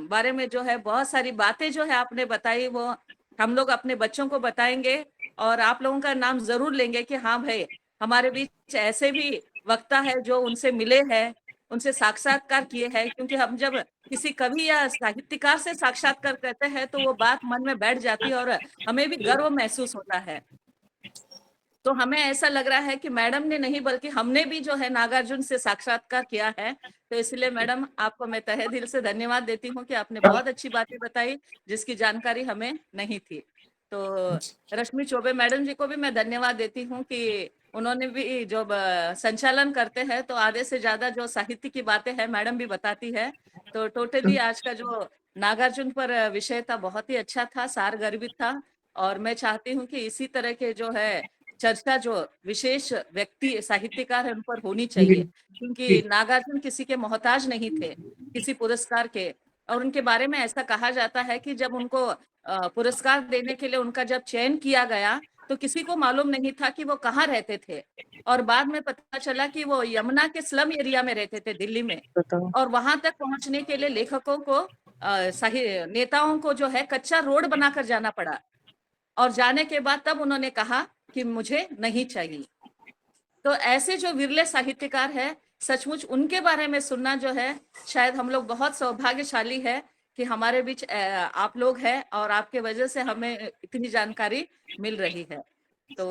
बारे में जो है बहुत सारी बातें जो है आपने बताई, वो हम लोग अपने बच्चों को बताएंगे, और आप लोगों का नाम जरूर लेंगे कि हाँ भाई हमारे बीच ऐसे भी वक्ता है जो उनसे मिले हैं, उनसे साक्षात्कार किए हैं। क्योंकि हम जब किसी कवि या साहित्यकार से साक्षात्कार करते हैं तो वो बात मन में बैठ जाती है और हमें भी गर्व महसूस होता है। तो हमें ऐसा लग रहा है कि मैडम ने नहीं बल्कि हमने भी जो है नागार्जुन से साक्षात्कार किया है। तो इसलिए मैडम आपको मैं तहे दिल से धन्यवाद देती हूँ कि आपने बहुत अच्छी बातें बताई जिसकी जानकारी हमें नहीं थी। तो रश्मि चौबे मैडम जी को भी मैं धन्यवाद देती हूँ कि उन्होंने भी जो संचालन करते हैं तो आधे से ज्यादा जो साहित्य की बातें हैं मैडम भी बताती है। तो टोटली आज का जो नागार्जुन पर विषय था बहुत ही अच्छा था, सार गर्भित था, और मैं चाहती हूँ कि इसी तरह के जो है चर्चा जो विशेष व्यक्ति साहित्यकार है उन पर होनी चाहिए, क्योंकि नागार्जुन किसी के मोहताज नहीं थे किसी पुरस्कार के। और उनके बारे में ऐसा कहा जाता है कि जब उनको पुरस्कार देने के लिए उनका जब चयन किया गया तो किसी को मालूम नहीं था कि वो कहाँ रहते थे, और बाद में पता चला कि वो यमुना के स्लम एरिया में रहते थे दिल्ली में। और वहां तक पहुंचने के लिए लेखकों को नेताओं को जो है कच्चा रोड बनाकर जाना पड़ा, और जाने के बाद तब उन्होंने कहा कि मुझे नहीं चाहिए। तो ऐसे जो विरले साहित्यकार है सचमुच उनके बारे में सुनना जो है शायद हम लोग बहुत सौभाग्यशाली है कि हमारे बीच आप लोग हैं, और आपके वजह से हमें इतनी जानकारी मिल रही है। तो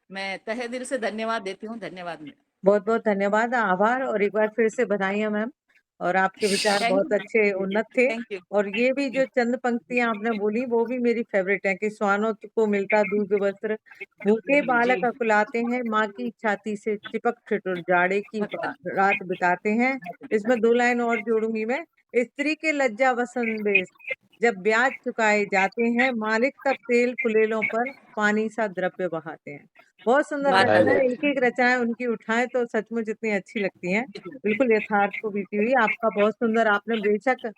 मैं तहे दिल से धन्यवाद देती हूँ। धन्यवाद मैम। बहुत बहुत धन्यवाद, आभार, और एक बार फिर से बधाइयां मैम। और आपके विचार बहुत अच्छे उन्नत थे। Thank you. और ये भी जो चंद पंक्तियां आपने बोली वो भी मेरी फेवरेट है कि स्वानों को मिलता दूध वस्त्र, भूखे बालक अकुलाते हैं, माँ की छाती से चिपक ठिठुर जाड़े की रात बिताते हैं। इसमें 2 लाइन और जोड़ूंगी मैं, स्त्री के लज्जा वसन बेस, जब ब्याज चुकाए जाते हैं, मालिक तब तेल फुलेलों पर पानी सा द्रव्य बहाते हैं। बहुत सुंदर रचना है, एक एक रचनाएं उनकी उठाएं तो सचमुच इतनी अच्छी लगती हैं, बिल्कुल यथार्थ को बीती हुई। आपका बहुत सुंदर, आपने बेशक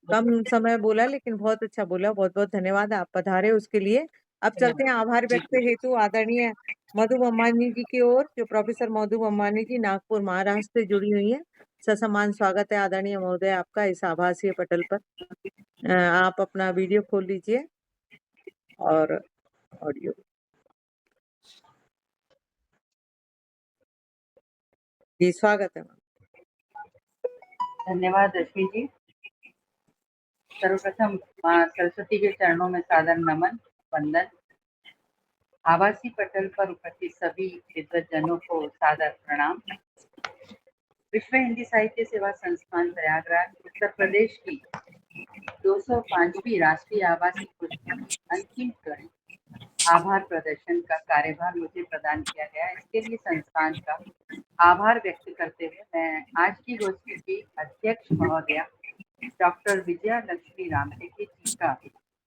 कम समय बोला लेकिन बहुत अच्छा बोला। बहुत बहुत धन्यवाद, आप पधारे उसके लिए। अब चलते हैं आभार व्यक्त हेतु आदरणीय मधु अम्बानी जी की ओर, जो प्रोफेसर मधु अम्बानी जी नागपुर महाराष्ट्र से जुड़ी हुई है। ससम्मान स्वागत है आदरणीय महोदय आपका इस आभासीय पटल पर। आप अपना वीडियो खोल लीजिए और ऑडियो। जी स्वागत है। धन्यवाद रश्मि जी। सर्वप्रथम मां सरस्वती के चरणों में सादर नमन वंदन। आभासी पटल पर उपस्थित सभी विद्वज्जनों को सादर प्रणाम। विश्व हिंदी साहित्य सेवा संस्थान प्रयागराज उत्तर प्रदेश की 205वीं राष्ट्रीय आभासी गोष्ठी की अंतिम कड़ी आभार प्रदर्शन का कार्यभार मुझे प्रदान किया गया। इसके लिए संस्थान का आभार व्यक्त करते हुए मैं आज की गोष्ठी की अध्यक्ष महोदया डॉक्टर विजया लक्ष्मी रामटेके जी का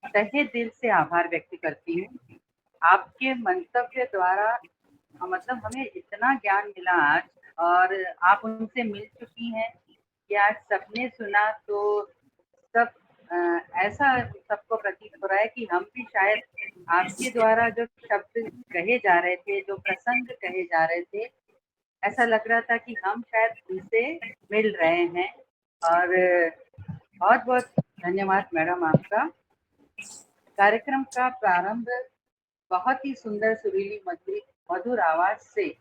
तहे दिल से आभार व्यक्त करती हूँ। आपके मंतव्य द्वारा मतलब हमें इतना ज्ञान मिला आज, और आप उनसे मिल चुकी हैं कि आज सबने सुना तो सब ऐसा सबको प्रतीत हो रहा है कि हम भी शायद आपके द्वारा जो शब्द कहे जा रहे थे, जो प्रसंग कहे जा रहे थे, ऐसा लग रहा था कि हम शायद उनसे मिल रहे हैं। और बहुत बहुत धन्यवाद मैडम आपका। कार्यक्रम का प्रारंभ बहुत ही सुंदर सुरीली मधुर आवाज से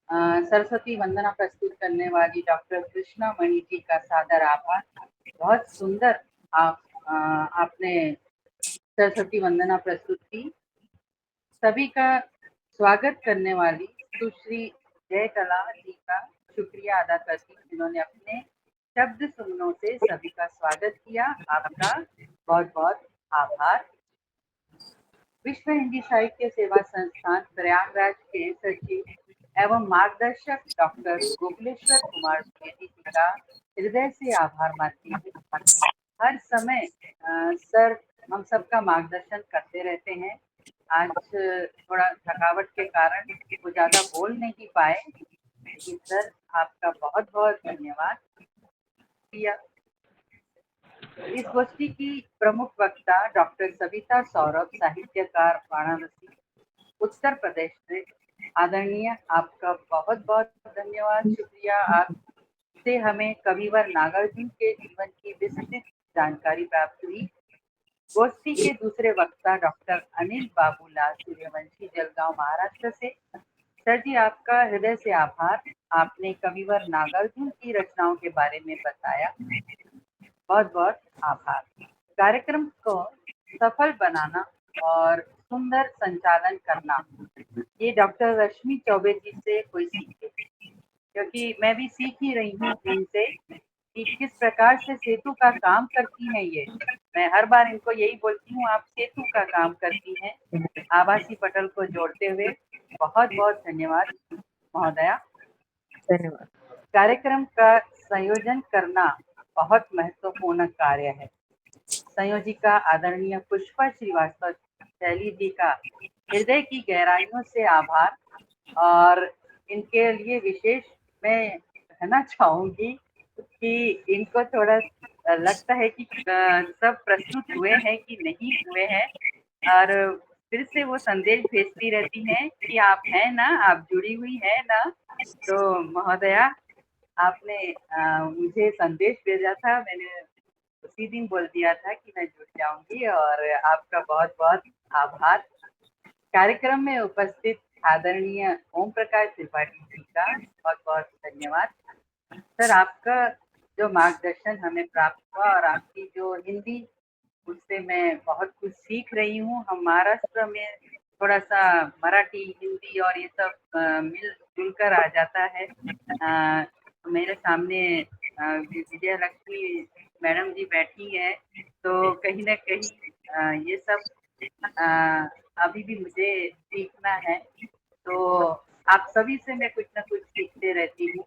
सरस्वती वंदना प्रस्तुत करने वाली डॉक्टर कृष्णा मणि जी का सादर आभार। बहुत सुंदर आपने सरस्वती वंदना प्रस्तुत की। सभी का स्वागत करने वाली सुश्री जयकला जी का शुक्रिया अदा करती हूँ, जिन्होंने अपने शब्द सुमनों से सभी का स्वागत किया। आपका बहुत बहुत आभार। विश्व हिंदी साहित्य सेवा संस्थान प्रयागराज के सचिव एवं मार्गदर्शक डॉक्टर गोकुलेश्वर कुमार द्विवेदी जी का हृदय से आभार मानती हूँ। हर समय सर हम सबका मार्गदर्शन करते रहते हैं। आज थोड़ा थकावट के कारण वो ज्यादा बोल नहीं पाए, लेकिन सर आपका बहुत बहुत धन्यवाद। इस गोष्ठी की प्रमुख वक्ता डॉक्टर सविता सौरभ, साहित्यकार वाराणसी उत्तर प्रदेश से। आदरणीय आपका बहुत बहुत धन्यवाद, शुक्रिया। आपसे हमें कविवर नागार्जुन के जीवन की विस्तृत जानकारी प्राप्त हुई। गोष्ठी के दूसरे वक्ता डॉक्टर अनिल बाबूलाल सूर्यवंशी, जलगांव महाराष्ट्र से। सर जी आपका हृदय से आभार। आपने कविवर नागार्जुन की रचनाओं के बारे में बताया, बहुत बहुत आभार। कार्यक्रम को सफल बनाना और सुंदर संचालन करना ये डॉक्टर रश्मि चौबे जी से कोई सीखे, क्योंकि मैं भी सीख ही रही हूँ इनसे कि किस प्रकार से सेतु का काम करती हैं ये। मैं हर बार इनको यही बोलती हूँ, आप सेतु का काम करती हैं आभासी पटल को जोड़ते हुए। बहुत बहुत धन्यवाद महोदया। धन्यवाद। कार्यक्रम का संयोजन करना बहुत महत्वपूर्ण कार्य है। संयोजिका आदरणीय पुष्पा श्रीवास्तव शैली जी का हृदय की गहराइयों से आभार, और इनके लिए विशेष मैं कहना चाहूंगी कि इनको थोड़ा लगता है कि सब प्रस्तुत हुए हैं कि नहीं हुए हैं, और फिर से वो संदेश भेजती रहती हैं कि आप हैं ना, आप जुड़ी हुई हैं ना। तो महोदया आपने मुझे संदेश भेजा था, मैंने उसी दिन बोल दिया था कि मैं जुड़ जाऊंगी, और आपका बहुत बहुत आभार। कार्यक्रम में उपस्थित आदरणीय ओम प्रकाश त्रिपाठी जी का बहुत बहुत धन्यवाद। सर आपका जो मार्गदर्शन हमें प्राप्त हुआ और आपकी जो हिंदी, उससे मैं बहुत कुछ सीख रही हूँ। हम महाराष्ट्र में थोड़ा सा मराठी, हिंदी और ये सब मिल जुल कर आ जाता है। मेरे सामने विजया लक्ष्मी मैडम जी बैठी है, तो कहीं ना कहीं ये सब अभी भी मुझे सीखना है। तो आप सभी से मैं कुछ ना कुछ सीखते रहती हूँ,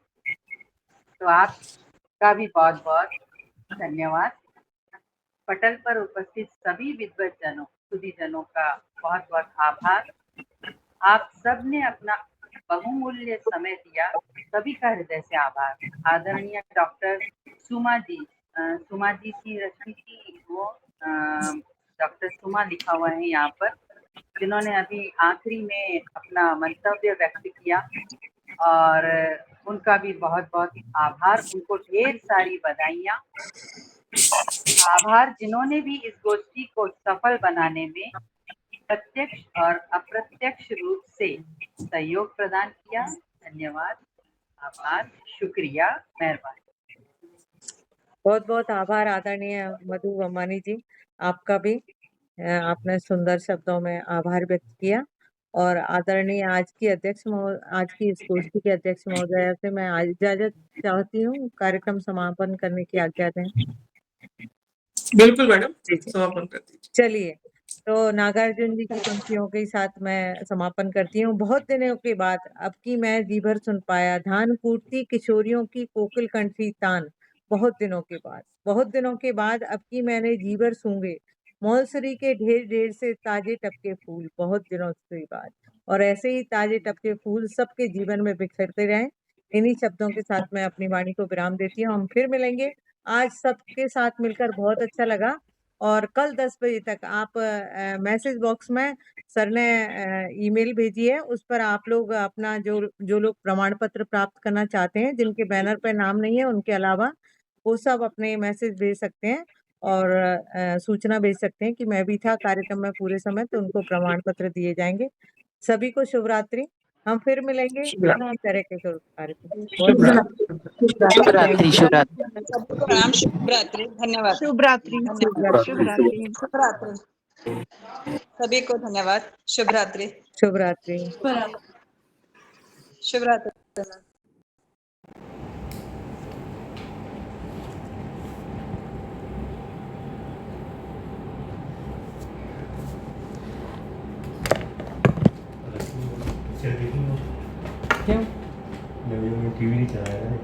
तो आपका भी बहुत बहुत धन्यवाद। पटल पर उपस्थित सभी विद्वज्जनों, सुधीजनों का बहुत बहुत आभार। आप सब ने अपना बहुमूल्य समय दिया, सभी का हृदय से आभार। आदरणीय डॉक्टर सुमा जी की रश्मि की वो डॉक्टर सुमा लिखा हुआ है यहाँ पर, जिन्होंने अभी आखिरी में अपना मंतव्य व्यक्त किया, और उनका भी बहुत बहुत आभार, उनको ढेर सारी बधाइयाँ। आभार जिन्होंने भी इस गोष्ठी को सफल बनाने में प्रत्यक्ष और अप्रत्यक्ष रूप से सहयोग प्रदान किया। धन्यवाद, आभार, शुक्रिया, मेहरबानी। बहुत बहुत आभार आदरणीय मधु वमानी जी, आपका भी। आपने सुंदर शब्दों में आभार व्यक्त किया। और आदरणीय आज की इस गोष्ठी के अध्यक्ष महोदया से मैं इजाजत चाहती हूँ, कार्यक्रम समापन करने की आज्ञा दें। बिल्कुल मैडम, समापन कर दीजिए। चलिए, तो नागार्जुन जी की पंक्तियों के साथ मैं समापन करती हूँ। बहुत दिनों के बाद अब की मैं जी भर सुन पाया, धान कूटती किशोरियों की कोकिल कंठी तान। बहुत दिनों के बाद अब की मैंने जी भर सूंघे, मौलसरी के ढेर ढेर से ताजे टपके फूल। बहुत दिनों के बाद, और ऐसे ही ताजे टपके फूल सबके जीवन में बिखरते रहें। इन्हीं शब्दों के साथ मैं अपनी वाणी को विराम देती हूँ। हम फिर मिलेंगे। आज सबके साथ मिलकर बहुत अच्छा लगा। और कल 10 बजे तक आप मैसेज बॉक्स में सर ने ईमेल भेजी है, उस पर आप लोग अपना जो लोग प्रमाण पत्र प्राप्त करना चाहते हैं, जिनके बैनर पे नाम नहीं है, उनके अलावा वो सब अपने मैसेज भेज सकते हैं और सूचना भेज सकते हैं कि मैं भी था कार्यक्रम में पूरे समय, तो उनको प्रमाण पत्र दिए जाएंगे। सभी को शुभ रात्रि। हम फिर मिलेंगे इसी तरह के कार्यक्रम। शुभरात्रि। शुभरात्रि। प्रणाम, शुभ रात्रि, धन्यवाद। शुभ रात्रि। शुभ रात्रि। शुभ रात्रि, सभी को धन्यवाद। शुभ रात्रि। शुभ रात्रि। शुभ रात्रि। क्यों? टीवी नहीं चला रहा है।